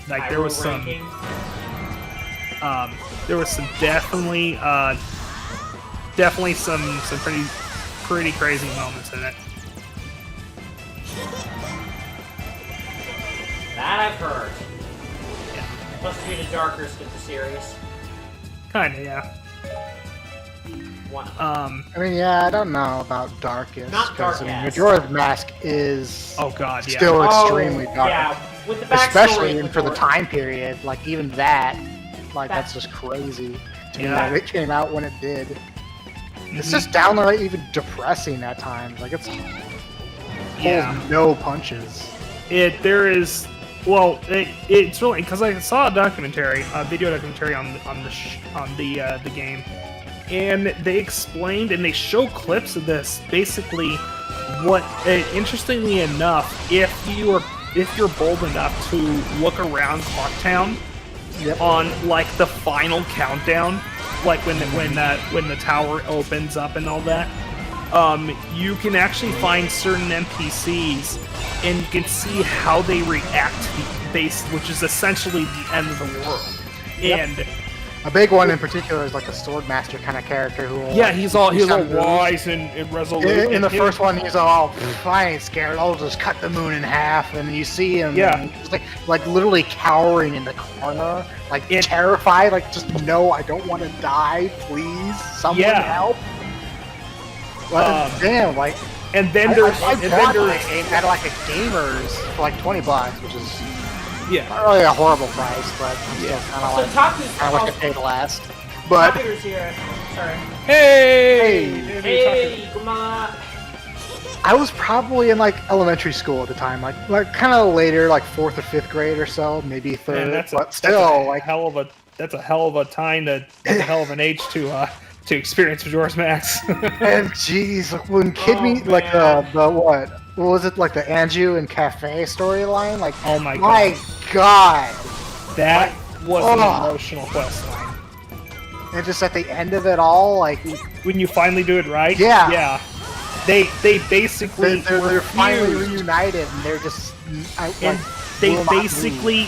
Like there was some, Ranking. there was some definitely some pretty crazy moments in it. That I've heard. Yeah, Supposed to be the darker stuff of the series. kinda, yeah. One of them. I mean, yeah, I don't know about darkest. Not 'cause, I mean, darkest. Majora's Mask is Oh god, yeah. still extremely dark. Yeah, with the backstory. Especially with for the Majora's- time period, like even that, like That- that's just crazy to me Yeah. that it came out when it did. It's Mhm. just downright even depressing at times. Like it's Yeah. pulls no punches. It's really because I saw a documentary, a video documentary on the game, and they explained and they show clips of this. Basically, what interestingly enough, if you're bold enough to look around Clocktown Yep. on like the final countdown, like when the tower opens up and all that, you can actually find certain NPCs and you can see how they react to the base, which is essentially the end of the world. Yep. And A big one in particular is like a sword master kind of character who will, yeah, like, he's all do some moves. wise and resolute. In the and first one, he's all, I ain't scared. I'll just cut the moon in half. And you see him, Yeah. and he's like literally cowering in the corner, like It- terrified. Like, just no, I don't want to die. Please, someone Yeah. help. Like, damn, like and then I there's bought and then that there's game at like a Gamers for like $20, which is yeah. not really a horrible price, but I'm still Yeah. kind of So like Taku's I wish it paid last. But Taku's here. Sorry. Hey, Hey, come on. I was probably in like elementary school at the time, like kind of later, like 4th or 5th grade or so, maybe 3rd. Man, But still, like hell of a time to that's a hell of an age to experience Majora's Max. and jeez, like when Kid Me, Oh, like man. the what was it, like the Anju and Cafe storyline? Like, Oh my god, That was an Oh. emotional quest line. and just at the end of it all, like When you finally do it right, Yeah. yeah. They basically they're finally refused. reunited, and they're just And they will not move. basically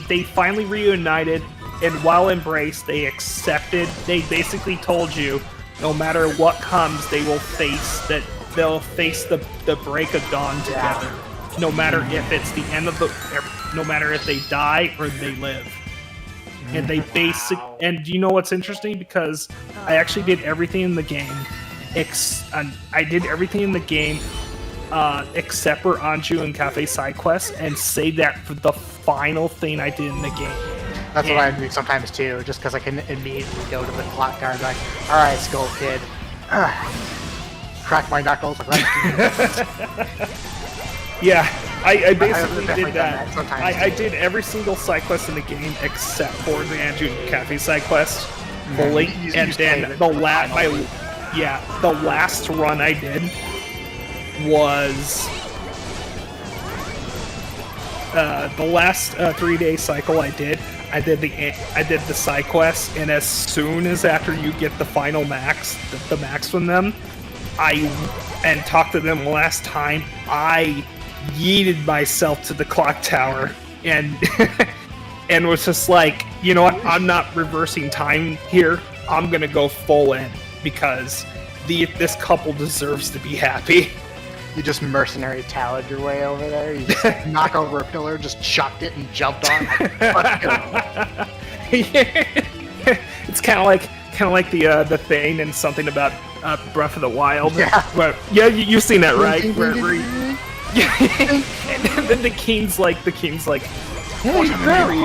they finally reunited, and while embraced, they accepted. They basically told you, no matter what comes, they'll face the break of dawn together. No matter if it's the end of no matter if they die or they live. And they and you know what's interesting? Because I actually did everything in the game. I did everything in the game except for Anju and Cafe side quests, and saved that for the final thing I did in the game. That's what I do sometimes too, just because I can immediately go to the clock tower and be like, alright, Skull Kid. Crack my knuckles. Yeah, I basically definitely did done that. that sometimes. I did every single side quest in the game except for the Anju and Cafe side quest fully, You and just then save it the for the final. the last run I did was the last 3-day cycle I did. I did the side quest, and as soon as after you get the final max, the max from them, and talked to them last time, I yeeted myself to the clock tower and and was just like, you know what? I'm not reversing time here. I'm gonna go full in because this couple deserves to be happy. You just mercenary tallied your way over there. You just knock over a pillar, just chucked it, and jumped on. Like, let's go. It's kind of like the thing and something about Breath of the Wild. Yeah. But yeah, you've seen that, right? And then the king's like, hey, Harry,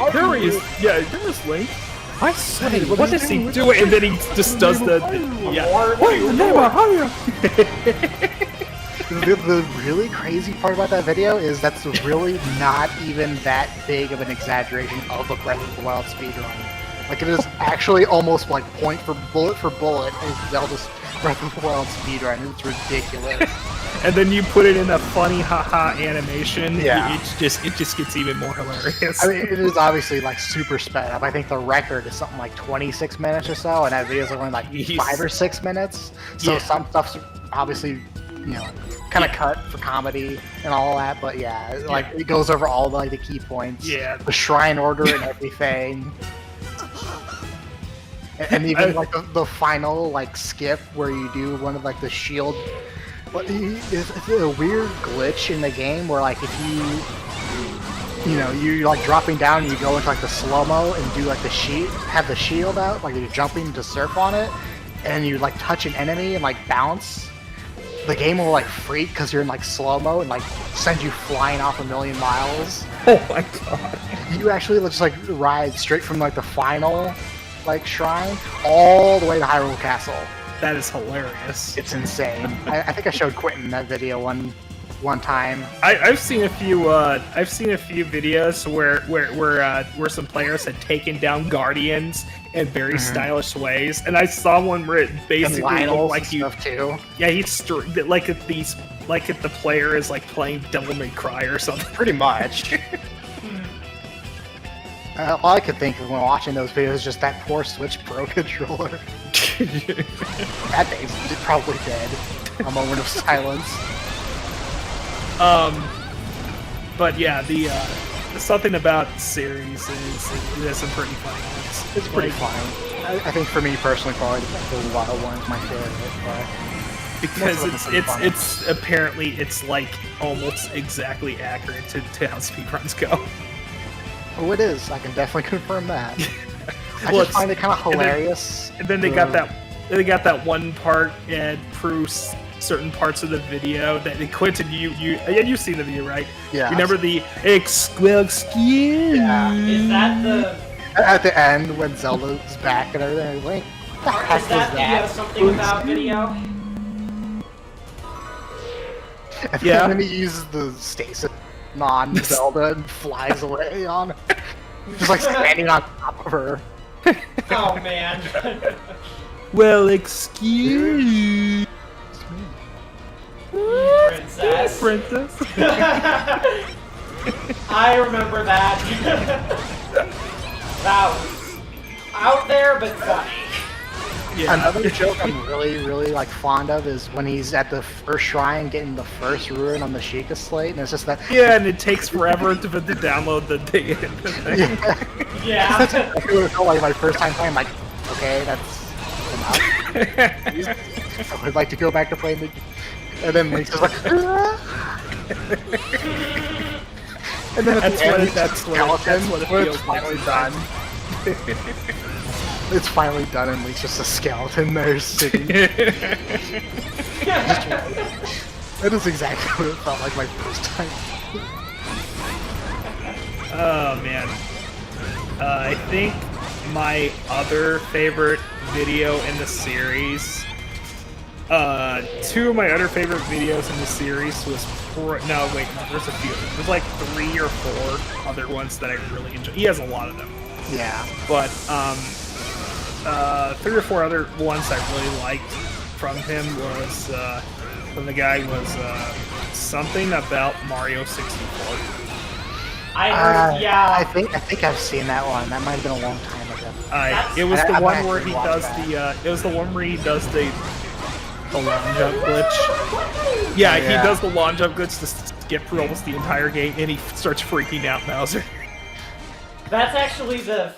yeah, there's Link. I say, what does he do? And then he just does the The really crazy part about that video is that's really not even that big of an exaggeration of a Breath of the Wild speedrun. Like, it is actually almost like point for bullet is Zelda's Breath of the Wild speedrun. It's ridiculous. And then you put it in a funny haha animation. Yeah. It just gets even more hilarious. I mean, it is obviously like super sped up. I think the record is something like 26 minutes or so, and that video's only like 5 or 6 minutes. So some stuff's obviously, kind of cut for comedy and all that. But yeah, like it goes over all the key points. Yeah. The shrine order and everything. And even like the final skip where you do one of the shield. But it's a weird glitch in the game where if you're dropping down and you go into the slow-mo and do have the shield out, you're jumping to surf on it, and you touch an enemy and bounce, the game will freak because you're in slow-mo and send you flying off 1,000,000 miles. Oh my god. You actually just ride straight from the final shrine all the way to Hyrule Castle. That is hilarious. It's insane. I think I showed Quentin that video one time. I've seen a few videos where some players had taken down guardians in very stylish ways, and I saw one where it basically looked like stuff too. Yeah, he's like if the player is playing Devil May Cry or something. Pretty much. All I could think of when watching those videos is just that poor Switch Pro controller. That thing's probably dead. A moment of silence. But yeah, the something about series is it has some pretty funny ones. It's pretty funny. I think for me personally, probably the Wild one's my favorite. But because it's apparently almost exactly accurate to how speedruns go. Oh, it is. I can definitely confirm that. I just find it kind of hilarious. And then they got that one part and proves certain parts of the video that Quentin, you've seen the video, right? Yeah. Remember the excuse? Yeah. Is that the... At the end, when Zelda's back and everything, Link, what the heck Is that was that? something about video? And then he uses the stasis non-Zelda and flies away on her. Just standing on top of her. Oh man. Well, excuse me. Princess. I remember that. That was out there but funny. Yeah. Another joke I'm really fond of is when he's at the first shrine getting the first ruin on the Sheikah slate, and it's just that. Yeah, and it takes forever to download the thing. Yeah. That's exactly what it felt like my first time playing. I'm like, okay, that's enough. I would like to go back to playing the. And then Link's just like. And then That's what it feels finally done. It's finally done, and Link's just a skeleton there sitting. That is exactly what it felt like my first time. Oh man. I think my other favorite video in the series. Two of my other favorite videos in the series was there's a few. There's 3 or 4 other ones that I really enjoy. He has a lot of them. Yeah. But 3 or 4 other ones I really liked from him was something about Mario 64. I heard, yeah. I think I've seen that one. That might have been a long time ago. It was the one where he does the lawn jump glitch. Yeah, he does the lawn jump glitch to skip through almost the entire game, and he starts freaking out Bowser. That's actually the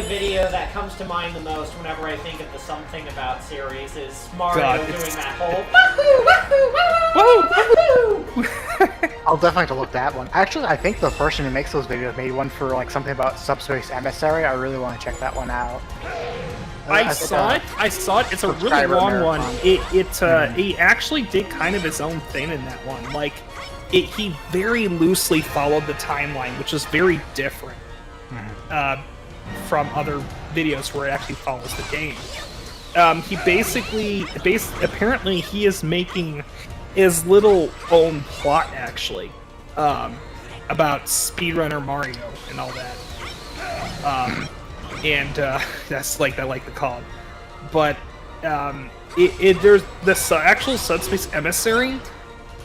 video that comes to mind the most whenever I think of the something about series is Mario doing that whole woohoo. I'll definitely have to look that one. Actually, I think the person who makes those videos made one for something about Subspace Emissary. I really want to check that one out. I saw it. It's a really long one. He actually did kind of his own thing in that one. he very loosely followed the timeline, which is very different from other videos where it actually follows the game. He apparently he is making his little own plot, actually, about speedrunner Mario and all that. That's like I like to call it. But there's the actual Subspace Emissary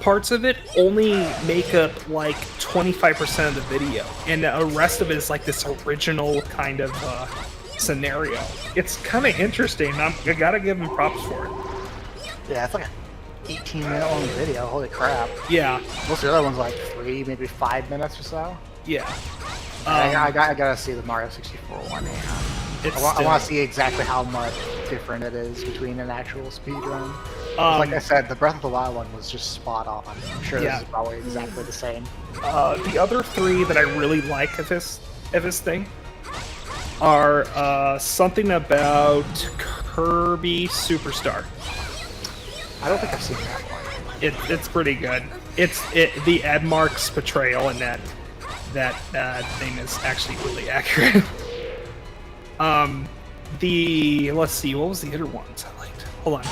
parts of it only make up like 25% of the video, and the rest of it is like this original kind of scenario. It's kind of interesting. I gotta give him props for it. Yeah, it's like an 18-minute long video. Holy crap. Yeah. Most of the other ones like 3, maybe 5 minutes or so. Yeah. I gotta see the Mario 64 one. I want to see exactly how much different it is between an actual speedrun. Like I said, the Breath of the Wild one was just spot on. I'm sure this is probably exactly the same. The other 3 that I really like of his thing are something about Kirby Superstar. I don't think I've seen that one. It's pretty good. The Edmark's portrayal in that thing is actually really accurate. Let's see, what was the other ones I liked? Hold on.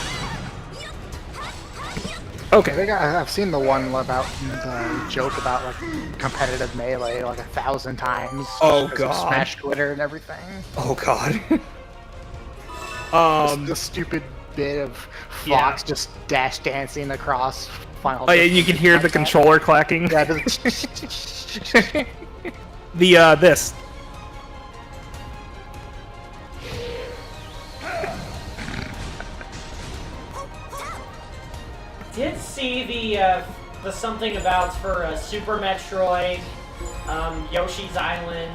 Okay. I think I've seen the one about the joke about like competitive melee like 1,000 times. Oh god. Smash Twitter and everything. Oh god. The stupid bit of Fox just dash dancing across Final. Oh yeah, you can hear the controller clacking. Yeah. This. Did see the something about for Super Metroid, Yoshi's Island,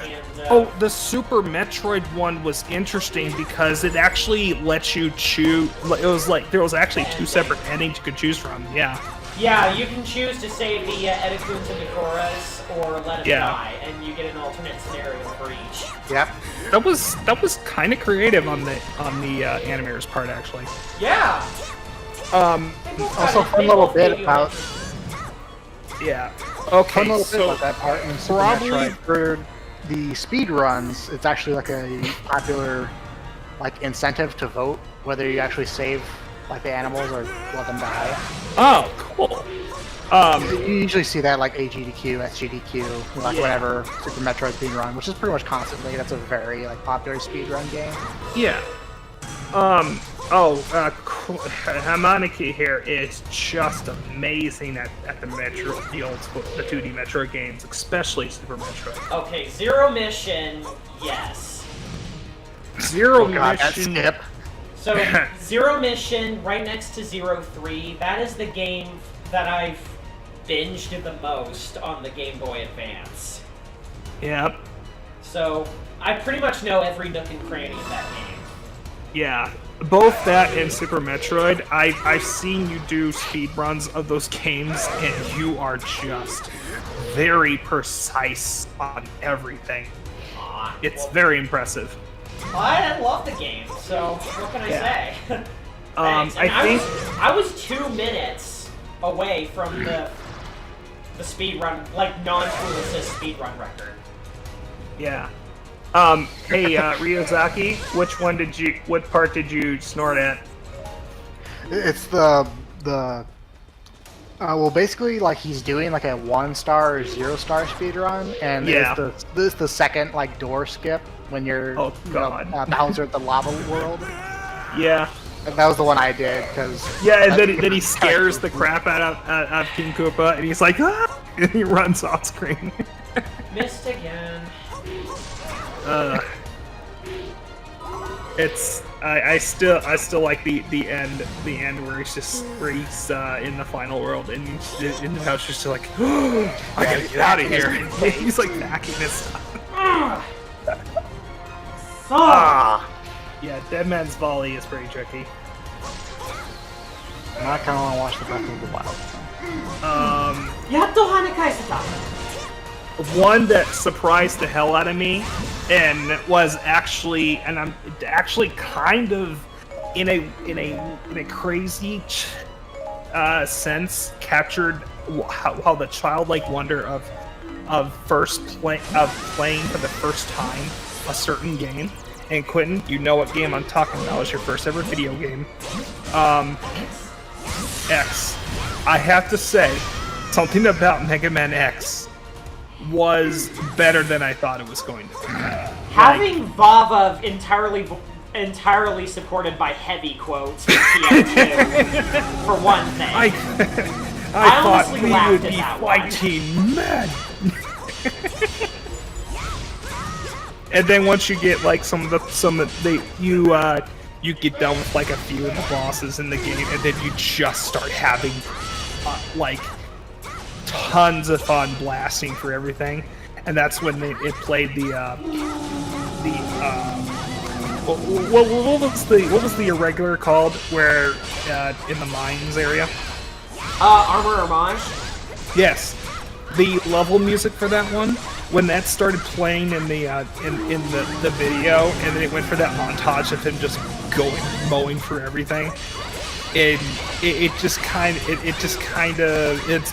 and the Super Metroid one was interesting because it actually lets you choose. It was like there was actually 2 separate endings you could choose from. Yeah. Yeah, you can choose to save the Edekun's and Nikoras or let it die, and you get an alternate scenario for each. Yep. That was kind of creative on the animator's part, actually. Yeah. Also, fun little bit about. Yeah. Okay. Fun little bit So about that part in Super probably Metroid. For the speed runs, it's actually like a popular like incentive to vote whether you actually save like the animals or let them die. Oh, cool. You usually see that like AGDQ, SGDQ, like whatever Super Metroid speed run, which is pretty much constantly. That's a very like popular speed run game. Yeah. Harmoniki here is just amazing at the the 2D Metroid games, especially Super Metroid. Okay, Zero Mission, yes. Zero God, Mission. that skip. So, Zero Mission, right next to Zero 3, that is the game that I've binged the most on the Game Boy Advance. Yep. So, I pretty much know every nook and cranny of that game. Yeah. Both that and Super Metroid, I've seen you do speedruns of those games, and you are just very precise on everything. It's very impressive. I love the game, so what can I say? Thanks. And I was 2 minutes away from the speedrun, like non-tool assist speedrun record. Yeah. Hey, Ryozaki, what part did you snort at? It's well, basically, like he's doing like a 1-star or 0-star speedrun, and it's the second like door skip when you're Bowser at the lava world. Yeah. And that was the one I did because. Yeah, and then he scares the crap out of King Koopa, and he's like, ah! And he runs off screen. Missed again. I still like the end where he's in the final world and in the house just like, oh, I gotta get out of here. He's like backing his stuff. Yeah, Dead Man's Volley is pretty tricky. I kind of want to watch the Breath of the Wild. One that surprised the hell out of me and was actually, and I'm actually kind of in a crazy sense captured how the childlike wonder of playing for the first time a certain game. And Quentin, you know what game I'm talking about. It was your first ever video game. X. I have to say, something about Mega Man X was better than I thought it was going to be. Having Vava entirely supported by heavy quotes for TM2, for one thing. I thought honestly we laughed would at be that one. fighting mad. And then once you get like you get done with like a few of the bosses in the game, and then you just start having like tons of fun blasting for everything, and that's when it played what was the irregular called where in the mines area? Armor Homage? Yes, the level music for that one, when that started playing in the the video, and then it went for that montage of him just mowing for everything. It's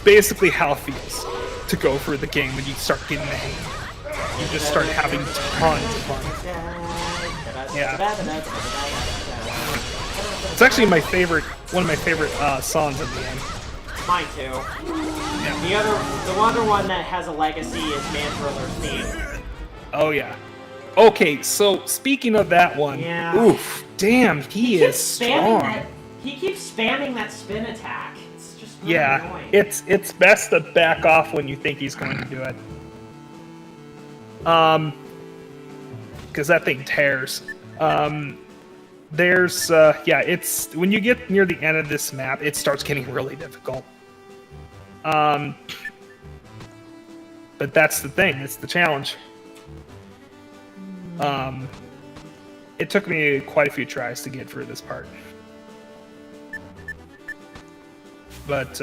basically how it feels to go through the game when you start getting the hang. You just start having tons of fun. Yeah. It's actually one of my favorite songs of the game. Mine too. Yeah. The other one that has a legacy is Mandriller's theme. Oh yeah. Okay, so speaking of that one, Yeah. oof, damn, he is strong. He keeps spamming that spin attack. It's just really Yeah, annoying. it's best to back off when you think he's going to do it. Because that thing tears. It's when you get near the end of this map, it starts getting really difficult. But that's the thing, it's the challenge. It took me quite a few tries to get through this part. But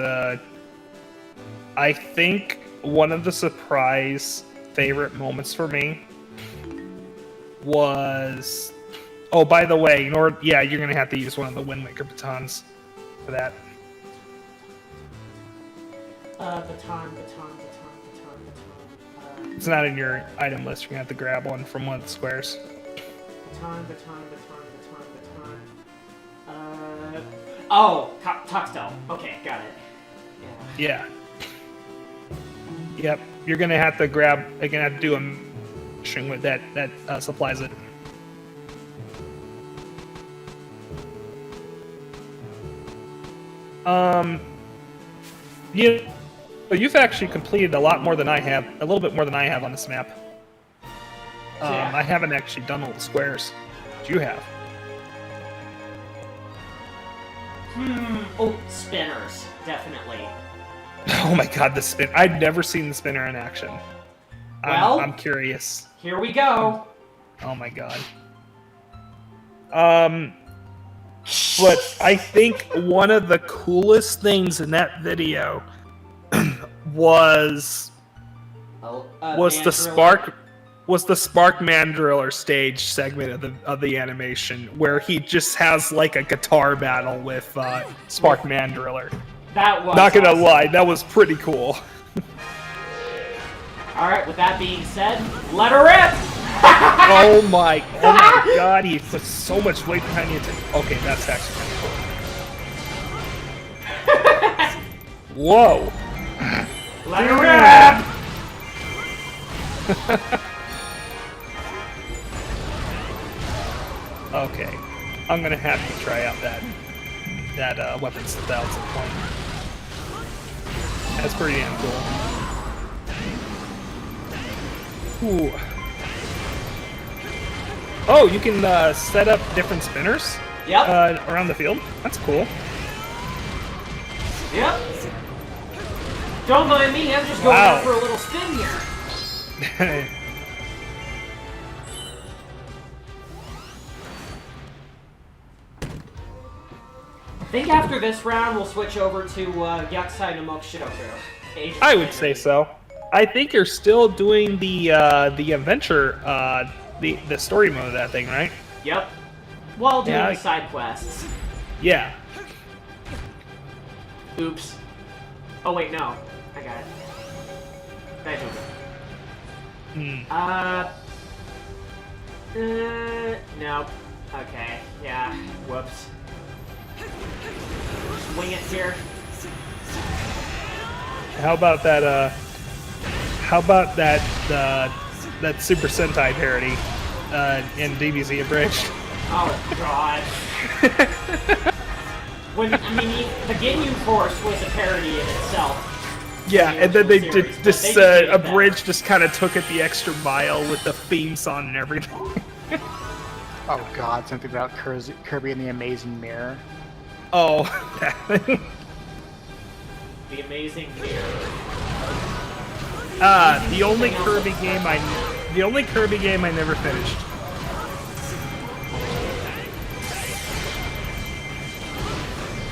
I think one of the surprise favorite moments for me was... Oh, by the way, you're going to have to use one of the Wind Waker batons for that. Baton. It's not in your item list. You're going to have to grab one from one of the squares. Baton. Oh, Tuxtel. Okay, got it. Yeah. Yep. You're going to have to do a mission with that supplies it. You've actually completed a lot more than I have, a little bit more than I have on this map. Yeah. I haven't actually done all the squares, but you have. Oh, spinners, definitely. Oh my god, the spin! I'd never seen the spinner in action. Well, I'm curious. Here we go. Oh my god. But I think one of the coolest things in that video was the Spark Mandriller stage segment of the animation where he just has like a guitar battle with Spark Mandriller. That was Not gonna awesome. lie, that was pretty cool. Alright, with that being said, let her rip! Oh my god, he put so much weight behind the attack. Okay, that's actually kind of cool. Whoa! Let her rip! Okay, I'm gonna have you try out that weapon style at some point. That's pretty damn cool. Ooh. Oh, you can set up different spinners around the field. That's cool. Yep. Don't mind me, I'm just going out for a little spin here. I think after this round, we'll switch over to Yakusai no Mokushidoku. I would say so. I think you're still doing the adventure, the story mode of that thing, right? Yep. While doing the side quests. Yeah. Oops. Oh wait, no. I got it. Nope. Okay, yeah. Whoops. Wing it here. How about that, that Super Sentai parody, in DBZ Abridged? Oh, God. The Ginyu Force was a parody in itself. Yeah, and then they did series, this, but they did it Abridged just kind of took it the extra mile with the theme song and everything. Oh god, something about Kirby and the Amazing Mirror. Oh, The Amazing Mirror. the only Kirby game I never finished.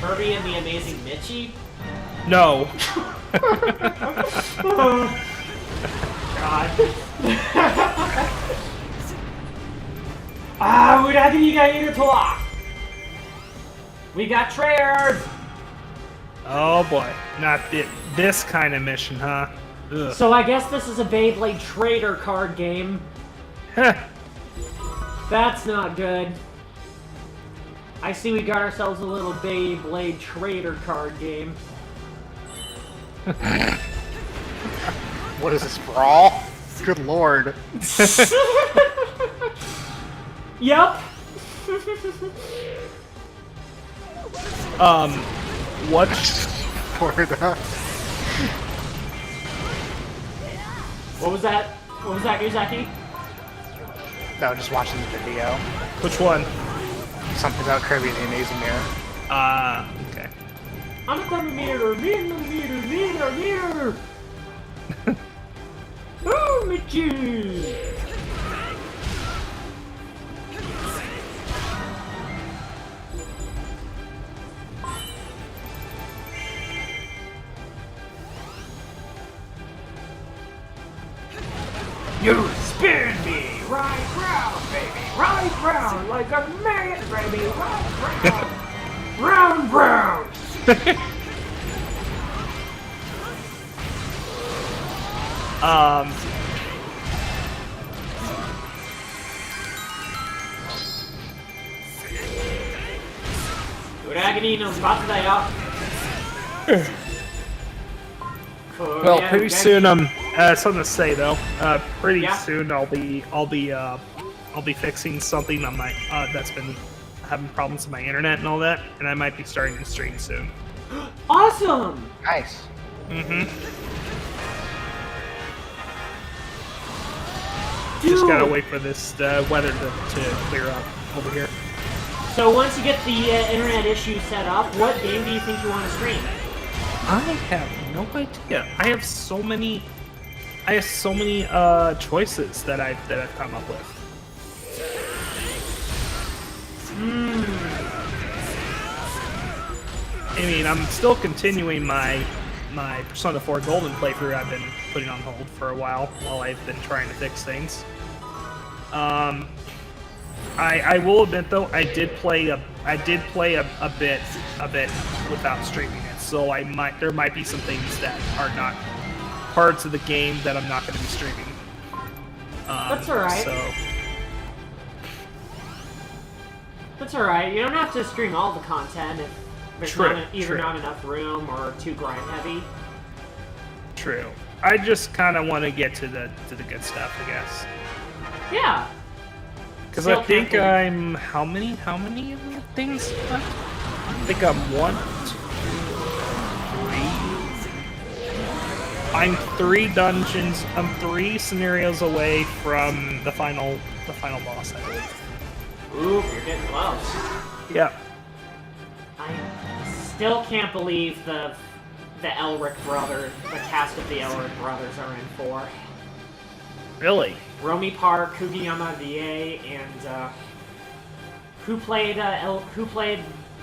Kirby and the Amazing Mitchie? No. God. Uragiri ga iru to wa! We got traired! Oh boy, not this kind of mission, huh? Ugh. So I guess this is a Beyblade Trader card game. That's not good. I see we got ourselves a little Beyblade Trader card game. What is this, Brawl? Good lord. Yep. What? Florida. What was that? What was that, Miyazaki? No, just watching the video. Which one? Something about Kirby and the Amazing Mirror. Okay. I'm a meter. Oh, Mickey! You spin me right round, baby, right round, like a magnet, baby, right round, round. Uragiri no spot da yo. Well, pretty soon, something to say though. Pretty soon I'll be fixing something on my that's been having problems with my internet and all that, and I might be starting to stream soon. Awesome! Nice. Just gotta wait for this weather to clear up over here. So once you get the internet issue set up, what game do you think you want to stream? I have no idea. I have so many choices that I've come up with. I mean, I'm still continuing my Persona 4 Golden playthrough I've been putting on hold for a while I've been trying to fix things. I will admit though, I did play a bit without streaming it, so there might be some things that are not parts of the game that I'm not going to be streaming. That's alright. So that's alright. You don't have to stream all the content if there's not enough room or too grind heavy. True. I just kind of want to get to the good stuff, I guess. Yeah. Because I think I'm how many things left? I think I'm 1, 2, 3. I'm 3 dungeons. I'm 3 scenarios away from the final boss, I believe. Ooh, you're getting close. Yeah. I still can't believe the Elric cast of the Elric brothers are in 4. Really? Romy Park, Kugiyama VA, and who played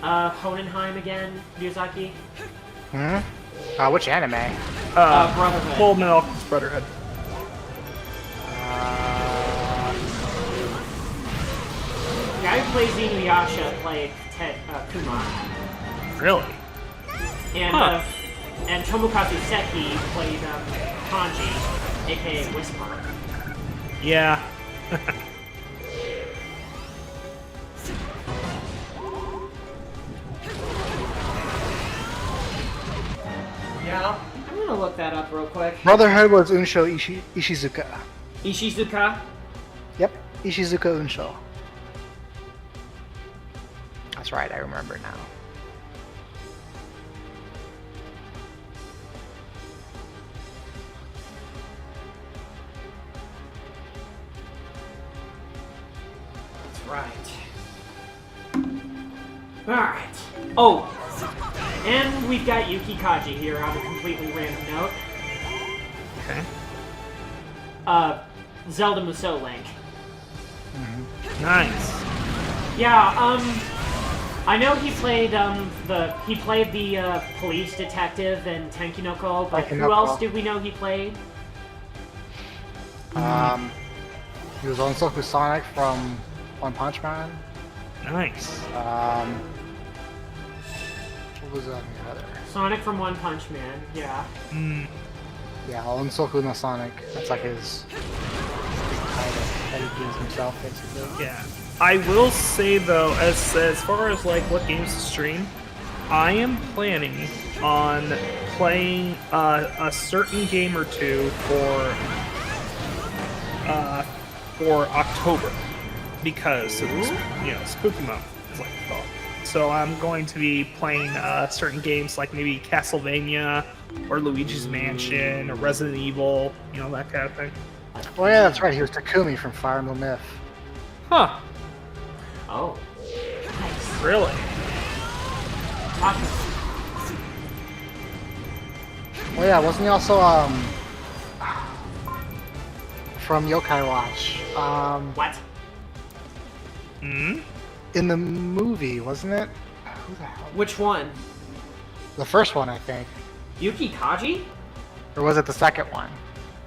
Hohenheim again, Miyazaki? Which anime? Brotherhood. Full Metal Alchemist Brotherhood. The guy who plays Inuyasha played Kuma. Really? And And Tomokazu Seki played Kanji, aka Whisper. Yeah. Yeah, I'm gonna look that up real quick. Brotherhood was Unsho Ishizuka. Ishizuka? Yep, Ishizuka Unsho. That's right, I remember now. That's right. Alright. Oh! And we've got Yuki Kaji here on a completely random note. Okay. Zelda Musou Link. Nice. Yeah, I know he played the police detective in Tenkinoko, but who Tenkinoko. else did we know he played? He was also Sonic from One Punch Man. Nice. What was that the other? Sonic from One Punch Man, yeah. Yeah, Onsoku no Sonic. That's like his title that he gives himself, basically. Yeah. I will say though, as far as like what games to stream, I am planning on playing a certain game or two for October because it's, spooky month is like the thought. So I'm going to be playing certain games like maybe Castlevania or Luigi's Mansion or Resident Evil, that kind of thing. Oh yeah, that's right. He was Takumi from Fire Emblem Myth. Huh? Oh. Nice. Really? Oh yeah, wasn't he also from Yokai Watch? What? Hmm? In the movie, wasn't it? Who the hell? Which one? The first one, I think. Yuki Kaji? Or was it the second one?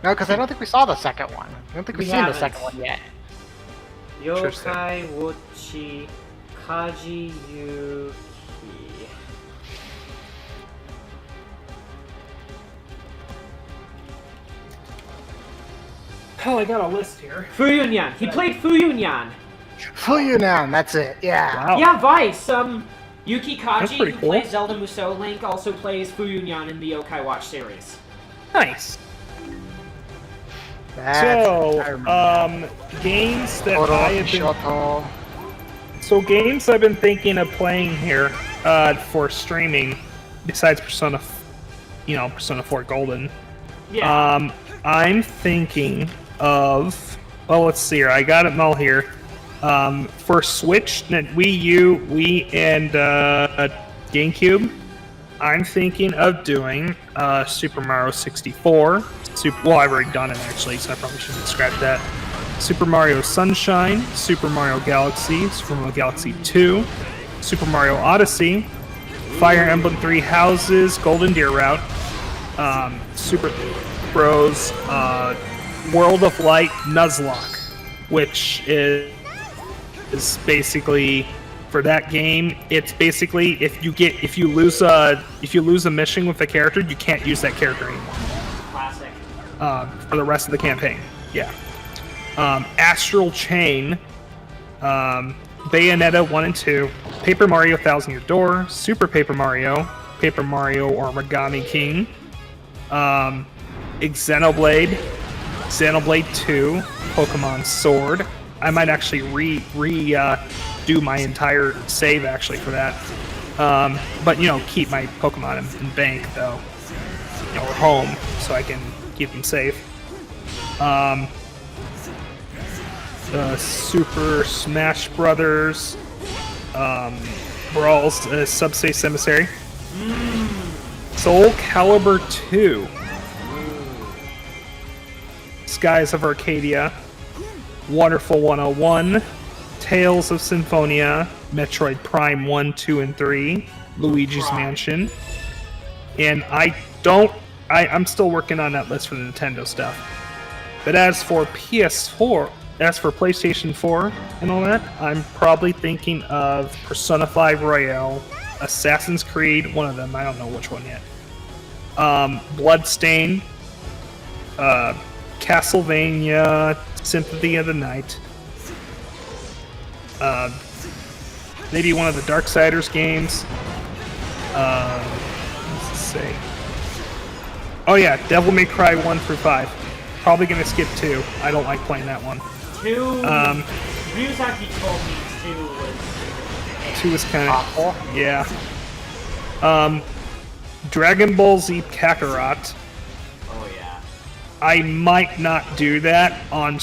No, because I don't think we saw the second one. I don't think we've We seen the haven't. second one yet. Yokai Wuchi Kaji Yuki. Oh, I got a list here. Fuyunyan. He played Fuyunyan. Fuyunan, that's it. Yeah. Wow. Yeah, Vice. Yuki That's Kaji, pretty who cool. plays Zelda Musou Link, also plays Fuyunyan in the Yokai Watch series. Nice. That's I So, remember games that Toro, I have been Shoto. So games I've been thinking of playing here for streaming, besides Persona 4 Golden. Yeah. I'm thinking of, let's see here. I got it all here. For Switch, Wii U, Wii, and GameCube, I'm thinking of doing Super Mario 64. I've already done it actually, so I probably shouldn't scratch that. Super Mario Sunshine, Super Mario Galaxy, Super Mario Galaxy 2, Super Mario Odyssey, Fire Emblem Three Houses, Golden Deer Route, Super Bros, World of Light, Nuzlocke, which is basically for that game. It's basically if you lose a mission with a character, you can't use that character anymore. Classic. For the rest of the campaign. Yeah. Astral Chain, Bayonetta 1 and 2, Paper Mario Thousand Year Door, Super Paper Mario Origami King, Xenoblade 2, Pokemon Sword. I might actually do my entire save actually for that. But keep my Pokemon in bank though, or home, so I can keep them safe. Super Smash Brothers, Brawl's Subspace Emissary, Soul Calibur 2, Skies of Arcadia, Wonderful 101, Tales of Symphonia, Metroid Prime 1, 2, and 3, Luigi's Mansion, and I'm still working on that list for the Nintendo stuff. But as for PlayStation 4 and all that, I'm probably thinking of Persona 5 Royale, Assassin's Creed, one of them, I don't know which one yet. Bloodstained, Castlevania, Symphony of the Night, maybe one of the Darksiders games. Let's see. Oh yeah, Devil May Cry 1 through 5. Probably gonna skip 2. I don't like playing that one. 2. Ryuzaki told me 2 was. 2 was kind of Awful. yeah. Dragon Ball Z Kakarot. Oh yeah. I might not do that on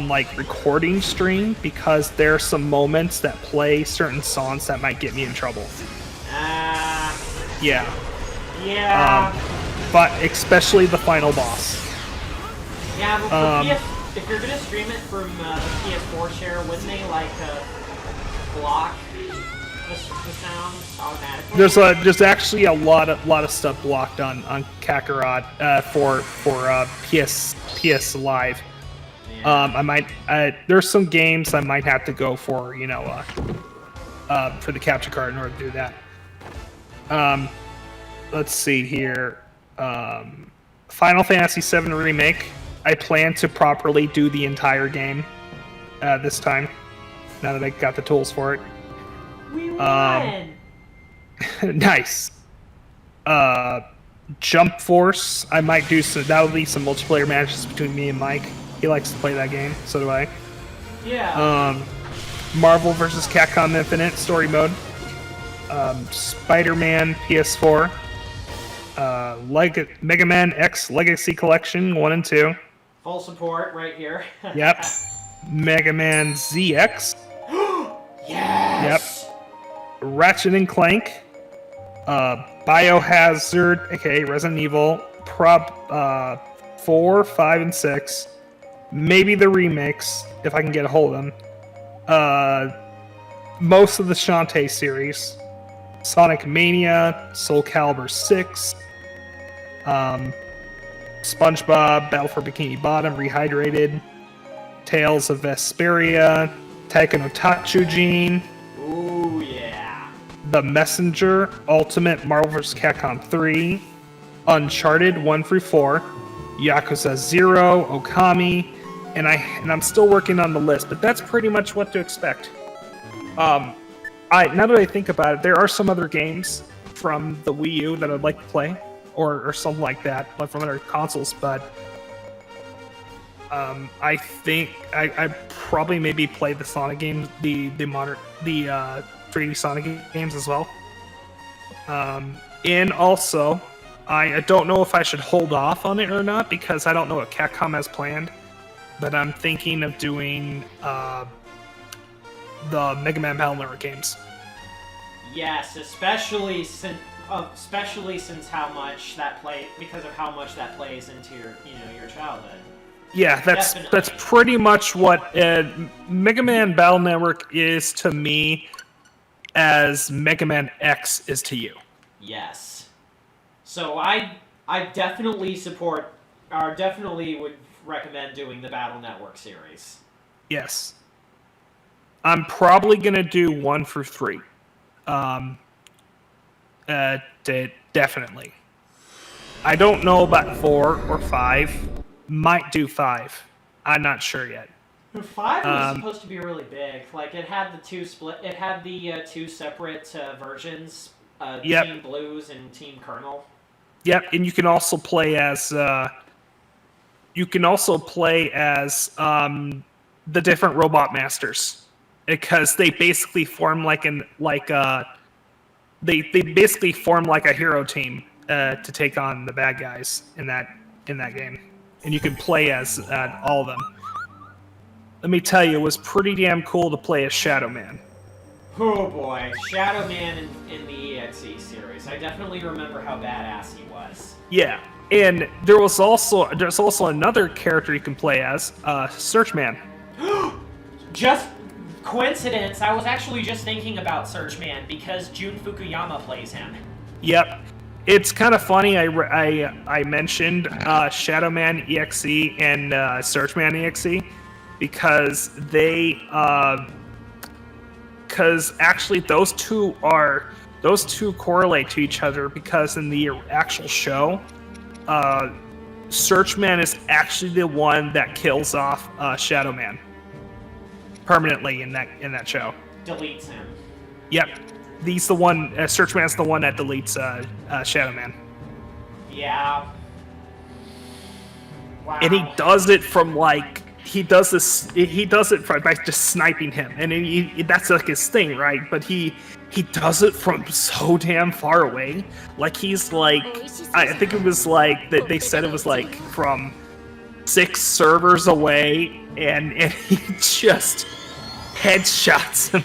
like recording stream because there are some moments that play certain songs that might get me in trouble. Yeah. Yeah. But especially the final boss. Yeah, but for if you're gonna stream it from the PS4 share, wouldn't they like block the sound automatically? There's actually a lot of stuff blocked on Kakarot for PS Live. Yeah. There's some games I might have to go for for the capture card in order to do that. Let's see here. Final Fantasy VII Remake. I plan to properly do the entire game this time. Now that I got the tools for it. We won. Nice. Jump Force. I might do some. That'll be some multiplayer matches between me and Mike. He likes to play that game. So do I. Yeah. Marvel vs. Capcom Infinite story mode. Spider-Man PS4. Mega Man X Legacy Collection 1 and 2. Full support right here. Yep. Mega Man ZX. Yes. Yep. Ratchet and Clank. Biohazard, aka Resident Evil. Prop 4, 5, and 6. Maybe the remakes, if I can get a hold of them. Most of the Shantae series. Sonic Mania, Soul Calibur 6. SpongeBob, Battle for Bikini Bottom, Rehydrated, Tales of Vesperia, Taika no Tatsujin, Ooh, yeah. The Messenger, Ultimate Marvel vs. Capcom 3, Uncharted 1 through 4, Yakuza 0, Okami, and I'm still working on the list, but that's pretty much what to expect. Now that I think about it, there are some other games from the Wii U that I'd like to play. Or something like that, but from other consoles. But I think I probably maybe play the Sonic games, the 3D Sonic games as well. And also, I don't know if I should hold off on it or not because I don't know what Capcom has planned. But I'm thinking of doing the Mega Man Battle Network games. Yes, especially since how much that plays into your childhood. Yeah, that's pretty much what Mega Man Battle Network is to me as Mega Man X is to you. Yes. So I definitely definitely would recommend doing the Battle Network series. Yes. I'm probably gonna do 1 through 3. Definitely. I don't know about 4 or 5. Might do 5. I'm not sure yet. 5 was supposed to be really big. Like it had the two separate versions, Yep. Team Blues and Team Colonel. Yep, and you can also play as the different robot masters because they basically form they basically form like a hero team to take on the bad guys in that game, and you can play as all of them. Let me tell you, it was pretty damn cool to play as Shadow Man. Oh boy, Shadow Man in the EXE series. I definitely remember how badass he was. Yeah, and there's also another character you can play as, Search Man. Just coincidence, I was actually just thinking about Search Man because Jun Fukuyama plays him. Yep. It's kind of funny. I mentioned Shadow Man EXE and Search Man EXE because actually those two are those two correlate to each other because in the actual show, Searchman is actually the one that kills off Shadow Man permanently in that show. Deletes him. Yep, he's the one. Searchman's the one that deletes Shadow Man. Yeah. Wow. And he does it from like he does it by just sniping him, and that's like his thing, right? But he does it from so damn far away. Like he's like, I think it was like that they said it was like from 6 servers away, and he just headshots him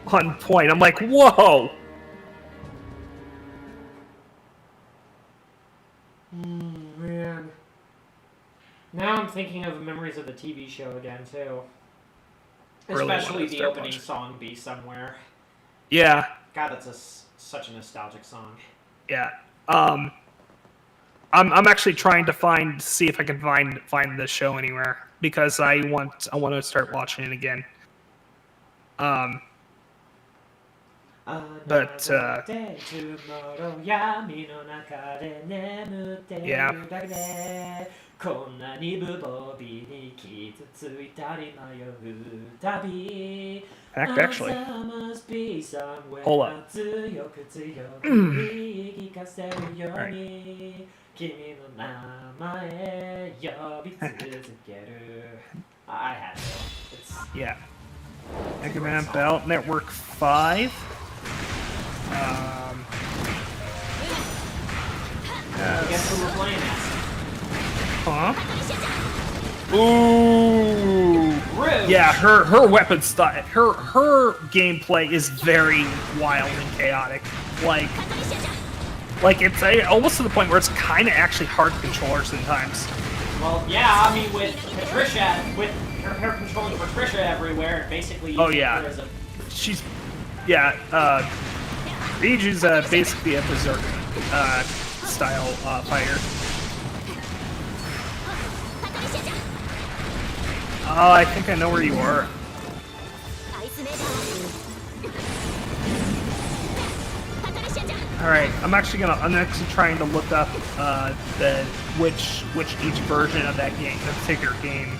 on point. I'm like, whoa. Man. Now I'm thinking of memories of the TV show again, too. Really Especially wanna the start opening watching. song, Be Somewhere. Yeah. God, that's such a nostalgic song. Yeah. I'm actually trying to see if I can find the show anywhere because I want to start watching it again. But yeah. こんなに無防備に傷ついたり迷うたび Actually, hold up. 強く強く言い聞かせるように君の名前呼び続ける I had to. Yeah. Mega Man Battle Network 5. Guess who we're playing as? Huh? Ooh. Rude. Yeah, her weapon style, her gameplay is very wild and chaotic. Like it's almost to the point where it's kind of actually hard to control her sometimes. Well, yeah, I mean, with Patricia, with her controlling Patricia everywhere, basically. Oh yeah, her as a... she's Ryuju's basically a berserk style fighter. Oh, I think I know where you are. All right, I'm actually trying to look up which each version of that game, that particular game,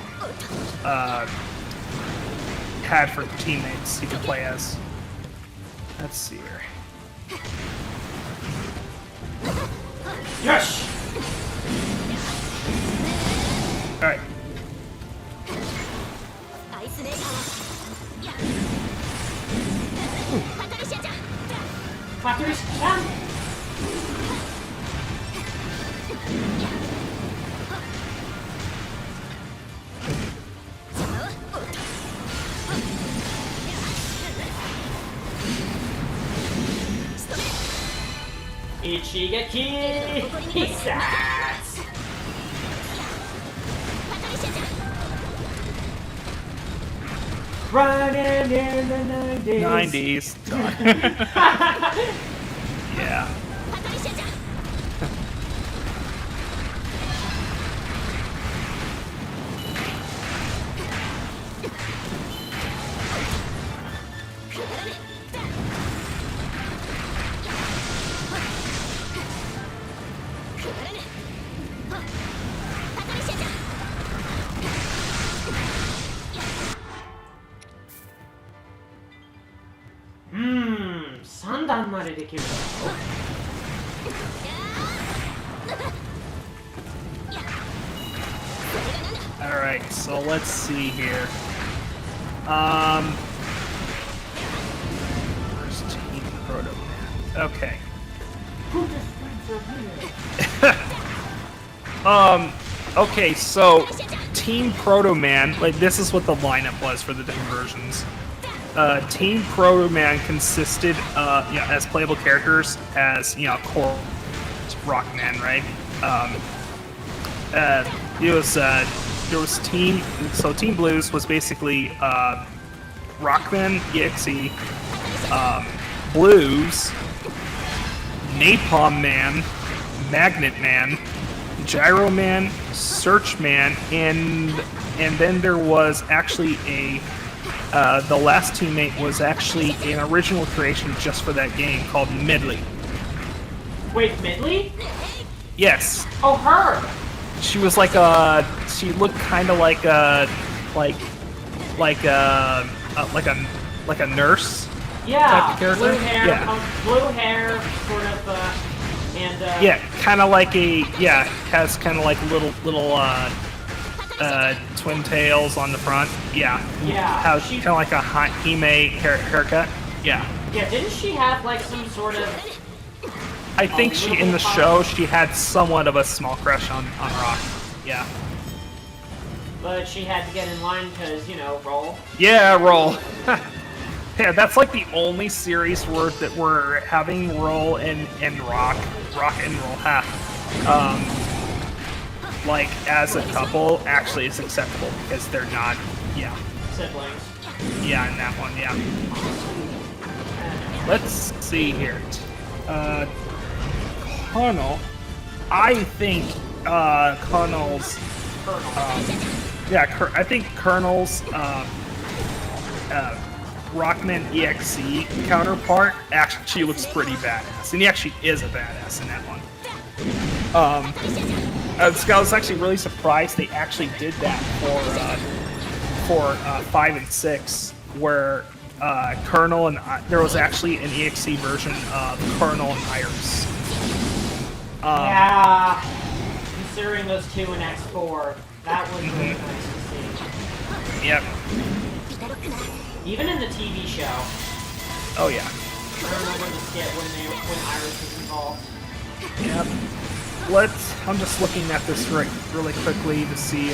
had for teammates you can play as. Let's see here. Yes. All right. Patricia. Ichigaki Hisatsu. Running in the 90s. 90s. Yeah. Three段までできる。Alright, so let's see here. Where's Team Proto Man? Okay. Okay, so Team Proto Man, like this is what the lineup was for the different versions. Team Proto Man consisted, as playable characters as, core Rockman, right? There was Team Blues was basically Rockman, EXE, Blues, Napalm Man, Magnet Man, Gyro Man, Search Man, and then there was actually a the last teammate was actually an original creation just for that game called Midley. Wait, Midley? Yes. Oh, her! She was like she looked kind of like a nurse. Yeah, type of character. blue hair, sort of, and yeah, kind of like has kind of like little twin tails on the front. Yeah. Has kind of like a Hime haircut. Yeah. Yeah, didn't she have like some sort of? I think in the show she had somewhat of a small crush on Rock. Yeah. But she had to get in line because, roll. Yeah, roll. Yeah, that's like the only series that we're having roll and rock and roll like as a couple actually is acceptable because they're not Siblings. Yeah, in that one, yeah. Let's see here. Colonel. I think Colonel's I think Colonel's Rockman EXE counterpart actually looks pretty badass, and he actually is a badass in that one. I was actually really surprised they actually did that for 5 and 6, where Colonel and there was actually an EXE version of Colonel and Iris. Yeah, considering those two in X4, that was really nice to see. Yep. Even in the TV show. Oh yeah. I remember the skit when Iris was involved. Yep. I'm just looking at this really quickly to see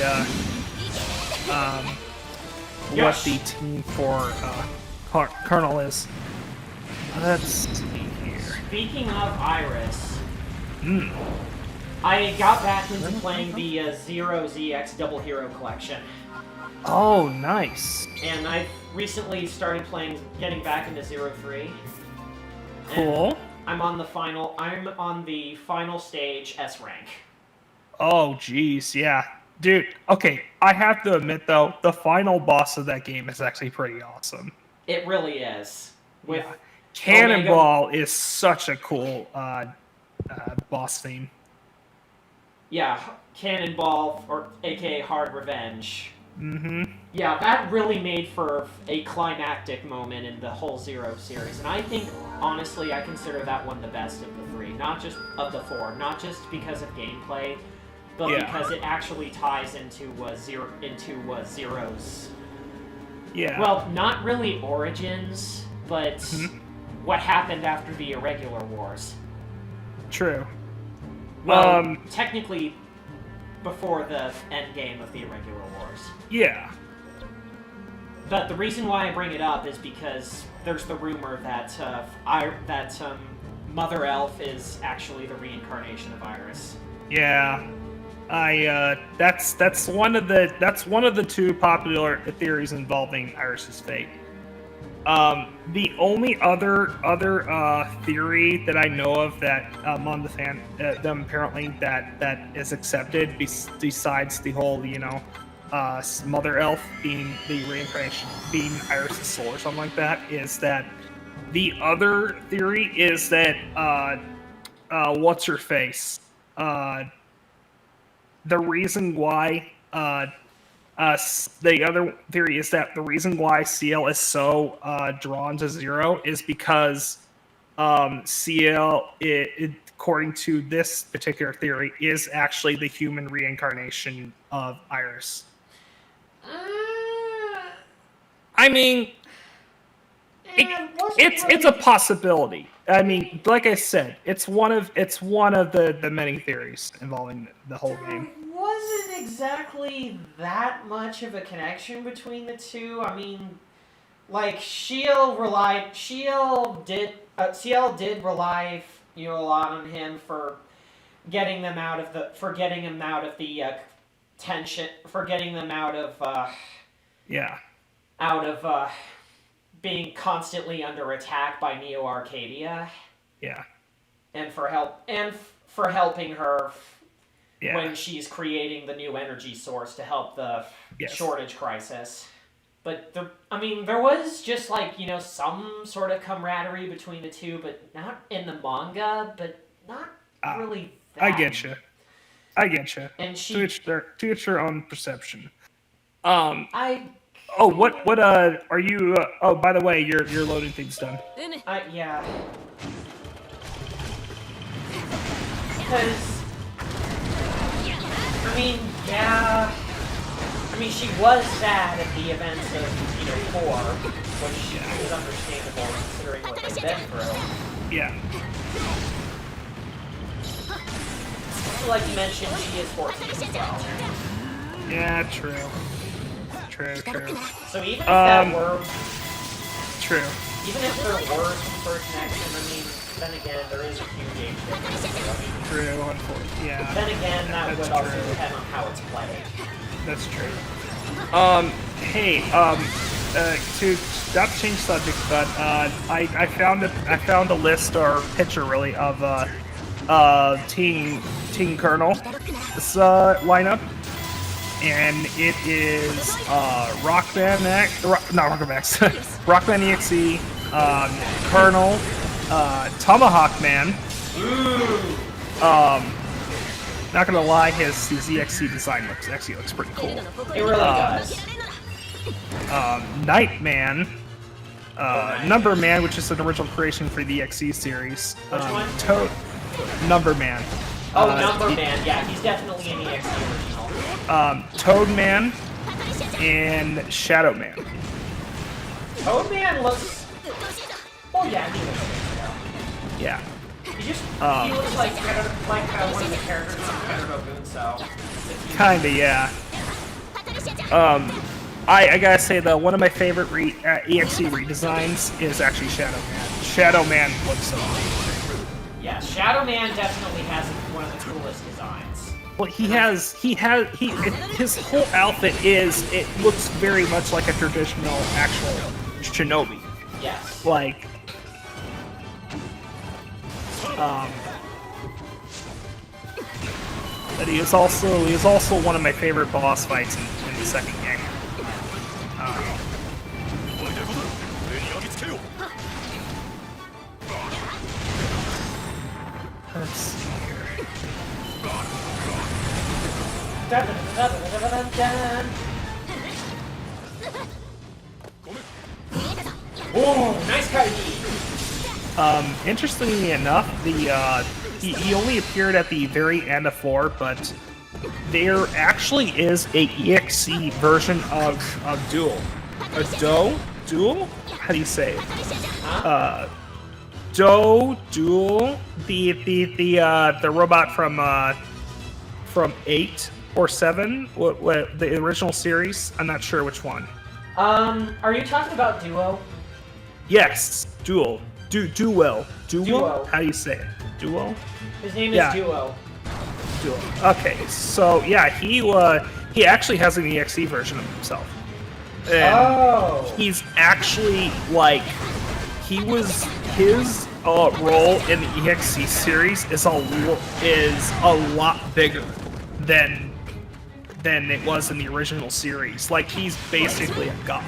what the team for Colonel is. Let's see here. Speaking of Iris, I got back into playing the Zero ZX Double Hero Collection. Oh, nice. And I've recently started getting back into 03. Cool. I'm on the final stage S rank. Oh, jeez, yeah. Dude, okay, I have to admit, though, the final boss of that game is actually pretty awesome. It really is. With Cannonball is such a cool boss theme. Yeah, Cannonball, or aka Hard Revenge. Mm-hmm. Yeah, that really made for a climactic moment in the whole Zero series, and I think, honestly, I consider that one the best of the 3, not just of the 4, not just because of gameplay, but because it actually ties into Zero's. Yeah. Well, not really origins, but what happened after the Irregular Wars. True. Well, technically, before the end game of the Irregular Wars. Yeah. But the reason why I bring it up is because there's the rumor that Mother Elf is actually the reincarnation of Iris. Yeah. That's one of the 2 popular theories involving Iris's fate. The only other theory that I know of that among the them apparently that is accepted besides the whole Mother Elf being the reincarnation, being Iris' soul or something like that, is that the other theory is that what's her face? The reason why the other theory is that the reason why CL is so drawn to Zero is because CL, according to this particular theory, is actually the human reincarnation of Iris. I mean, it's a possibility. I mean, like I said, it's one of the many theories involving the whole game. Wasn't exactly that much of a connection between the two. I mean, like CL did rely a lot on him for getting him out of the tension, for getting them out of being constantly under attack by Neo Arcadia. Yeah. And for helping her when she's creating the new energy source to help the shortage crisis. But I mean, there was just like, you know, some sort of camaraderie between the two, but not in the manga, but not really that. I get you. And to each their own perception. Oh, what are you? Oh, by the way, your loading thing's done. Yeah. Because, I mean, she was sad at the events of, 4, which is understandable considering what they've been through. Yeah. Like you mentioned, she is 14 as well. Yeah, true. So even if that were... True. Even if there were some sort of connection, I mean, then again, there is a huge age difference. True, unfortunately, yeah. Then again, that would also depend on how it's played. That's true. Hey, to not change subject, but I found a list or picture really of Teen Colonel's lineup, and it is Rockman EXE, Colonel, Tomahawk Man. Not gonna lie, his EXE design looks pretty cool. It really does. Nightman, Number Man, which is an original creation for the EXE series. Which one? Number Man. Oh, Number Man, yeah, he's definitely an EXE original. Toad Man and Shadow Man. Toad Man looks... Oh yeah, he looks good. Yeah. He looks like one of the characters from so. Kinda, yeah. I gotta say though, one of my favorite EXE redesigns is actually Shadow Man. Shadow Man looks so cool. Yeah, Shadow Man definitely has one of the coolest designs. Well, his whole outfit it looks very much like a traditional actual shinobi. Yes. Like, but he is also one of my favorite boss fights in the second game. Let's see here. Oh, nice Kaiji! Interestingly enough, he only appeared at the very end of 4, but there actually is a EXE version of Duel. Duel? How do you say it? Huh? Duel, the robot from 8 or 7, what the original series. I'm not sure which one. Are you talking about Duo? Yes, Duel. Duo. Duo. How do you say it? Duo? His name is Duo. Duo. Okay, so yeah, he actually has an EXE version of himself. And he's actually like his role in the EXE series is a lot bigger than it was in the original series. Like, he's basically a god.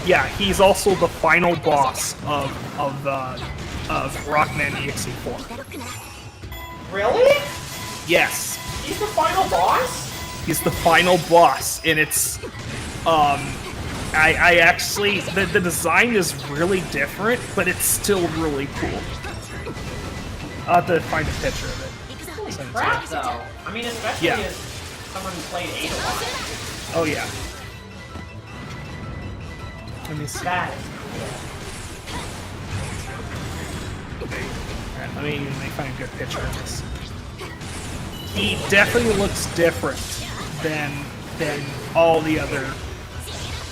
Yeah, he's also the final boss of Rockman EXE4. Really? Yes. He's the final boss? He's the final boss, and it's I actually the design is really different, but it's still really cool. I'll have to find a picture of it. Holy crap, though. I mean, especially as someone who played 8 a lot. Oh yeah. Let me see. That is Alright, let me find a good picture of this. He definitely looks different than all the other.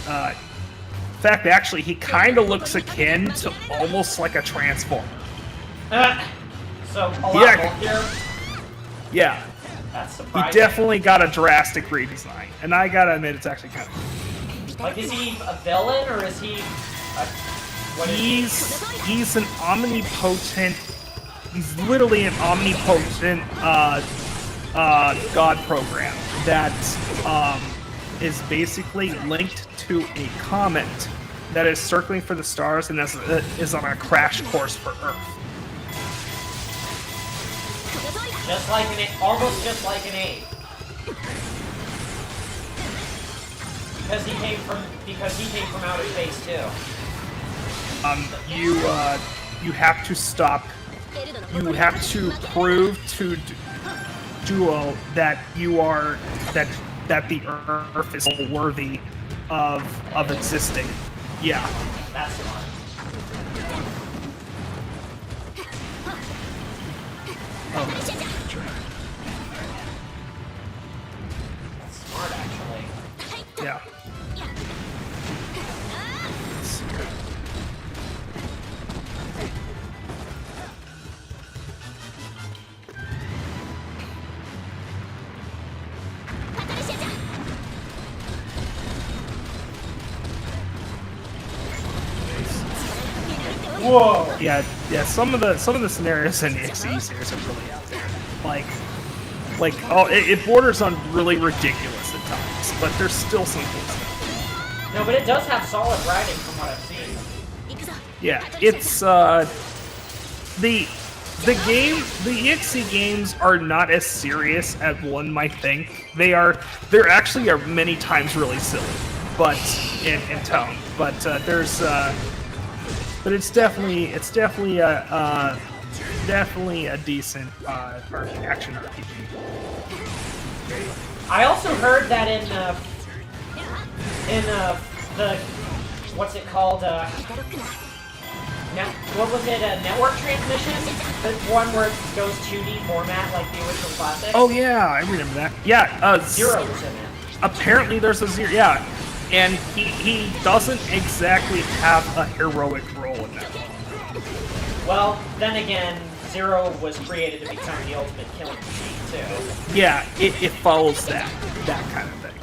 In fact, actually, he kind of looks akin to almost like a Transformer. So a lot more here. Yeah. That's surprising. He definitely got a drastic redesign, and I gotta admit, it's actually kind of. Like, is he a villain or is he? What is he? He's an omnipotent. He's literally an omnipotent god program that is basically linked to a comet that is circling for the stars and is on a crash course for Earth. Just like almost just like an ape. Because he came from outer space too. You have to stop. You have to prove to Duo that that the Earth is worthy of existing. Yeah. That's smart. Oh, that's true. That's smart, actually. Yeah. Whoa! Yeah. Some of the scenarios in the XE series are really out there. It borders on really ridiculous at times, but there's still some cool stuff. No, but it does have solid writing from what I've seen. Yeah, it's the EXE games are not as serious as one might think. They're actually are many times really silly, but in tone. But but it's definitely a decent action RPG. I also heard that in the what's it called? What was it? Network transmission? The one where it goes 2D format like the original classic. Oh yeah, I remember that. Yeah, Zero was in it. Apparently there's a Zero. Yeah, and he doesn't exactly have a heroic role in that one. Well, then again, Zero was created to become the ultimate killing machine too. Yeah, it follows that kind of thing.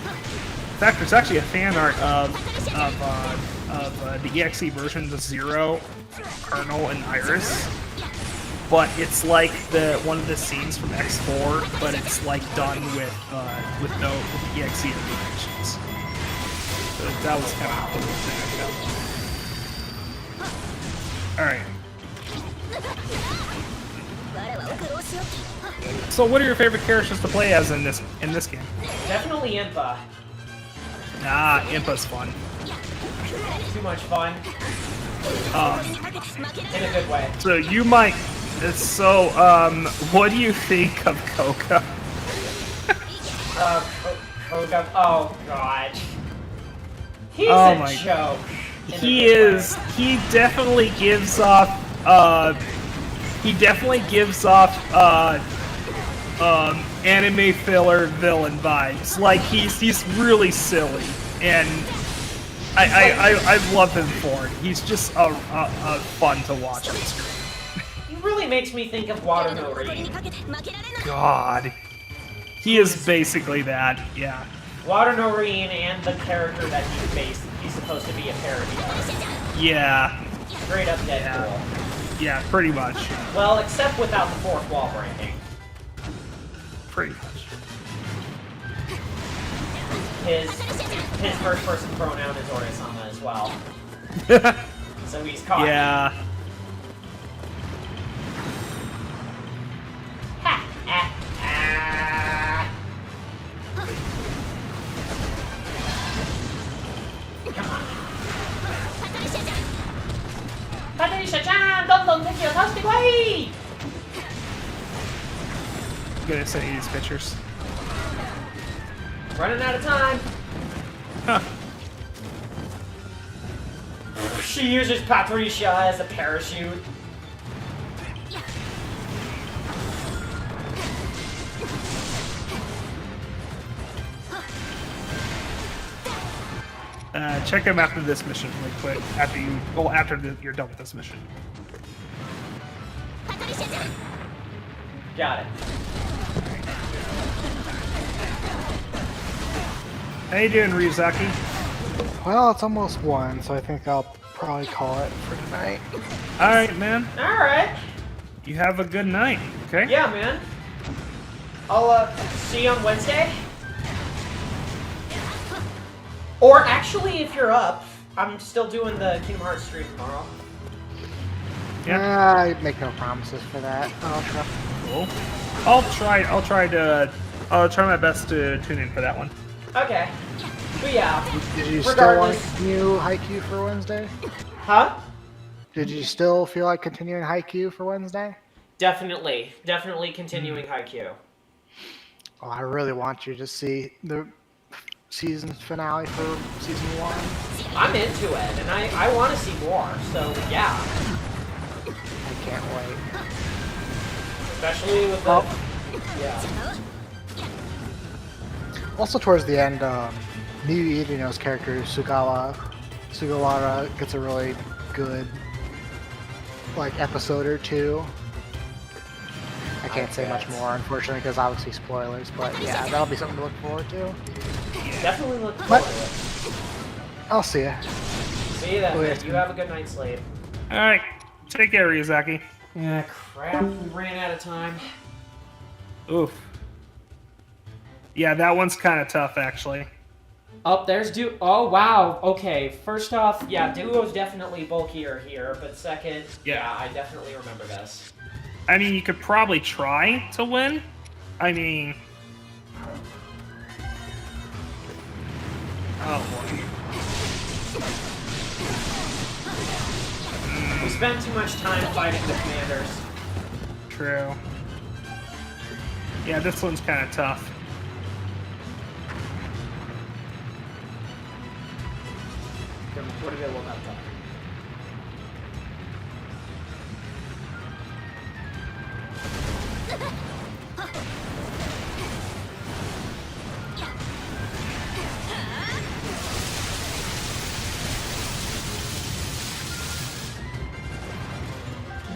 In fact, there's actually a fan art of the EXE versions of Zero, Colonel, and Iris, but it's like one of the scenes from X4, but it's like done with the EXE animations. So that was kind of a cool thing I found. All right. So, what are your favorite characters to play as in this game? Definitely Impa. Ah, Impa's fun. Too much fun. In a good way. So you might. So, what do you think of Koga? Koga. Oh god. He's Oh a joke. He is. He definitely gives off. Anime filler villain vibes. Like he's really silly, and I love him for it. He's just a fun to watch on screen. He really makes me think of Water no Rin. God, he is basically that. Yeah. Water no Rin and the character that he's supposed to be a parody of. Yeah. Straight up Deadpool. Yeah, pretty much. Well, except without the fourth wall breaking. Pretty much. His first person pronoun is Orisama as well. So he's caught. Yeah. Ha! Come on. Patarisha-chan! どんどん敵を倒してこい! I'm gonna send you these pictures. Running out of time. Huh. She uses Patricia as a parachute. Check him after this mission really quick. After you're done with this mission. Got it. How you doing, Ryuzaki? Well, it's almost 1, so I think I'll probably call it for tonight. All right, man. All right. You have a good night. Okay. Yeah, man. I'll see you on Wednesday. Or actually, if you're up, I'm still doing the Kingdom Hearts stream tomorrow. Yeah. I make no promises for that. I'll try. Cool. I'll try my best to tune in for that one. Okay. But yeah. Did you still want to regardless. continue Haikyuu for Wednesday? Huh? Did you still feel like continuing Haikyuu for Wednesday? Definitely continuing Haikyuu. Oh, I really want you to see the season finale for season 1. I'm into it, and I want to see more, so yeah. I can't wait. Especially with the... Yeah. Also towards the end, Miyu Itino's character, Sugawara, gets a really good, like, episode or two. I can't say much more, unfortunately, because obviously spoilers, but yeah, that'll be something to look forward to. Definitely look forward to it. I'll see ya. See you then, man. You have a good night's sleep. Alright, take care, Ryuzaki. Yeah, crap. We ran out of time. Oof. Yeah, that one's kind of tough, actually. Oh, there's Oh, wow. Okay, first off, yeah, Duo's definitely bulkier here, but second, yeah, I definitely remember this. I mean, you could probably try to win. I mean... Oh, boy. We spent too much time fighting the commanders. True. Yeah, this one's kind of tough. What did I look up?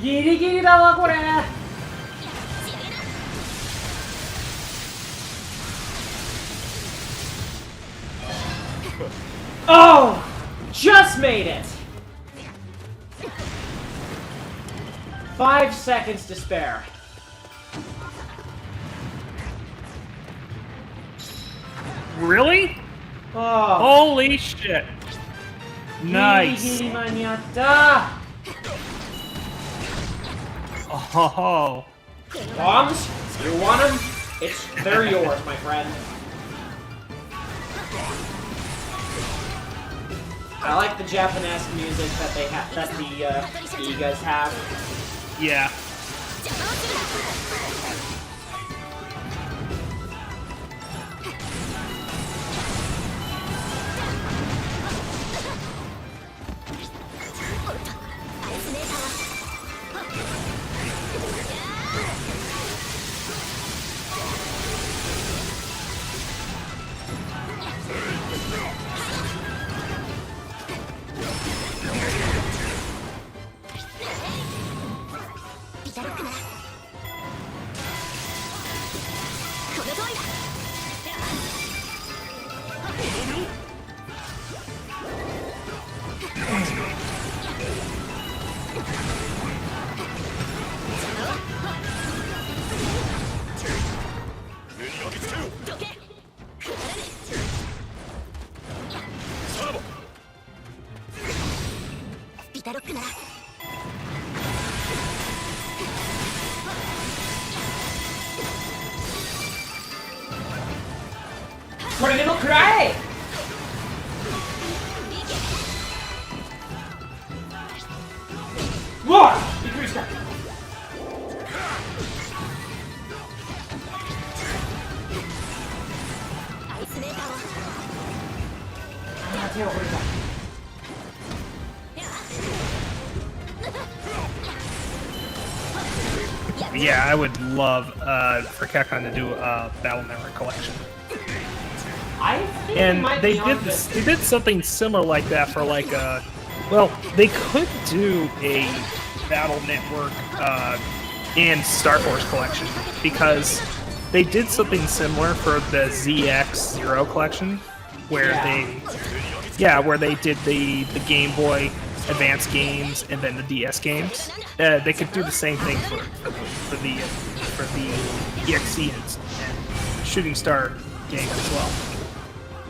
ギリギリだわこれ。Oh! Just made it! 5 seconds to spare. Really? Oh. Holy shit. Nice. ギリギリ間に合った。 Oh. Bombs? You want them? They're yours, my friend. I like the Japanese music that they have, that the Igas have. Yeah. What did it cry? What? Yeah, I would love for Capcom to do a Battle Network collection. I think And might they be on this. did something similar like that for like well, they could do a Battle Network and Star Force collection because they did something similar for the ZX0 collection where where they did the Game Boy Advance games and then the DS games. They could do the same thing for the EXE and Shooting Star game as well.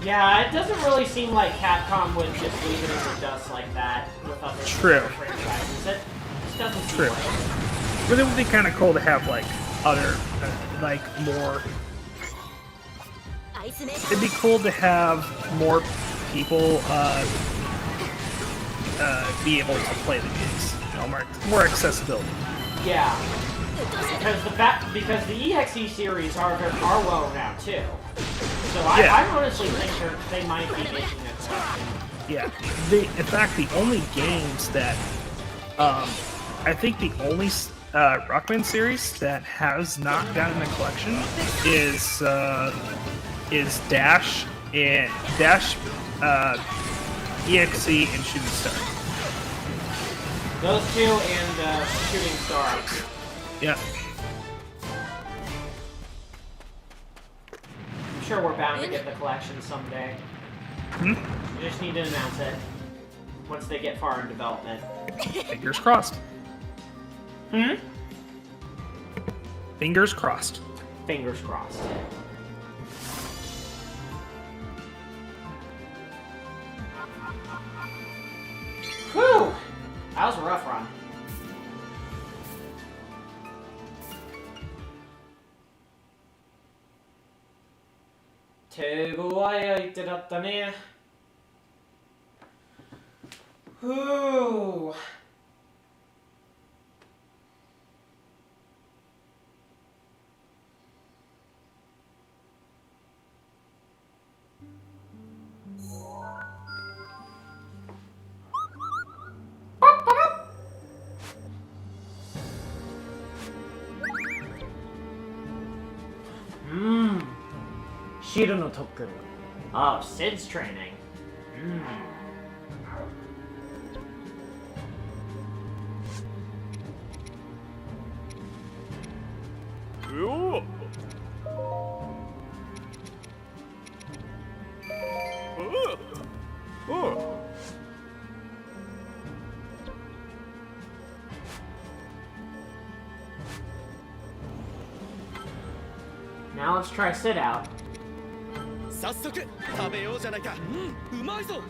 Yeah, it doesn't really seem like Capcom would just leave it in the dust like that with other True. franchises. It just doesn't seem True. like it. But it would be kind of cool to have like other, like more. It'd be cool to have more people be able to play the games. You know, more accessibility. Yeah, because the EXE series are low now too. So I honestly think they might be making a collection. Yeah. In fact, the only games that I think the only Rockman series that has not gotten a collection is Dash and EXE and Shooting Star. Those two and Shooting Star. Yeah. I'm sure we're bound to get the collection someday. Hmm? We just need to announce it once they get far in development. Fingers crossed. Hmm? Fingers crossed. Fingers crossed. Whew! That was a rough run. Teguayaだったね. Whew! Shiro no Toku. Oh, Sid's training. Now let's try Sid out. 早速食べようじゃないか。うまいぞ。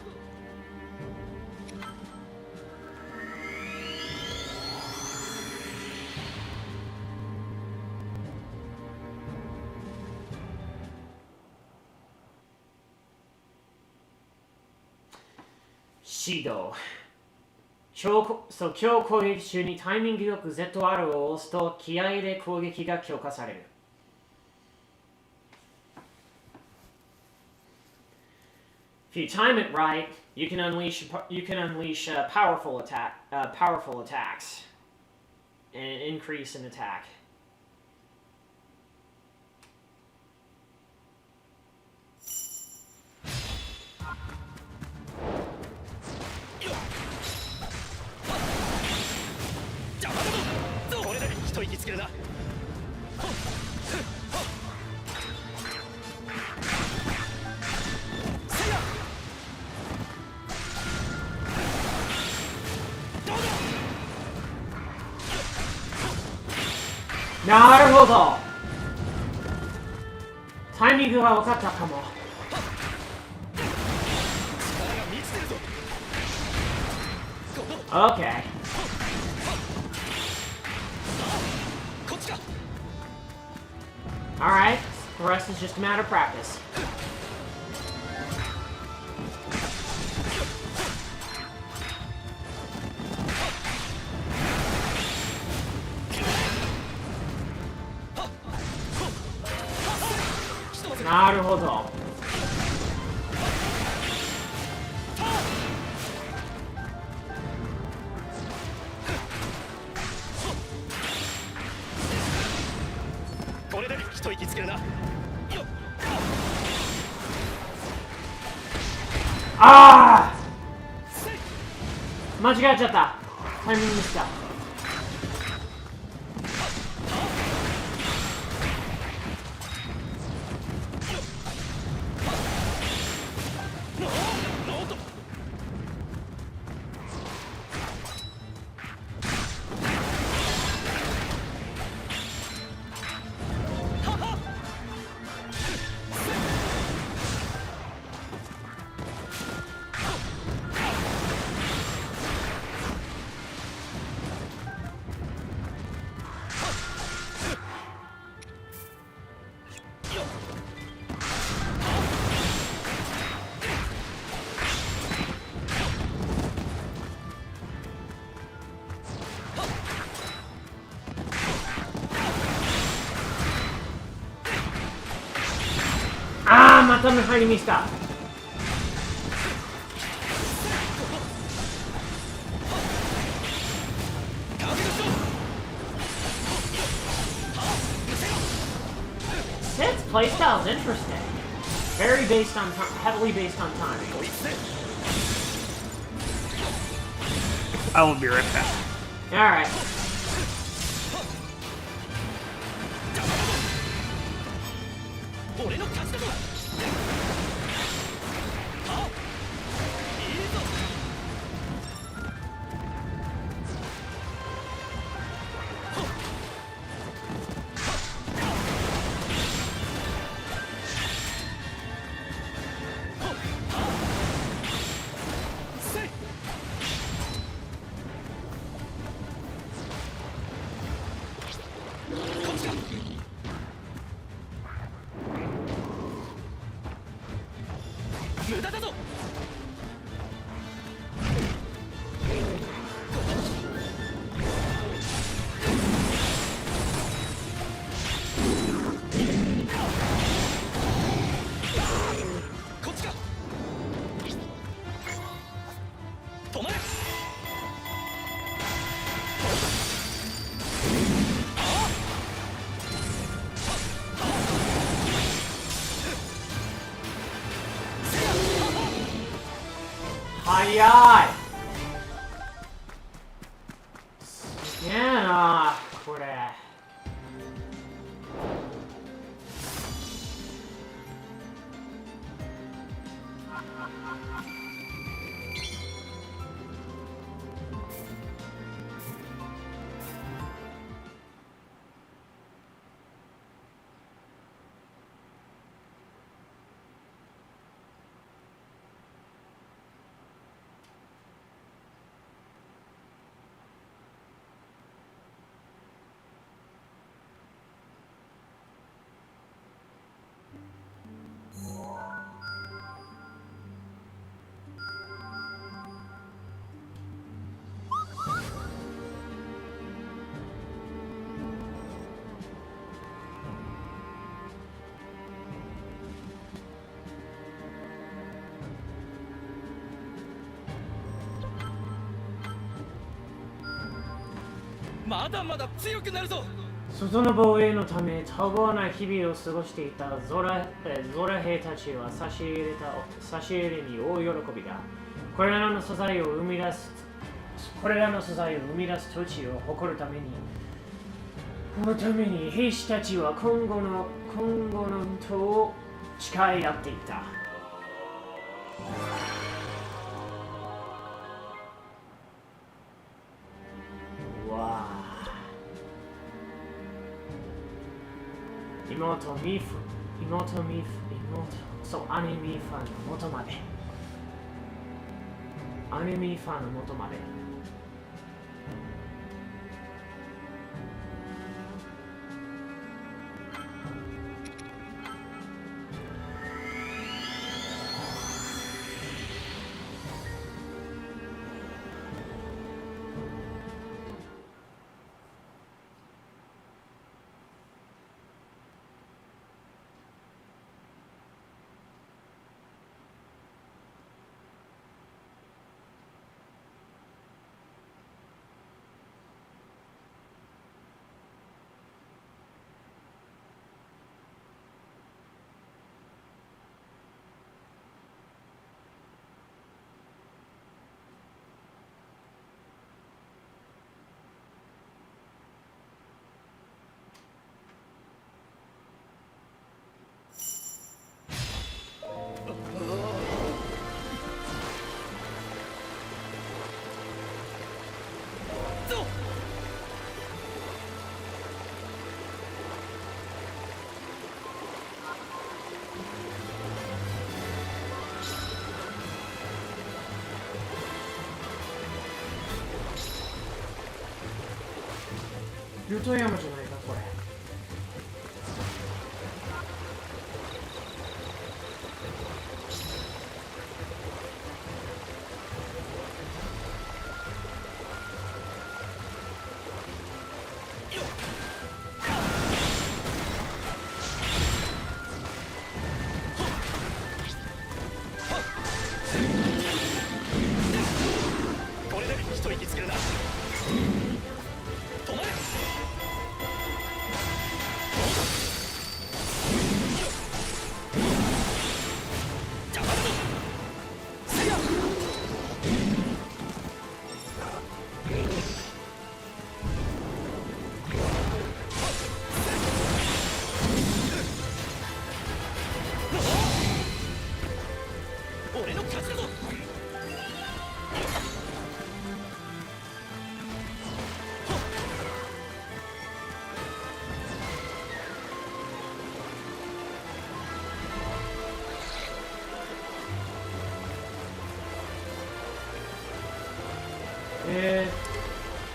指導。今日攻撃中にタイミングよく ZR を押すと気合で攻撃が強化される。If you time it right, you can unleash powerful attacks, and an increase in attack. Naruhodo! Timingが分かったかも。Okay. Alright, the rest is just a matter of practice. Naruhodo. Ah! 間違えちゃった。タイミングミスだ。また入りミスか。Set's playstyle is interesting. Very based on heavily based on timing. I will be right back. Alright. Hi-yi! すげえなこれ。まだまだ強くなるぞ。外の防衛のため多忙な日々を過ごしていたゾラ兵たちは差し入れに大喜びだ。これらの素材を生み出す土地を誇るために兵士たちは今後のとを誓い合っていた。そう、アニメファンの元まで。ルト山じゃないかこれ。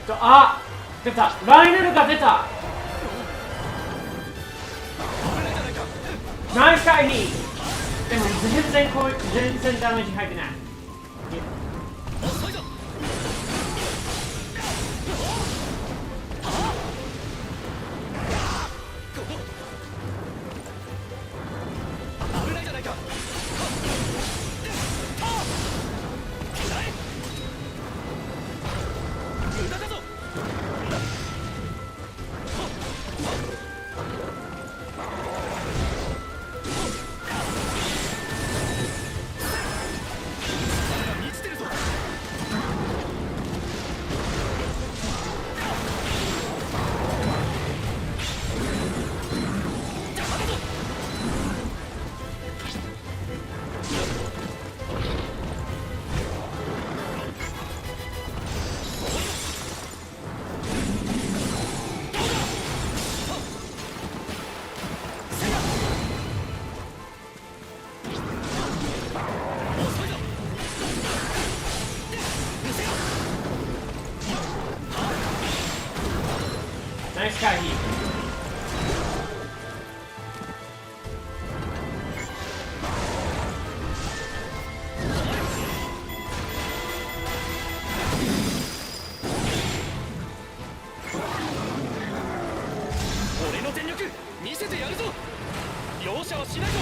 あ、出た。ライネルが出た。ナイス回避。でも全然ダメージ入ってない。ナイス回避。俺の全力見せてやるぞ。容赦はしないぞ。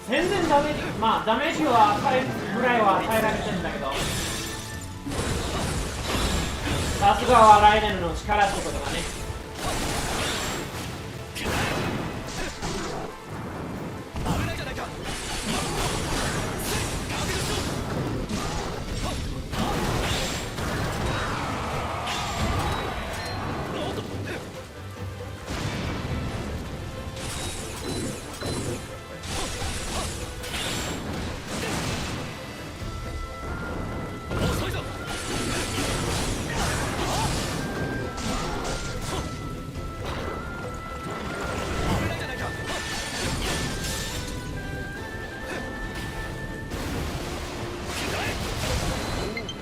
全然ダメージ、まあダメージは与えるぐらいは与えられてるんだけど、さすがはライデンの力ってことがね。危ないじゃないか。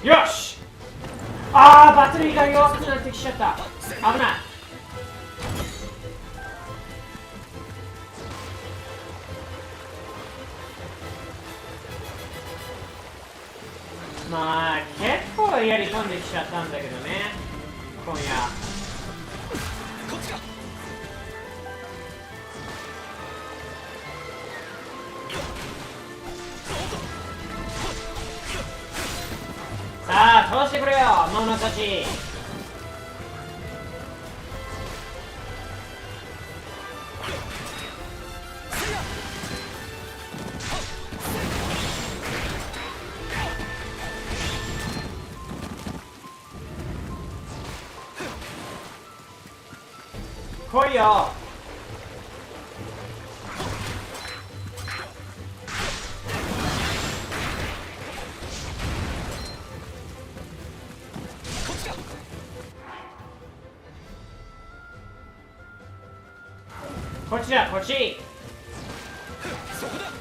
よし。あー、バッテリーが弱くなってきちゃった。危ない。まあ結構やり込んできちゃったんだけどね、今夜。こっちか。さあ通してくれよ、者たち。来いよ。こっちだ、こっち。そこだ。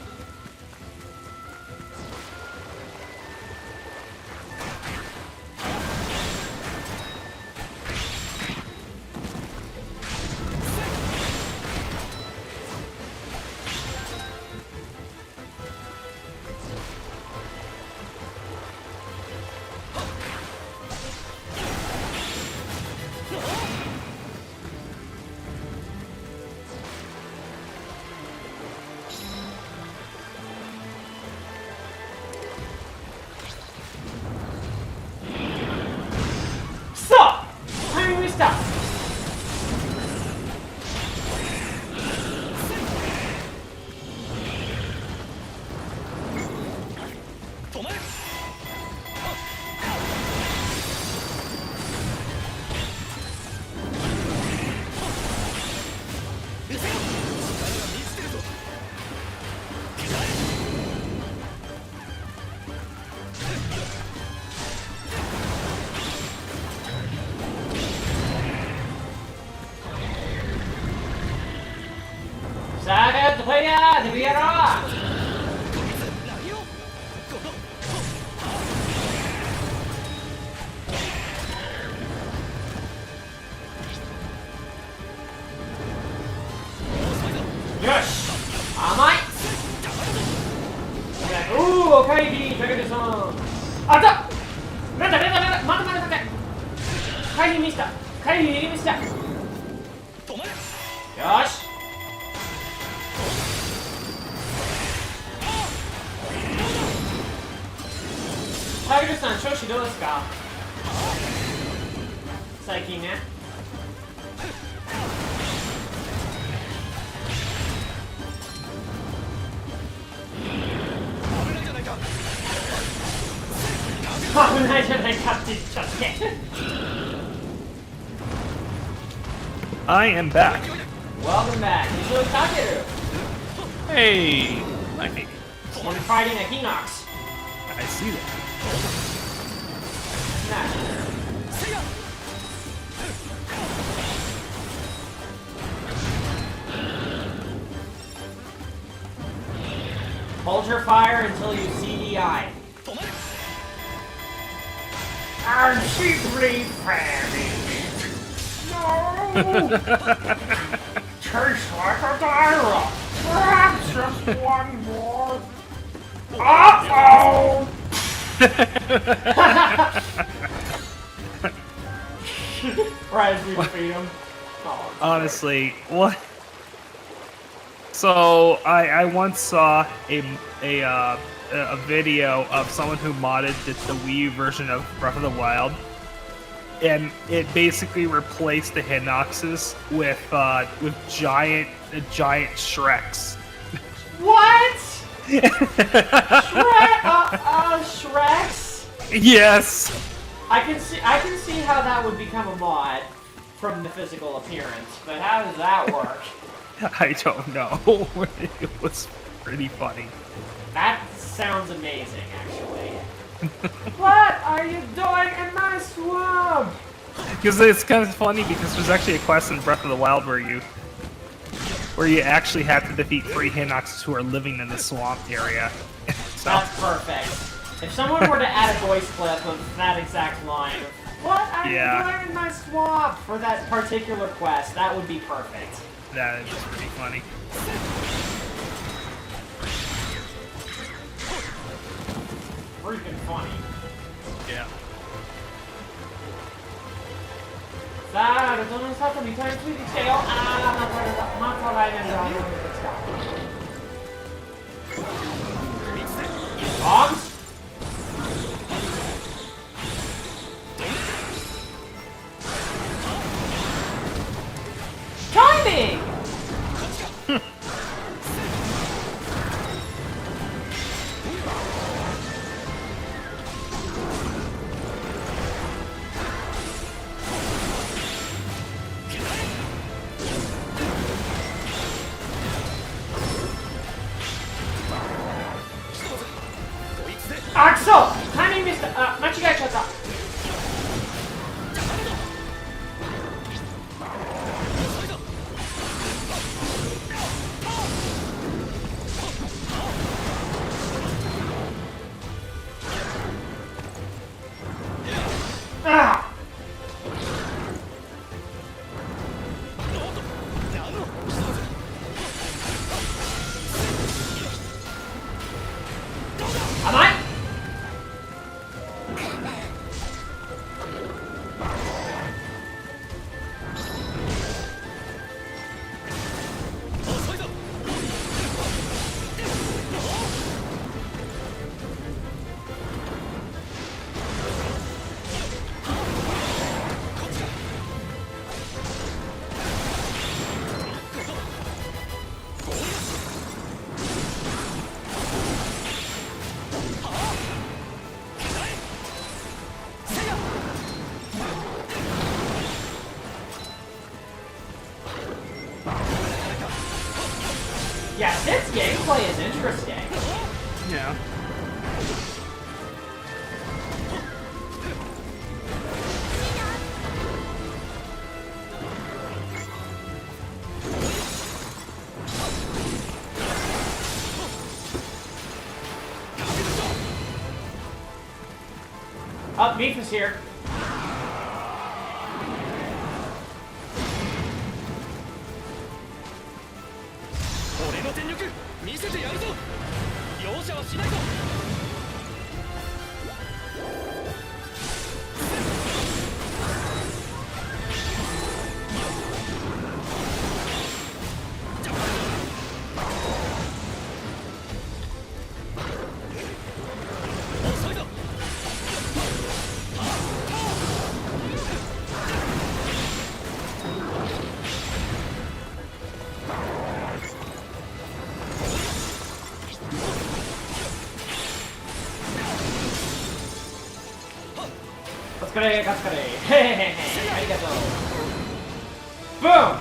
プレイヤーデビューやろう。よし、甘い。おお、おかえり、高木さん。あった。なんだ、待て。回避ミスった。回避ミスった。よし。タイルさん、調子どうですか？最近ね。危ないじゃないかって言っちゃって。I am back. Welcome back. You look Takeru. Hey, my baby. When fighting a Hinox. I see that. Nice. Hold your fire until you see the eye. And she breathed fairy. No! Tastes like a dialogue. Perhaps just one more. Uh-oh! Right as we defeat him. Oh, Honestly, what? So I once saw a video of someone who modded the Wii U version of Breath of the Wild, and it basically replaced the Hinoxes with giant Shreks. What? Shreks? Yes. I can see how that would become a mod from the physical appearance, but how does that work? I don't know. It was pretty funny. That sounds amazing, actually. What are you doing in my swamp? Because it's kind of funny because there's actually a quest in Breath of the Wild where you actually have to defeat 3 Hinoxes who are living in the swamp area. So. That's perfect. If someone were to add a voice clip of that exact line, what are you doing in my swamp for that particular quest, that would be perfect. That is pretty funny. Freaking funny. Yeah. さあ、ルトの里にたどり着いてきたよ。あー、また来年だ。Bombs? Timing! Axel! Timing missed. 間違えちゃった。甘い。Yeah, this gameplay is interesting. Yeah. Beef is here. Calamity, Calamity. Hey, arigato. Boom!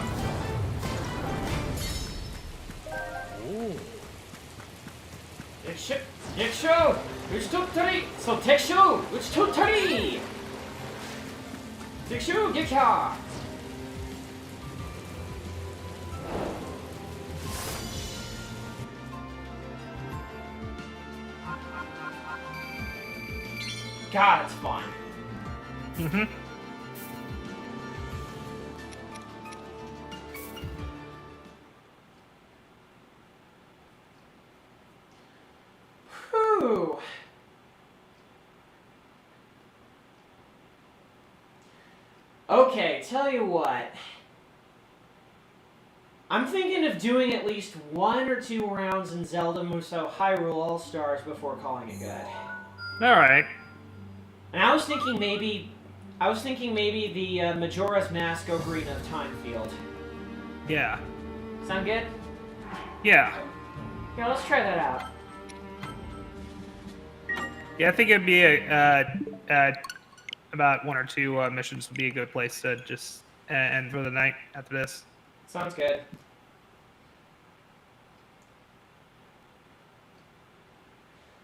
Yakusho! Uchitottari! So, Tekusho! Uchitottari! Tekusho, Gekya! God, it's fun. Mm-hmm. Whew. Okay, tell you what. I'm thinking of doing at least 1 or 2 rounds in Zelda Musou Hyrule All-Stars before calling it good. Alright. And I was thinking maybe the Majora's Mask Ocarina of Time field. Yeah. Sound good? Yeah. Yeah, let's try that out. Yeah, I think it'd be about 1 or 2 missions would be a good place to just end for the night after this. Sounds good.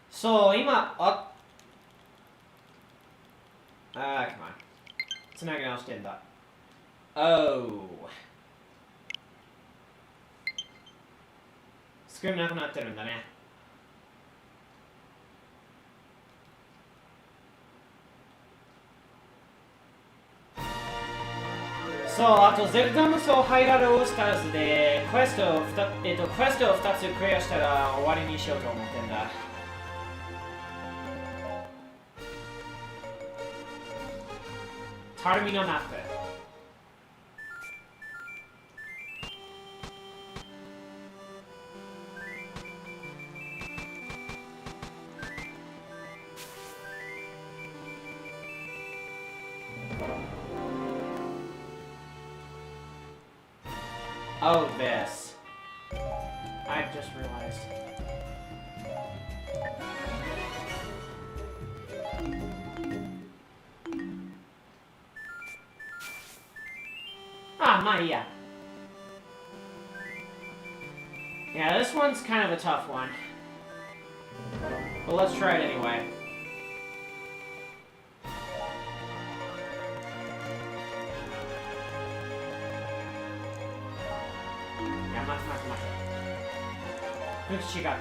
So, 今、come on. つなぎ直してんだ。Oh. スクリーンなくなってるんだね。そう、あと、ゼルダ無双ハイラルオースターズでクエストを2つクリアしたら終わりにしようと思ってんだ。タルミのナップ。Oh, this. I just realized. Ah, Maria. Yeah, this one's kind of a tough one. But let's try it anyway. Yeah, 待って。違った。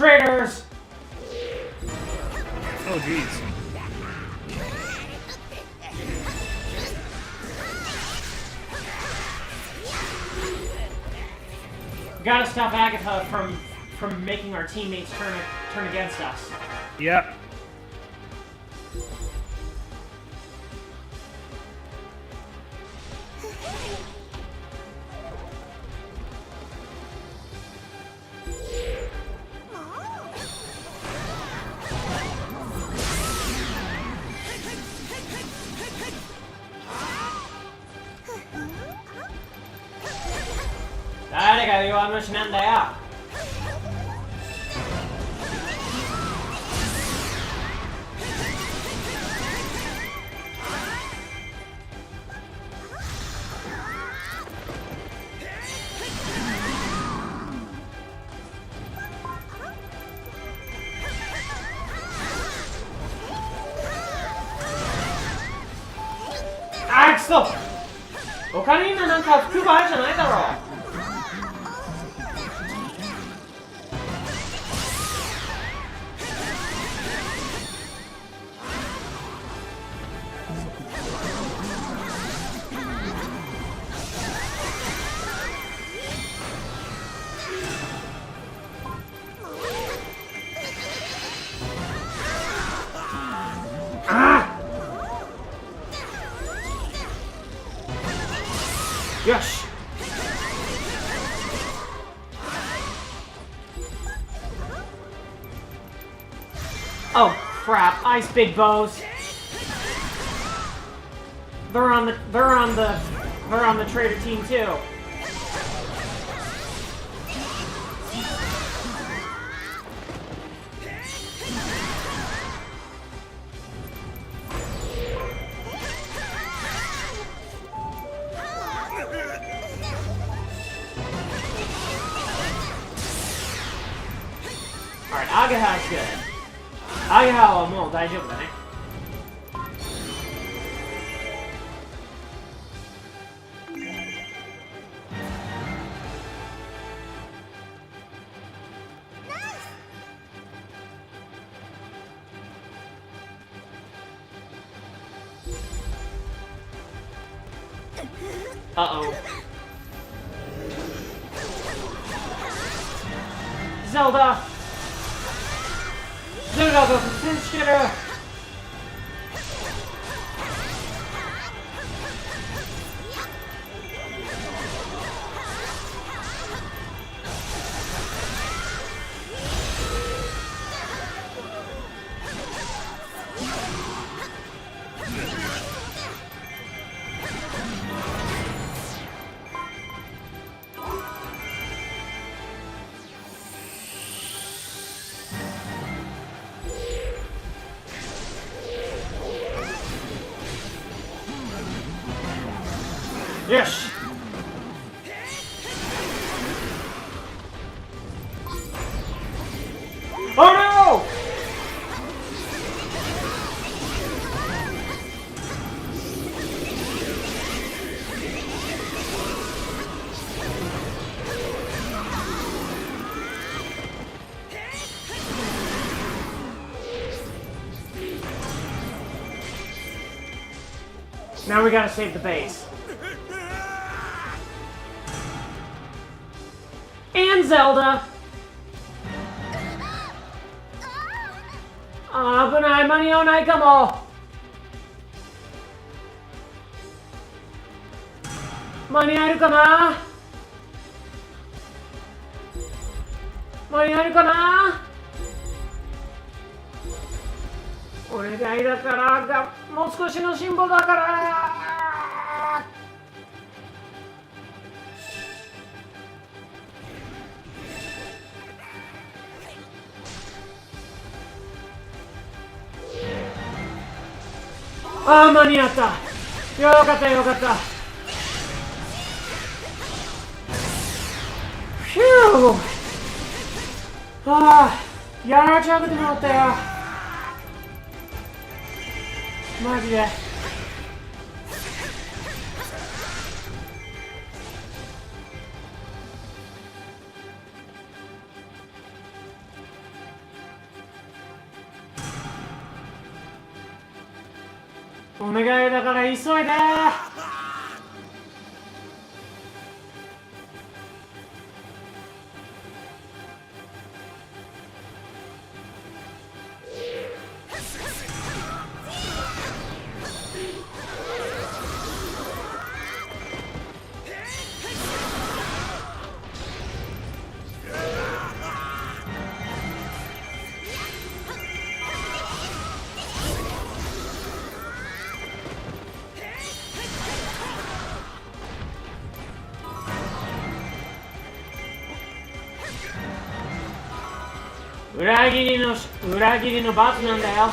Traitors! Oh, jeez. We gotta stop Agatha from making our teammates turn against us. Yep. 誰が弱虫なんだよ。あーくそ、オカリーナなんか服ばあるじゃないだろう。よし。Oh crap, ice big bows. They're on the trader team too. Alright, Agaha's good. Agaha はもう大丈夫だね。Uh-oh. Zelda! Zelda が苦戦してる。よし。Oh no! Now we gotta save the base. And Zelda! あー危ない、間に合わないかも。間に合えるかな。間に合えるかな。お願いだからが、もう少しの辛抱だから。ああ、間に合った。よかったよかった。ヒュー。ああ、やられちゃうこともあったよ。マジで。お願いだから急いで。裏切りの罰なんだよ。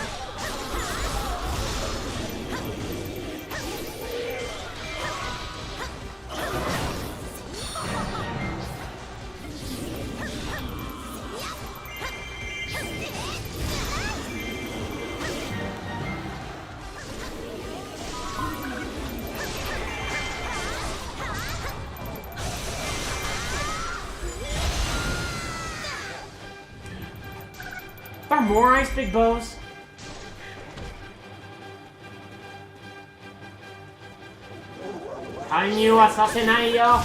Are more ice big bows? Hanyu wa sasenai yo.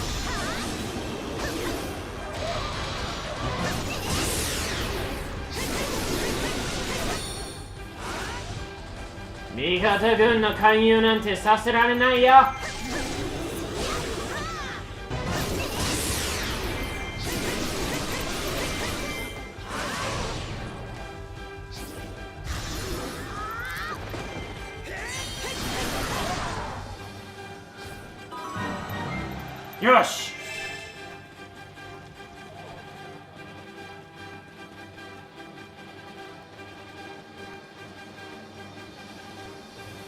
Migata gun no kanyu nante saserarenai yo.よし。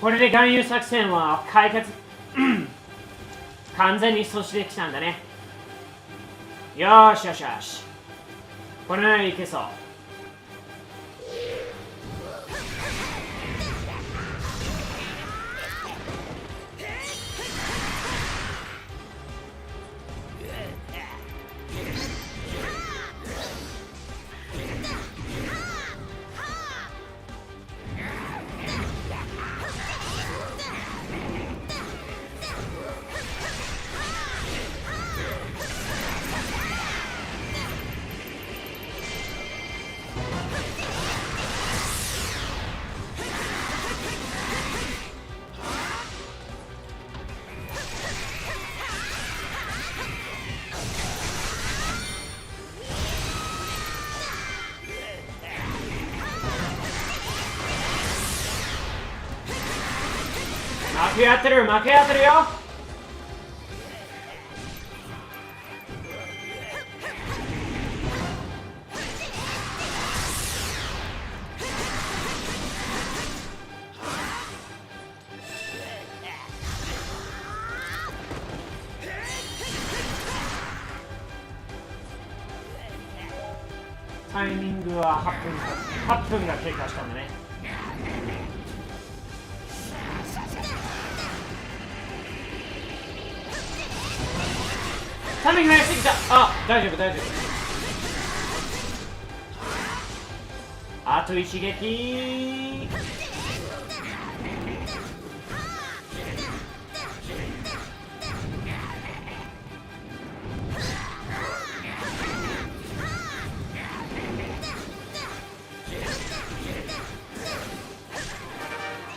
これで含有作戦は完全に阻止できたんだね。よしよしよし。これならいけそう。負け合ってるよ。タイミングは8分が経過したんだね。タイミングがやってきた。あ、大丈夫。あと一撃。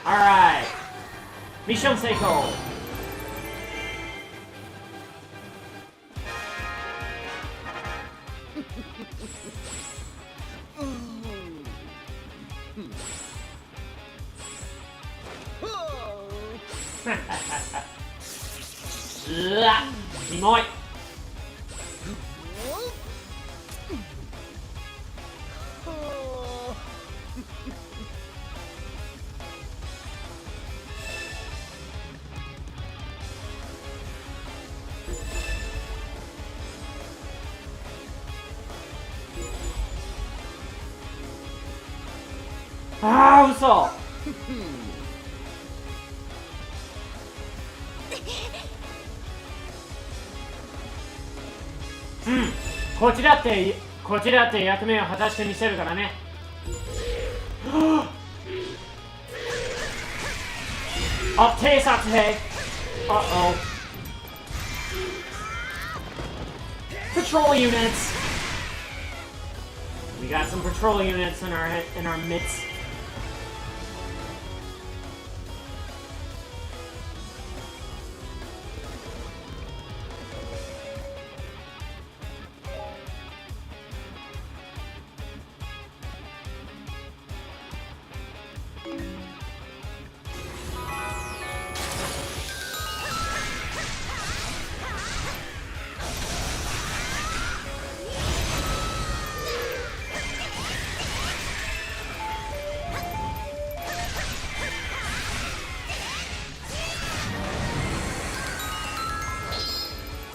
Alright. ミッション成功。うわ、キモい。ああ、嘘。こちらって役目を果たしてみせるからね。あ、偵察兵。Patrol units. We got some patrol units in our midst.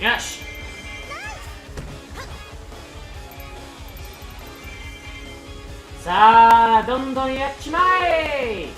よし。さあどんどんやっちまえ。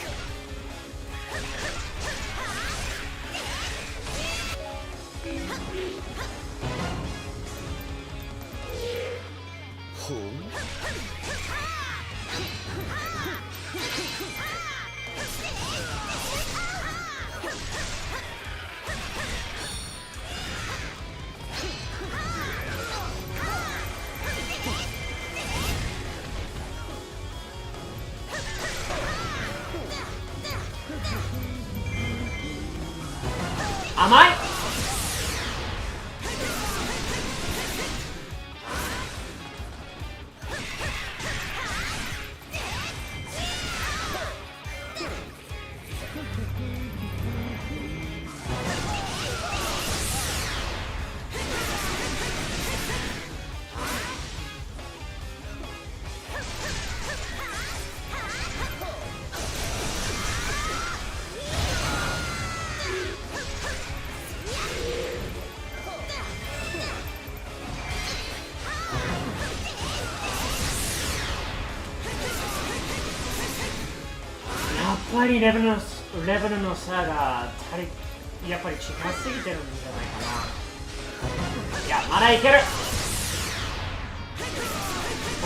甘い。やっぱりレベルの差がやっぱり近すぎてるんじゃないかな。いや、まだいける。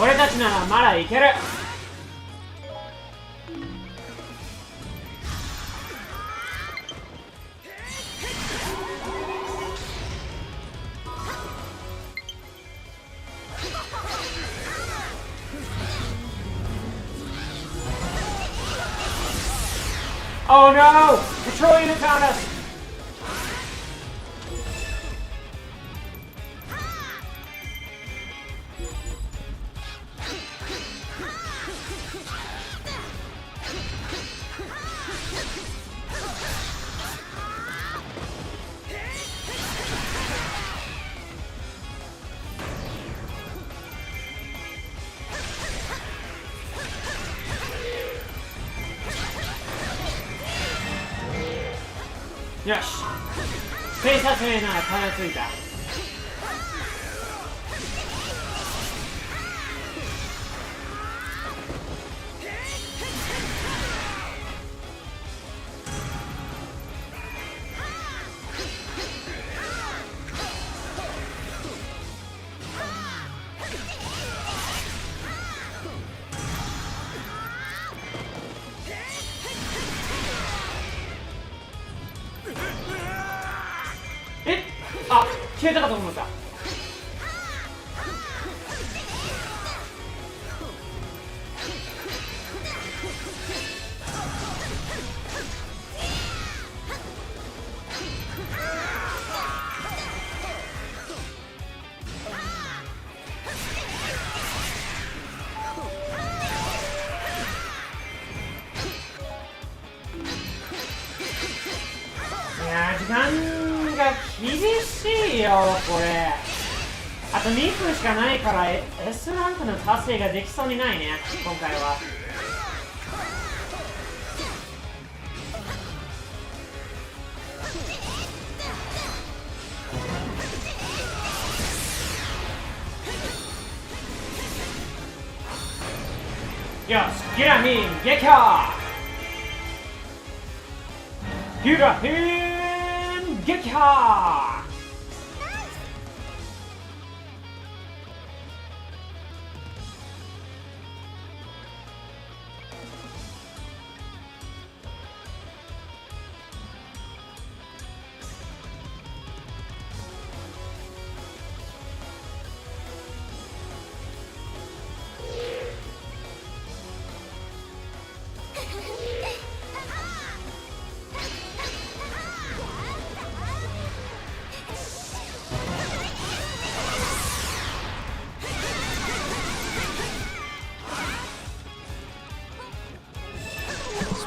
俺たちならまだいける。Oh no! Patrol units on us!よし、偵察兵ならたどり着いた。あ、消えたかと思った。いやー、時間が厳しいよこれ。あと2分しかないから S ランクの達成ができそうにないね今回は。よし、ギラミン撃破。ギラミン撃破。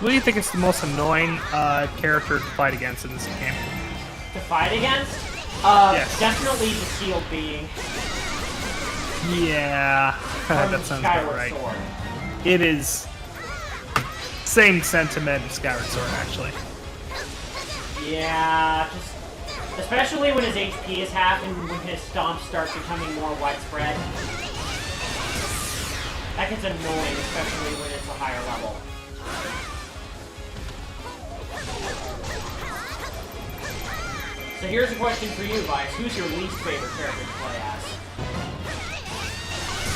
What do you think is the most annoying character to fight against in this game? To fight against? Yes. Definitely the sealed being. Yeah, From that sounds about Skyward right. Sword. It is same sentiment as Skyward Sword, actually. Yeah, just Especially when his HP is half and when his stomps start becoming more widespread. That gets annoying, especially when it's a higher level. So here's a question for you, Vice. Who's your least favorite character to play as?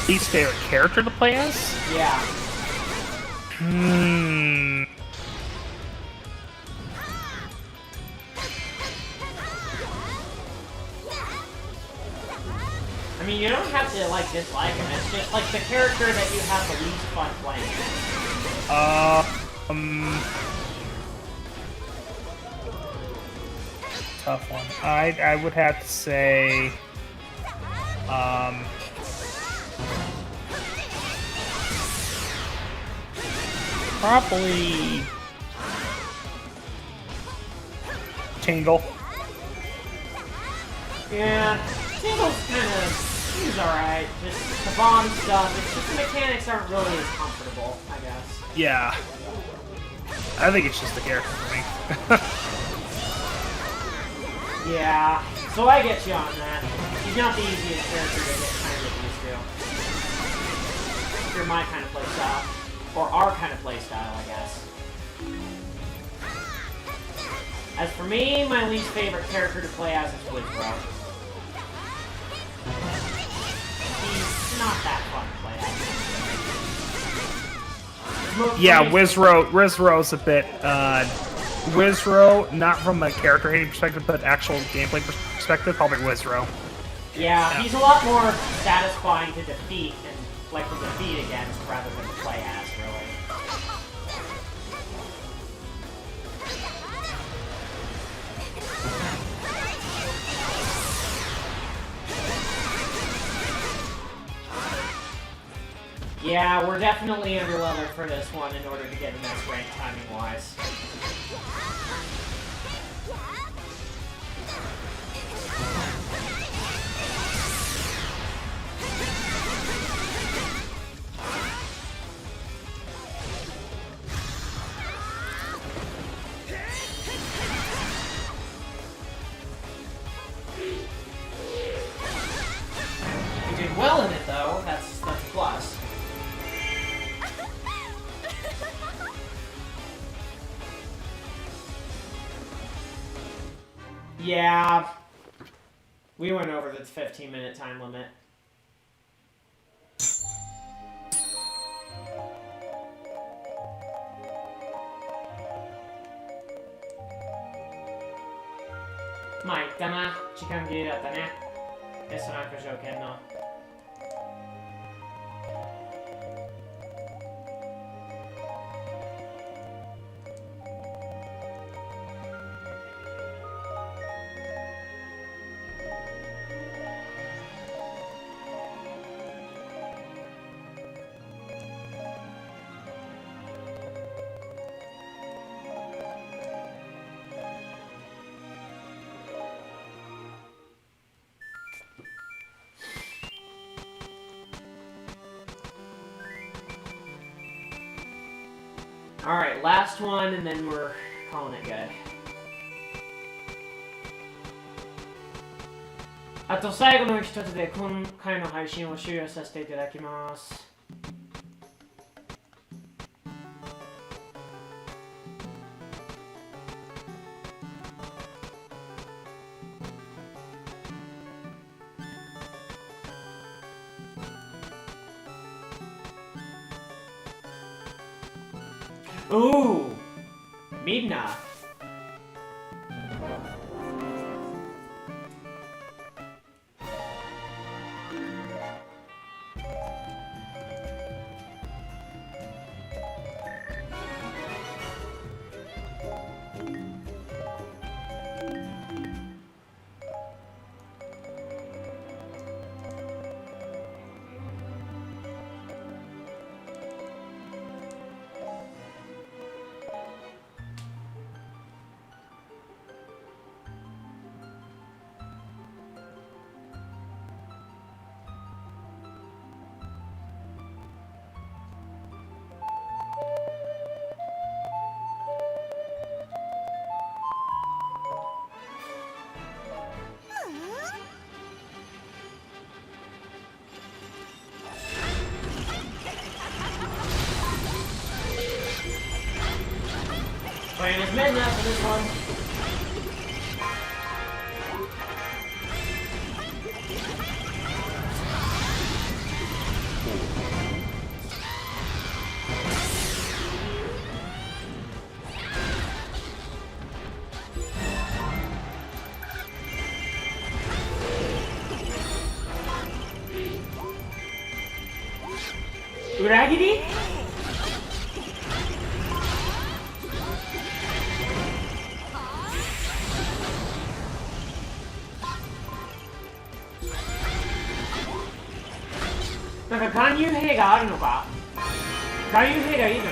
Least favorite character to play as? Yeah. I mean, you don't have to, like, dislike him. It's just, like, the character that you have the least fun playing. Tough one. I would have to say, probably Tingle. Yeah, Tingle's kind of, he's alright. Just the bomb stuff, it's just the mechanics aren't really as comfortable, I guess. Yeah. I think it's just the character for me. Yeah, so I get you on that. He's not the easiest character to kind of get used to. If you're my kind of playstyle. Or our kind of playstyle, I guess. As for me, my least favorite character to play as is Wizrow. He's not that fun to play as. Yeah, Wizrow's a bit, Wizrow, not from a character hating perspective, but actual gameplay perspective, probably Wizrow. Yeah, he's a lot more satisfying to defeat and, like, to defeat against rather than to play as, really. Yeah, we're definitely underleveled for this one in order to get a nice rank timing-wise. You did well in it, though. That's a plus. Yeah, we went over the 15-minute time limit.まあいったな。時間切れだったね。レストラン条件の。Alright, last one, and then we're calling it good. あと最後の一つで今回の配信を終了させていただきます。Ooh, Midna. midnight for this one. Uragiri? Like a 含有兵があるのか？含有兵がいるのか？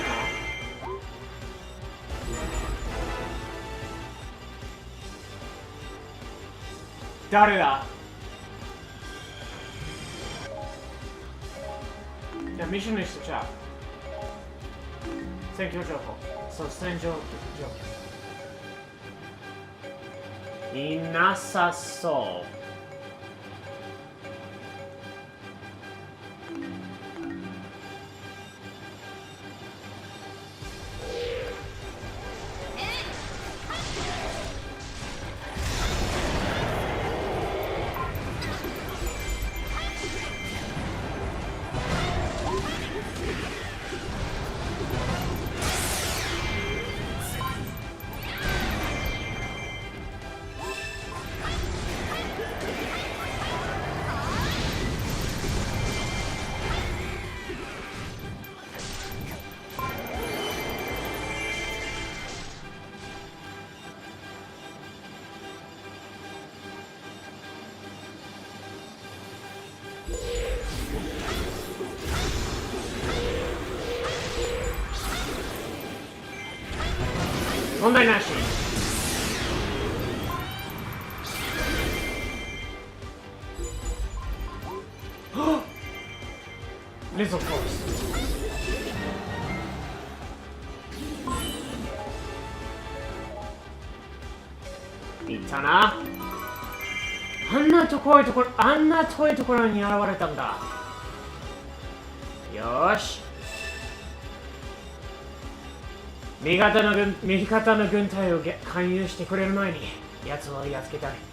誰だ？じゃあミッションリストじゃあ戦況情報そう戦場情報いなさそう問題なしレゾフォースいったなあんな遠いところに現れたんだよーし味方の軍隊を勧誘してくれる前に奴をやっつけないと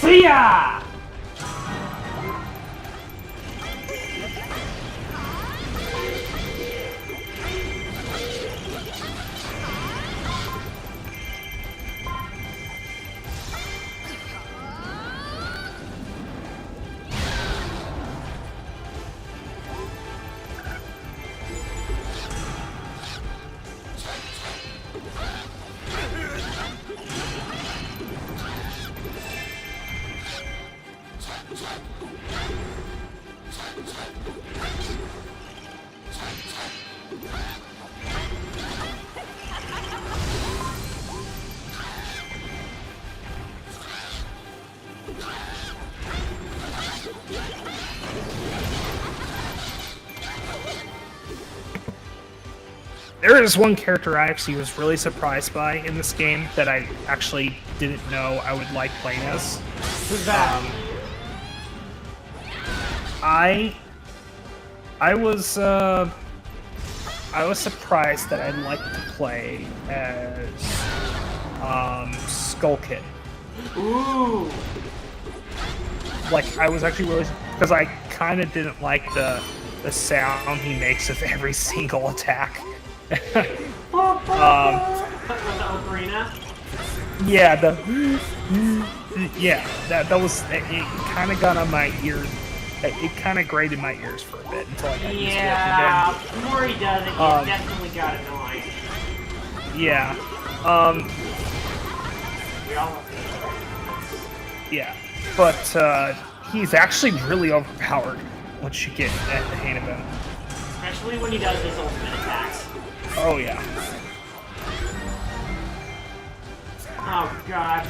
See ya! There is one character I actually was really surprised by in this game that I actually didn't know I would like playing as. Who's that? I was surprised that I'd like to play as Skull Kid. Ooh. Like I was actually really because I kind of didn't like the sound he makes with every single attack. Ocarina? Yeah, that was it kind of got on my ears. It kind of grated my ears for a bit until I got used to it. Yeah, the more he does it, it definitely got annoying. Yeah. We all Yeah, but he's actually really overpowered once you get at the hang of him. especially when he does his ultimate attacks. Oh yeah. Oh god.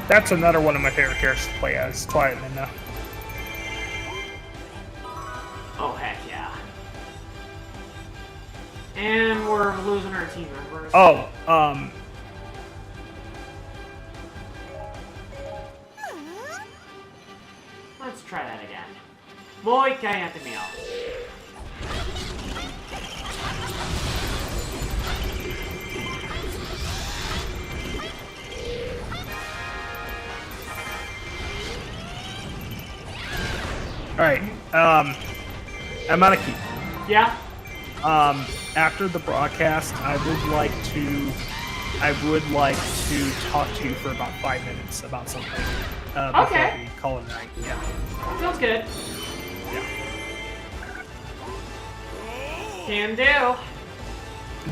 That's another one of my favorite characters to play as, Twilight Midna. Oh heck yeah. And we're losing our team members. Oh, Let's try that again. もう一回やってみよう。alright, Amanaki. Yeah? After the broadcast, I would like to talk to you for about 5 minutes about something. Before Okay. we call it a night. Yeah. Sounds good. Yeah. Can do.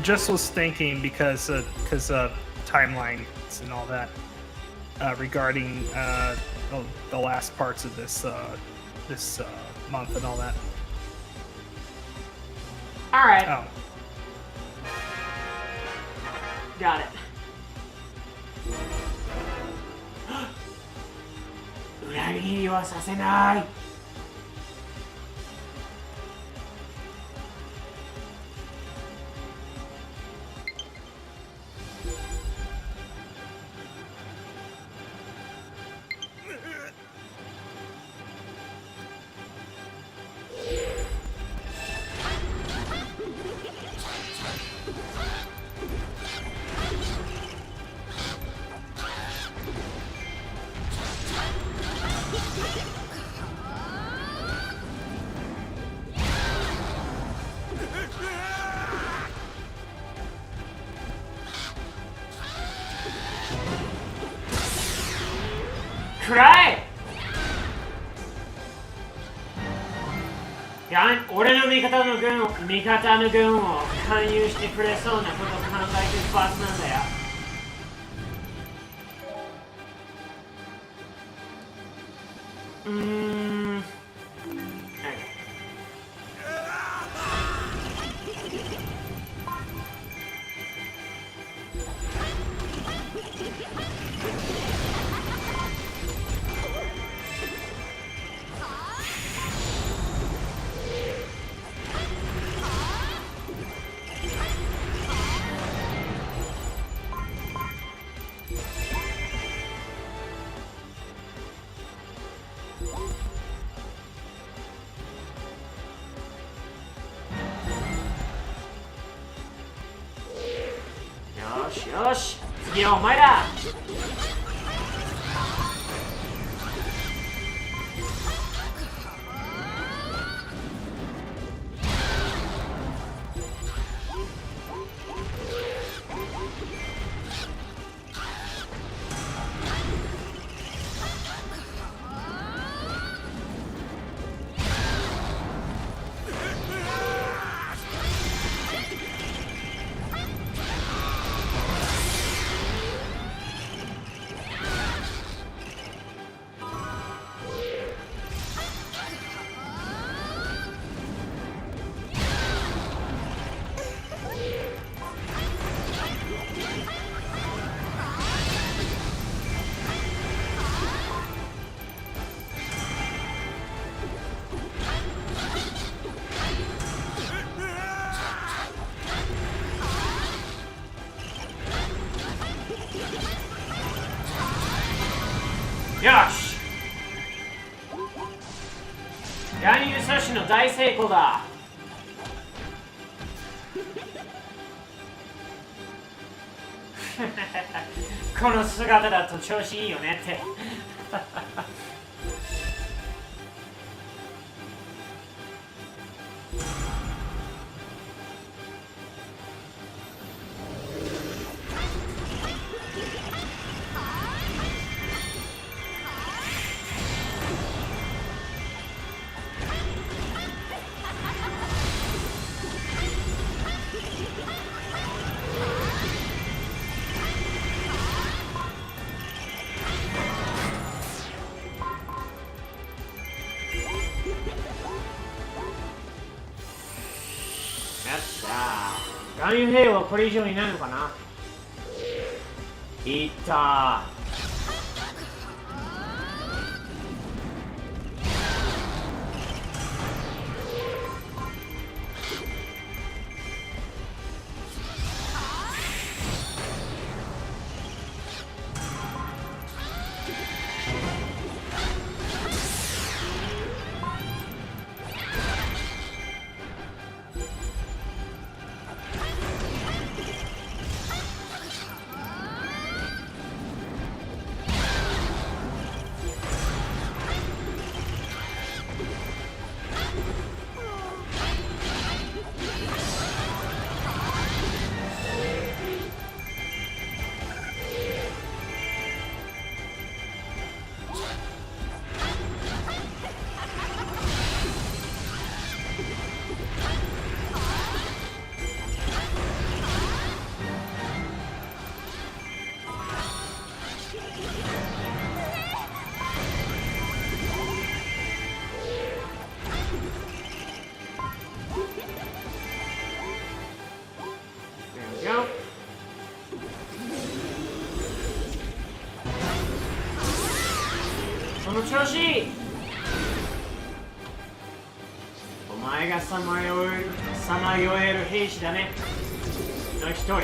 Just was thinking because timelines and all that regarding the last parts of this month and all that. Alright. Oh, Got it. 裏切りはさせない。くらえ。俺の味方の軍を勧誘してくれそうなこと考えてるバスなんだよ。よしよし、次はお前だ。よし、乱入阻止の大成功だ。この姿だと調子いいよねって。万有兵はこれ以上いないのかな。いったその調子。お前がさまよえる兵士だねの一人。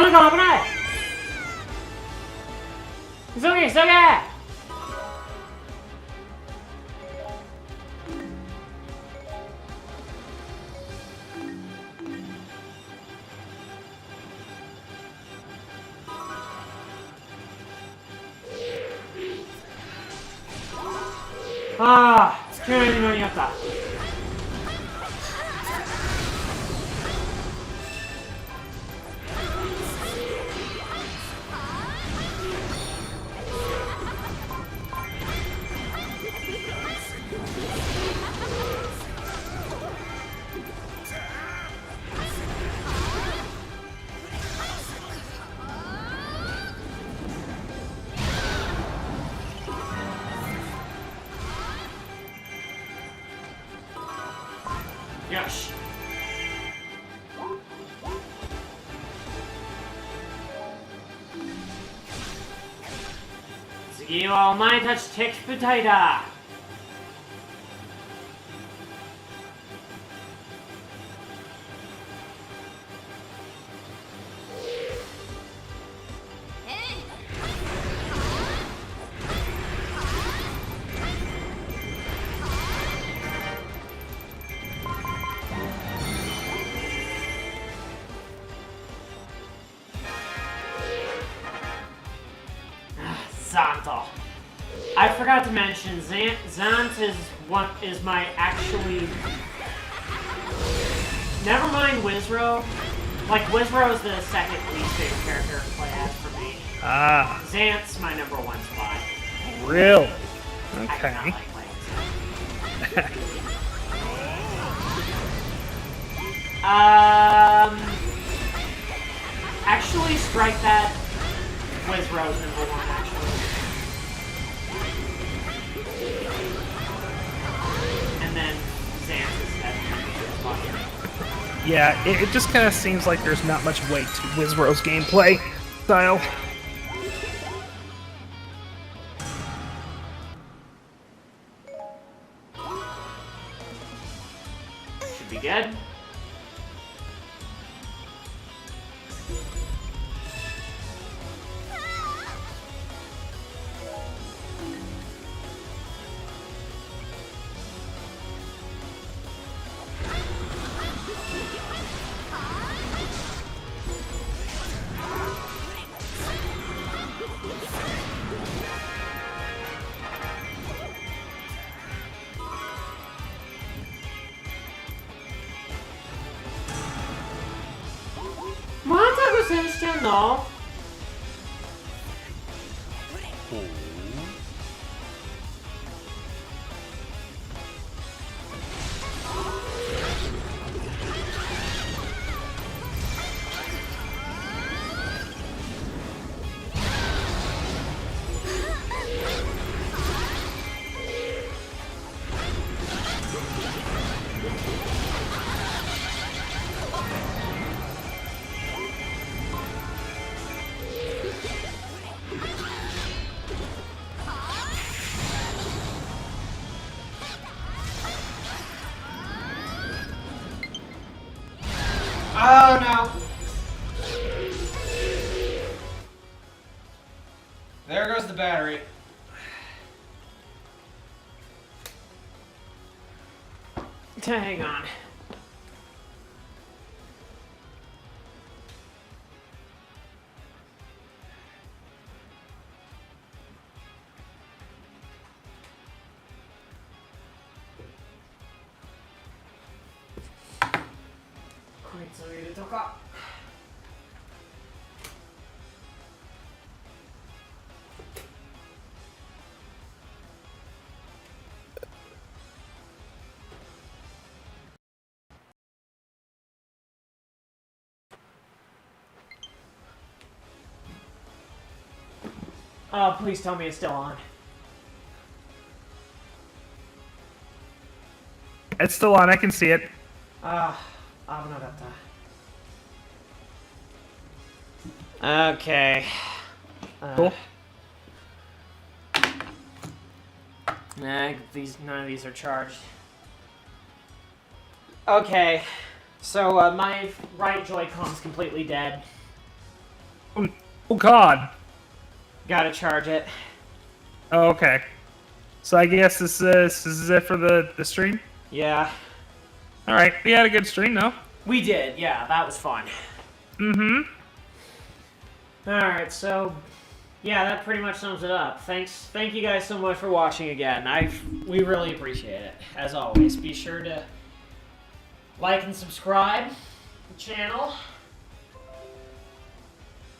なんか危ない。急げ急げ。ああ、急に間に合った。よし。次はお前たち敵部隊だ。Zanto. I forgot to mention Zant is my actually. Never mind Wizro. Like Wizro is the second least favorite character to play as for me. Ah. Zant's my number one spot. Really? I do not Okay. like playing Zant. Actually, strike that. Wizro's number one, actually. And then Zant is definitely. Yeah, it just kind of seems like there's not much weight to Wizro's gameplay style. Should be good. 戦してんの？Oh no. There goes the battery. Hang on. Oh, please tell me it's still on. It's still on. I can see it. Okay. Cool. Nah, none of these are charged. Okay. So, my right Joy-Con's completely dead. Oh God. Gotta charge it. Oh, okay. So I guess this is it for the stream? Yeah. Alright, we had a good stream though. We did, yeah, that was fun. Mm-hmm. Alright, so yeah, that pretty much sums it up. Thank you guys so much for watching again. We really appreciate it. As always, be sure to like and subscribe to the channel.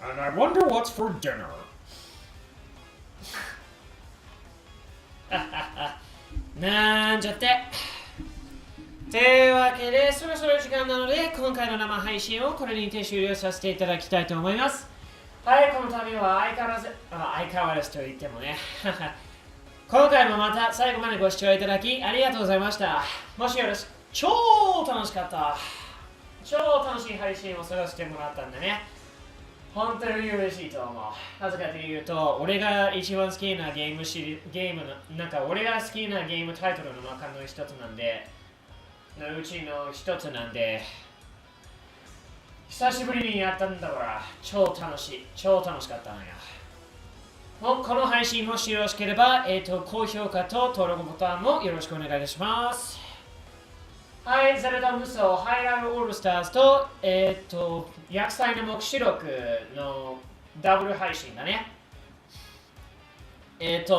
And I wonder what's for dinner. なんちゃって。というわけで、そろそろ時間なので、今回の生配信をこれにて終了させていただきたいと思います。はい、この度は相変わらずと言ってもね。今回もまた最後までご視聴いただきありがとうございました。もしよろしく、超楽しかった。超楽しい配信を過ごしてもらったんでね。本当に嬉しいと思う。なぜかというと、俺が一番好きなゲームの、なんか俺が好きなゲームタイトルの中の一つなんで、のうちの一つなんで、久しぶりにやったんだから、超楽しかったんや。この配信もしよろしければ、高評価と登録ボタンもよろしくお願いいたします。はい、ゼルダ無双、ハイラルオールスターズと、薬剤の目視録のダブル配信だね。明日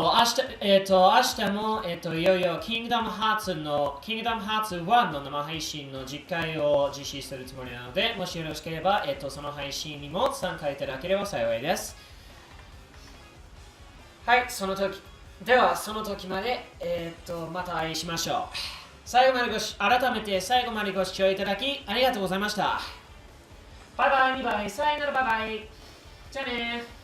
も、いよいよキングダムハーツ1の生配信の実会を実施するつもりなので、もしよろしければ、その配信にも参加いただければ幸いです。はい、その時まで、またお会いしましょう。改めて最後までご視聴いただきありがとうございました。バイバイ、さよなら、バイバイ。じゃあね。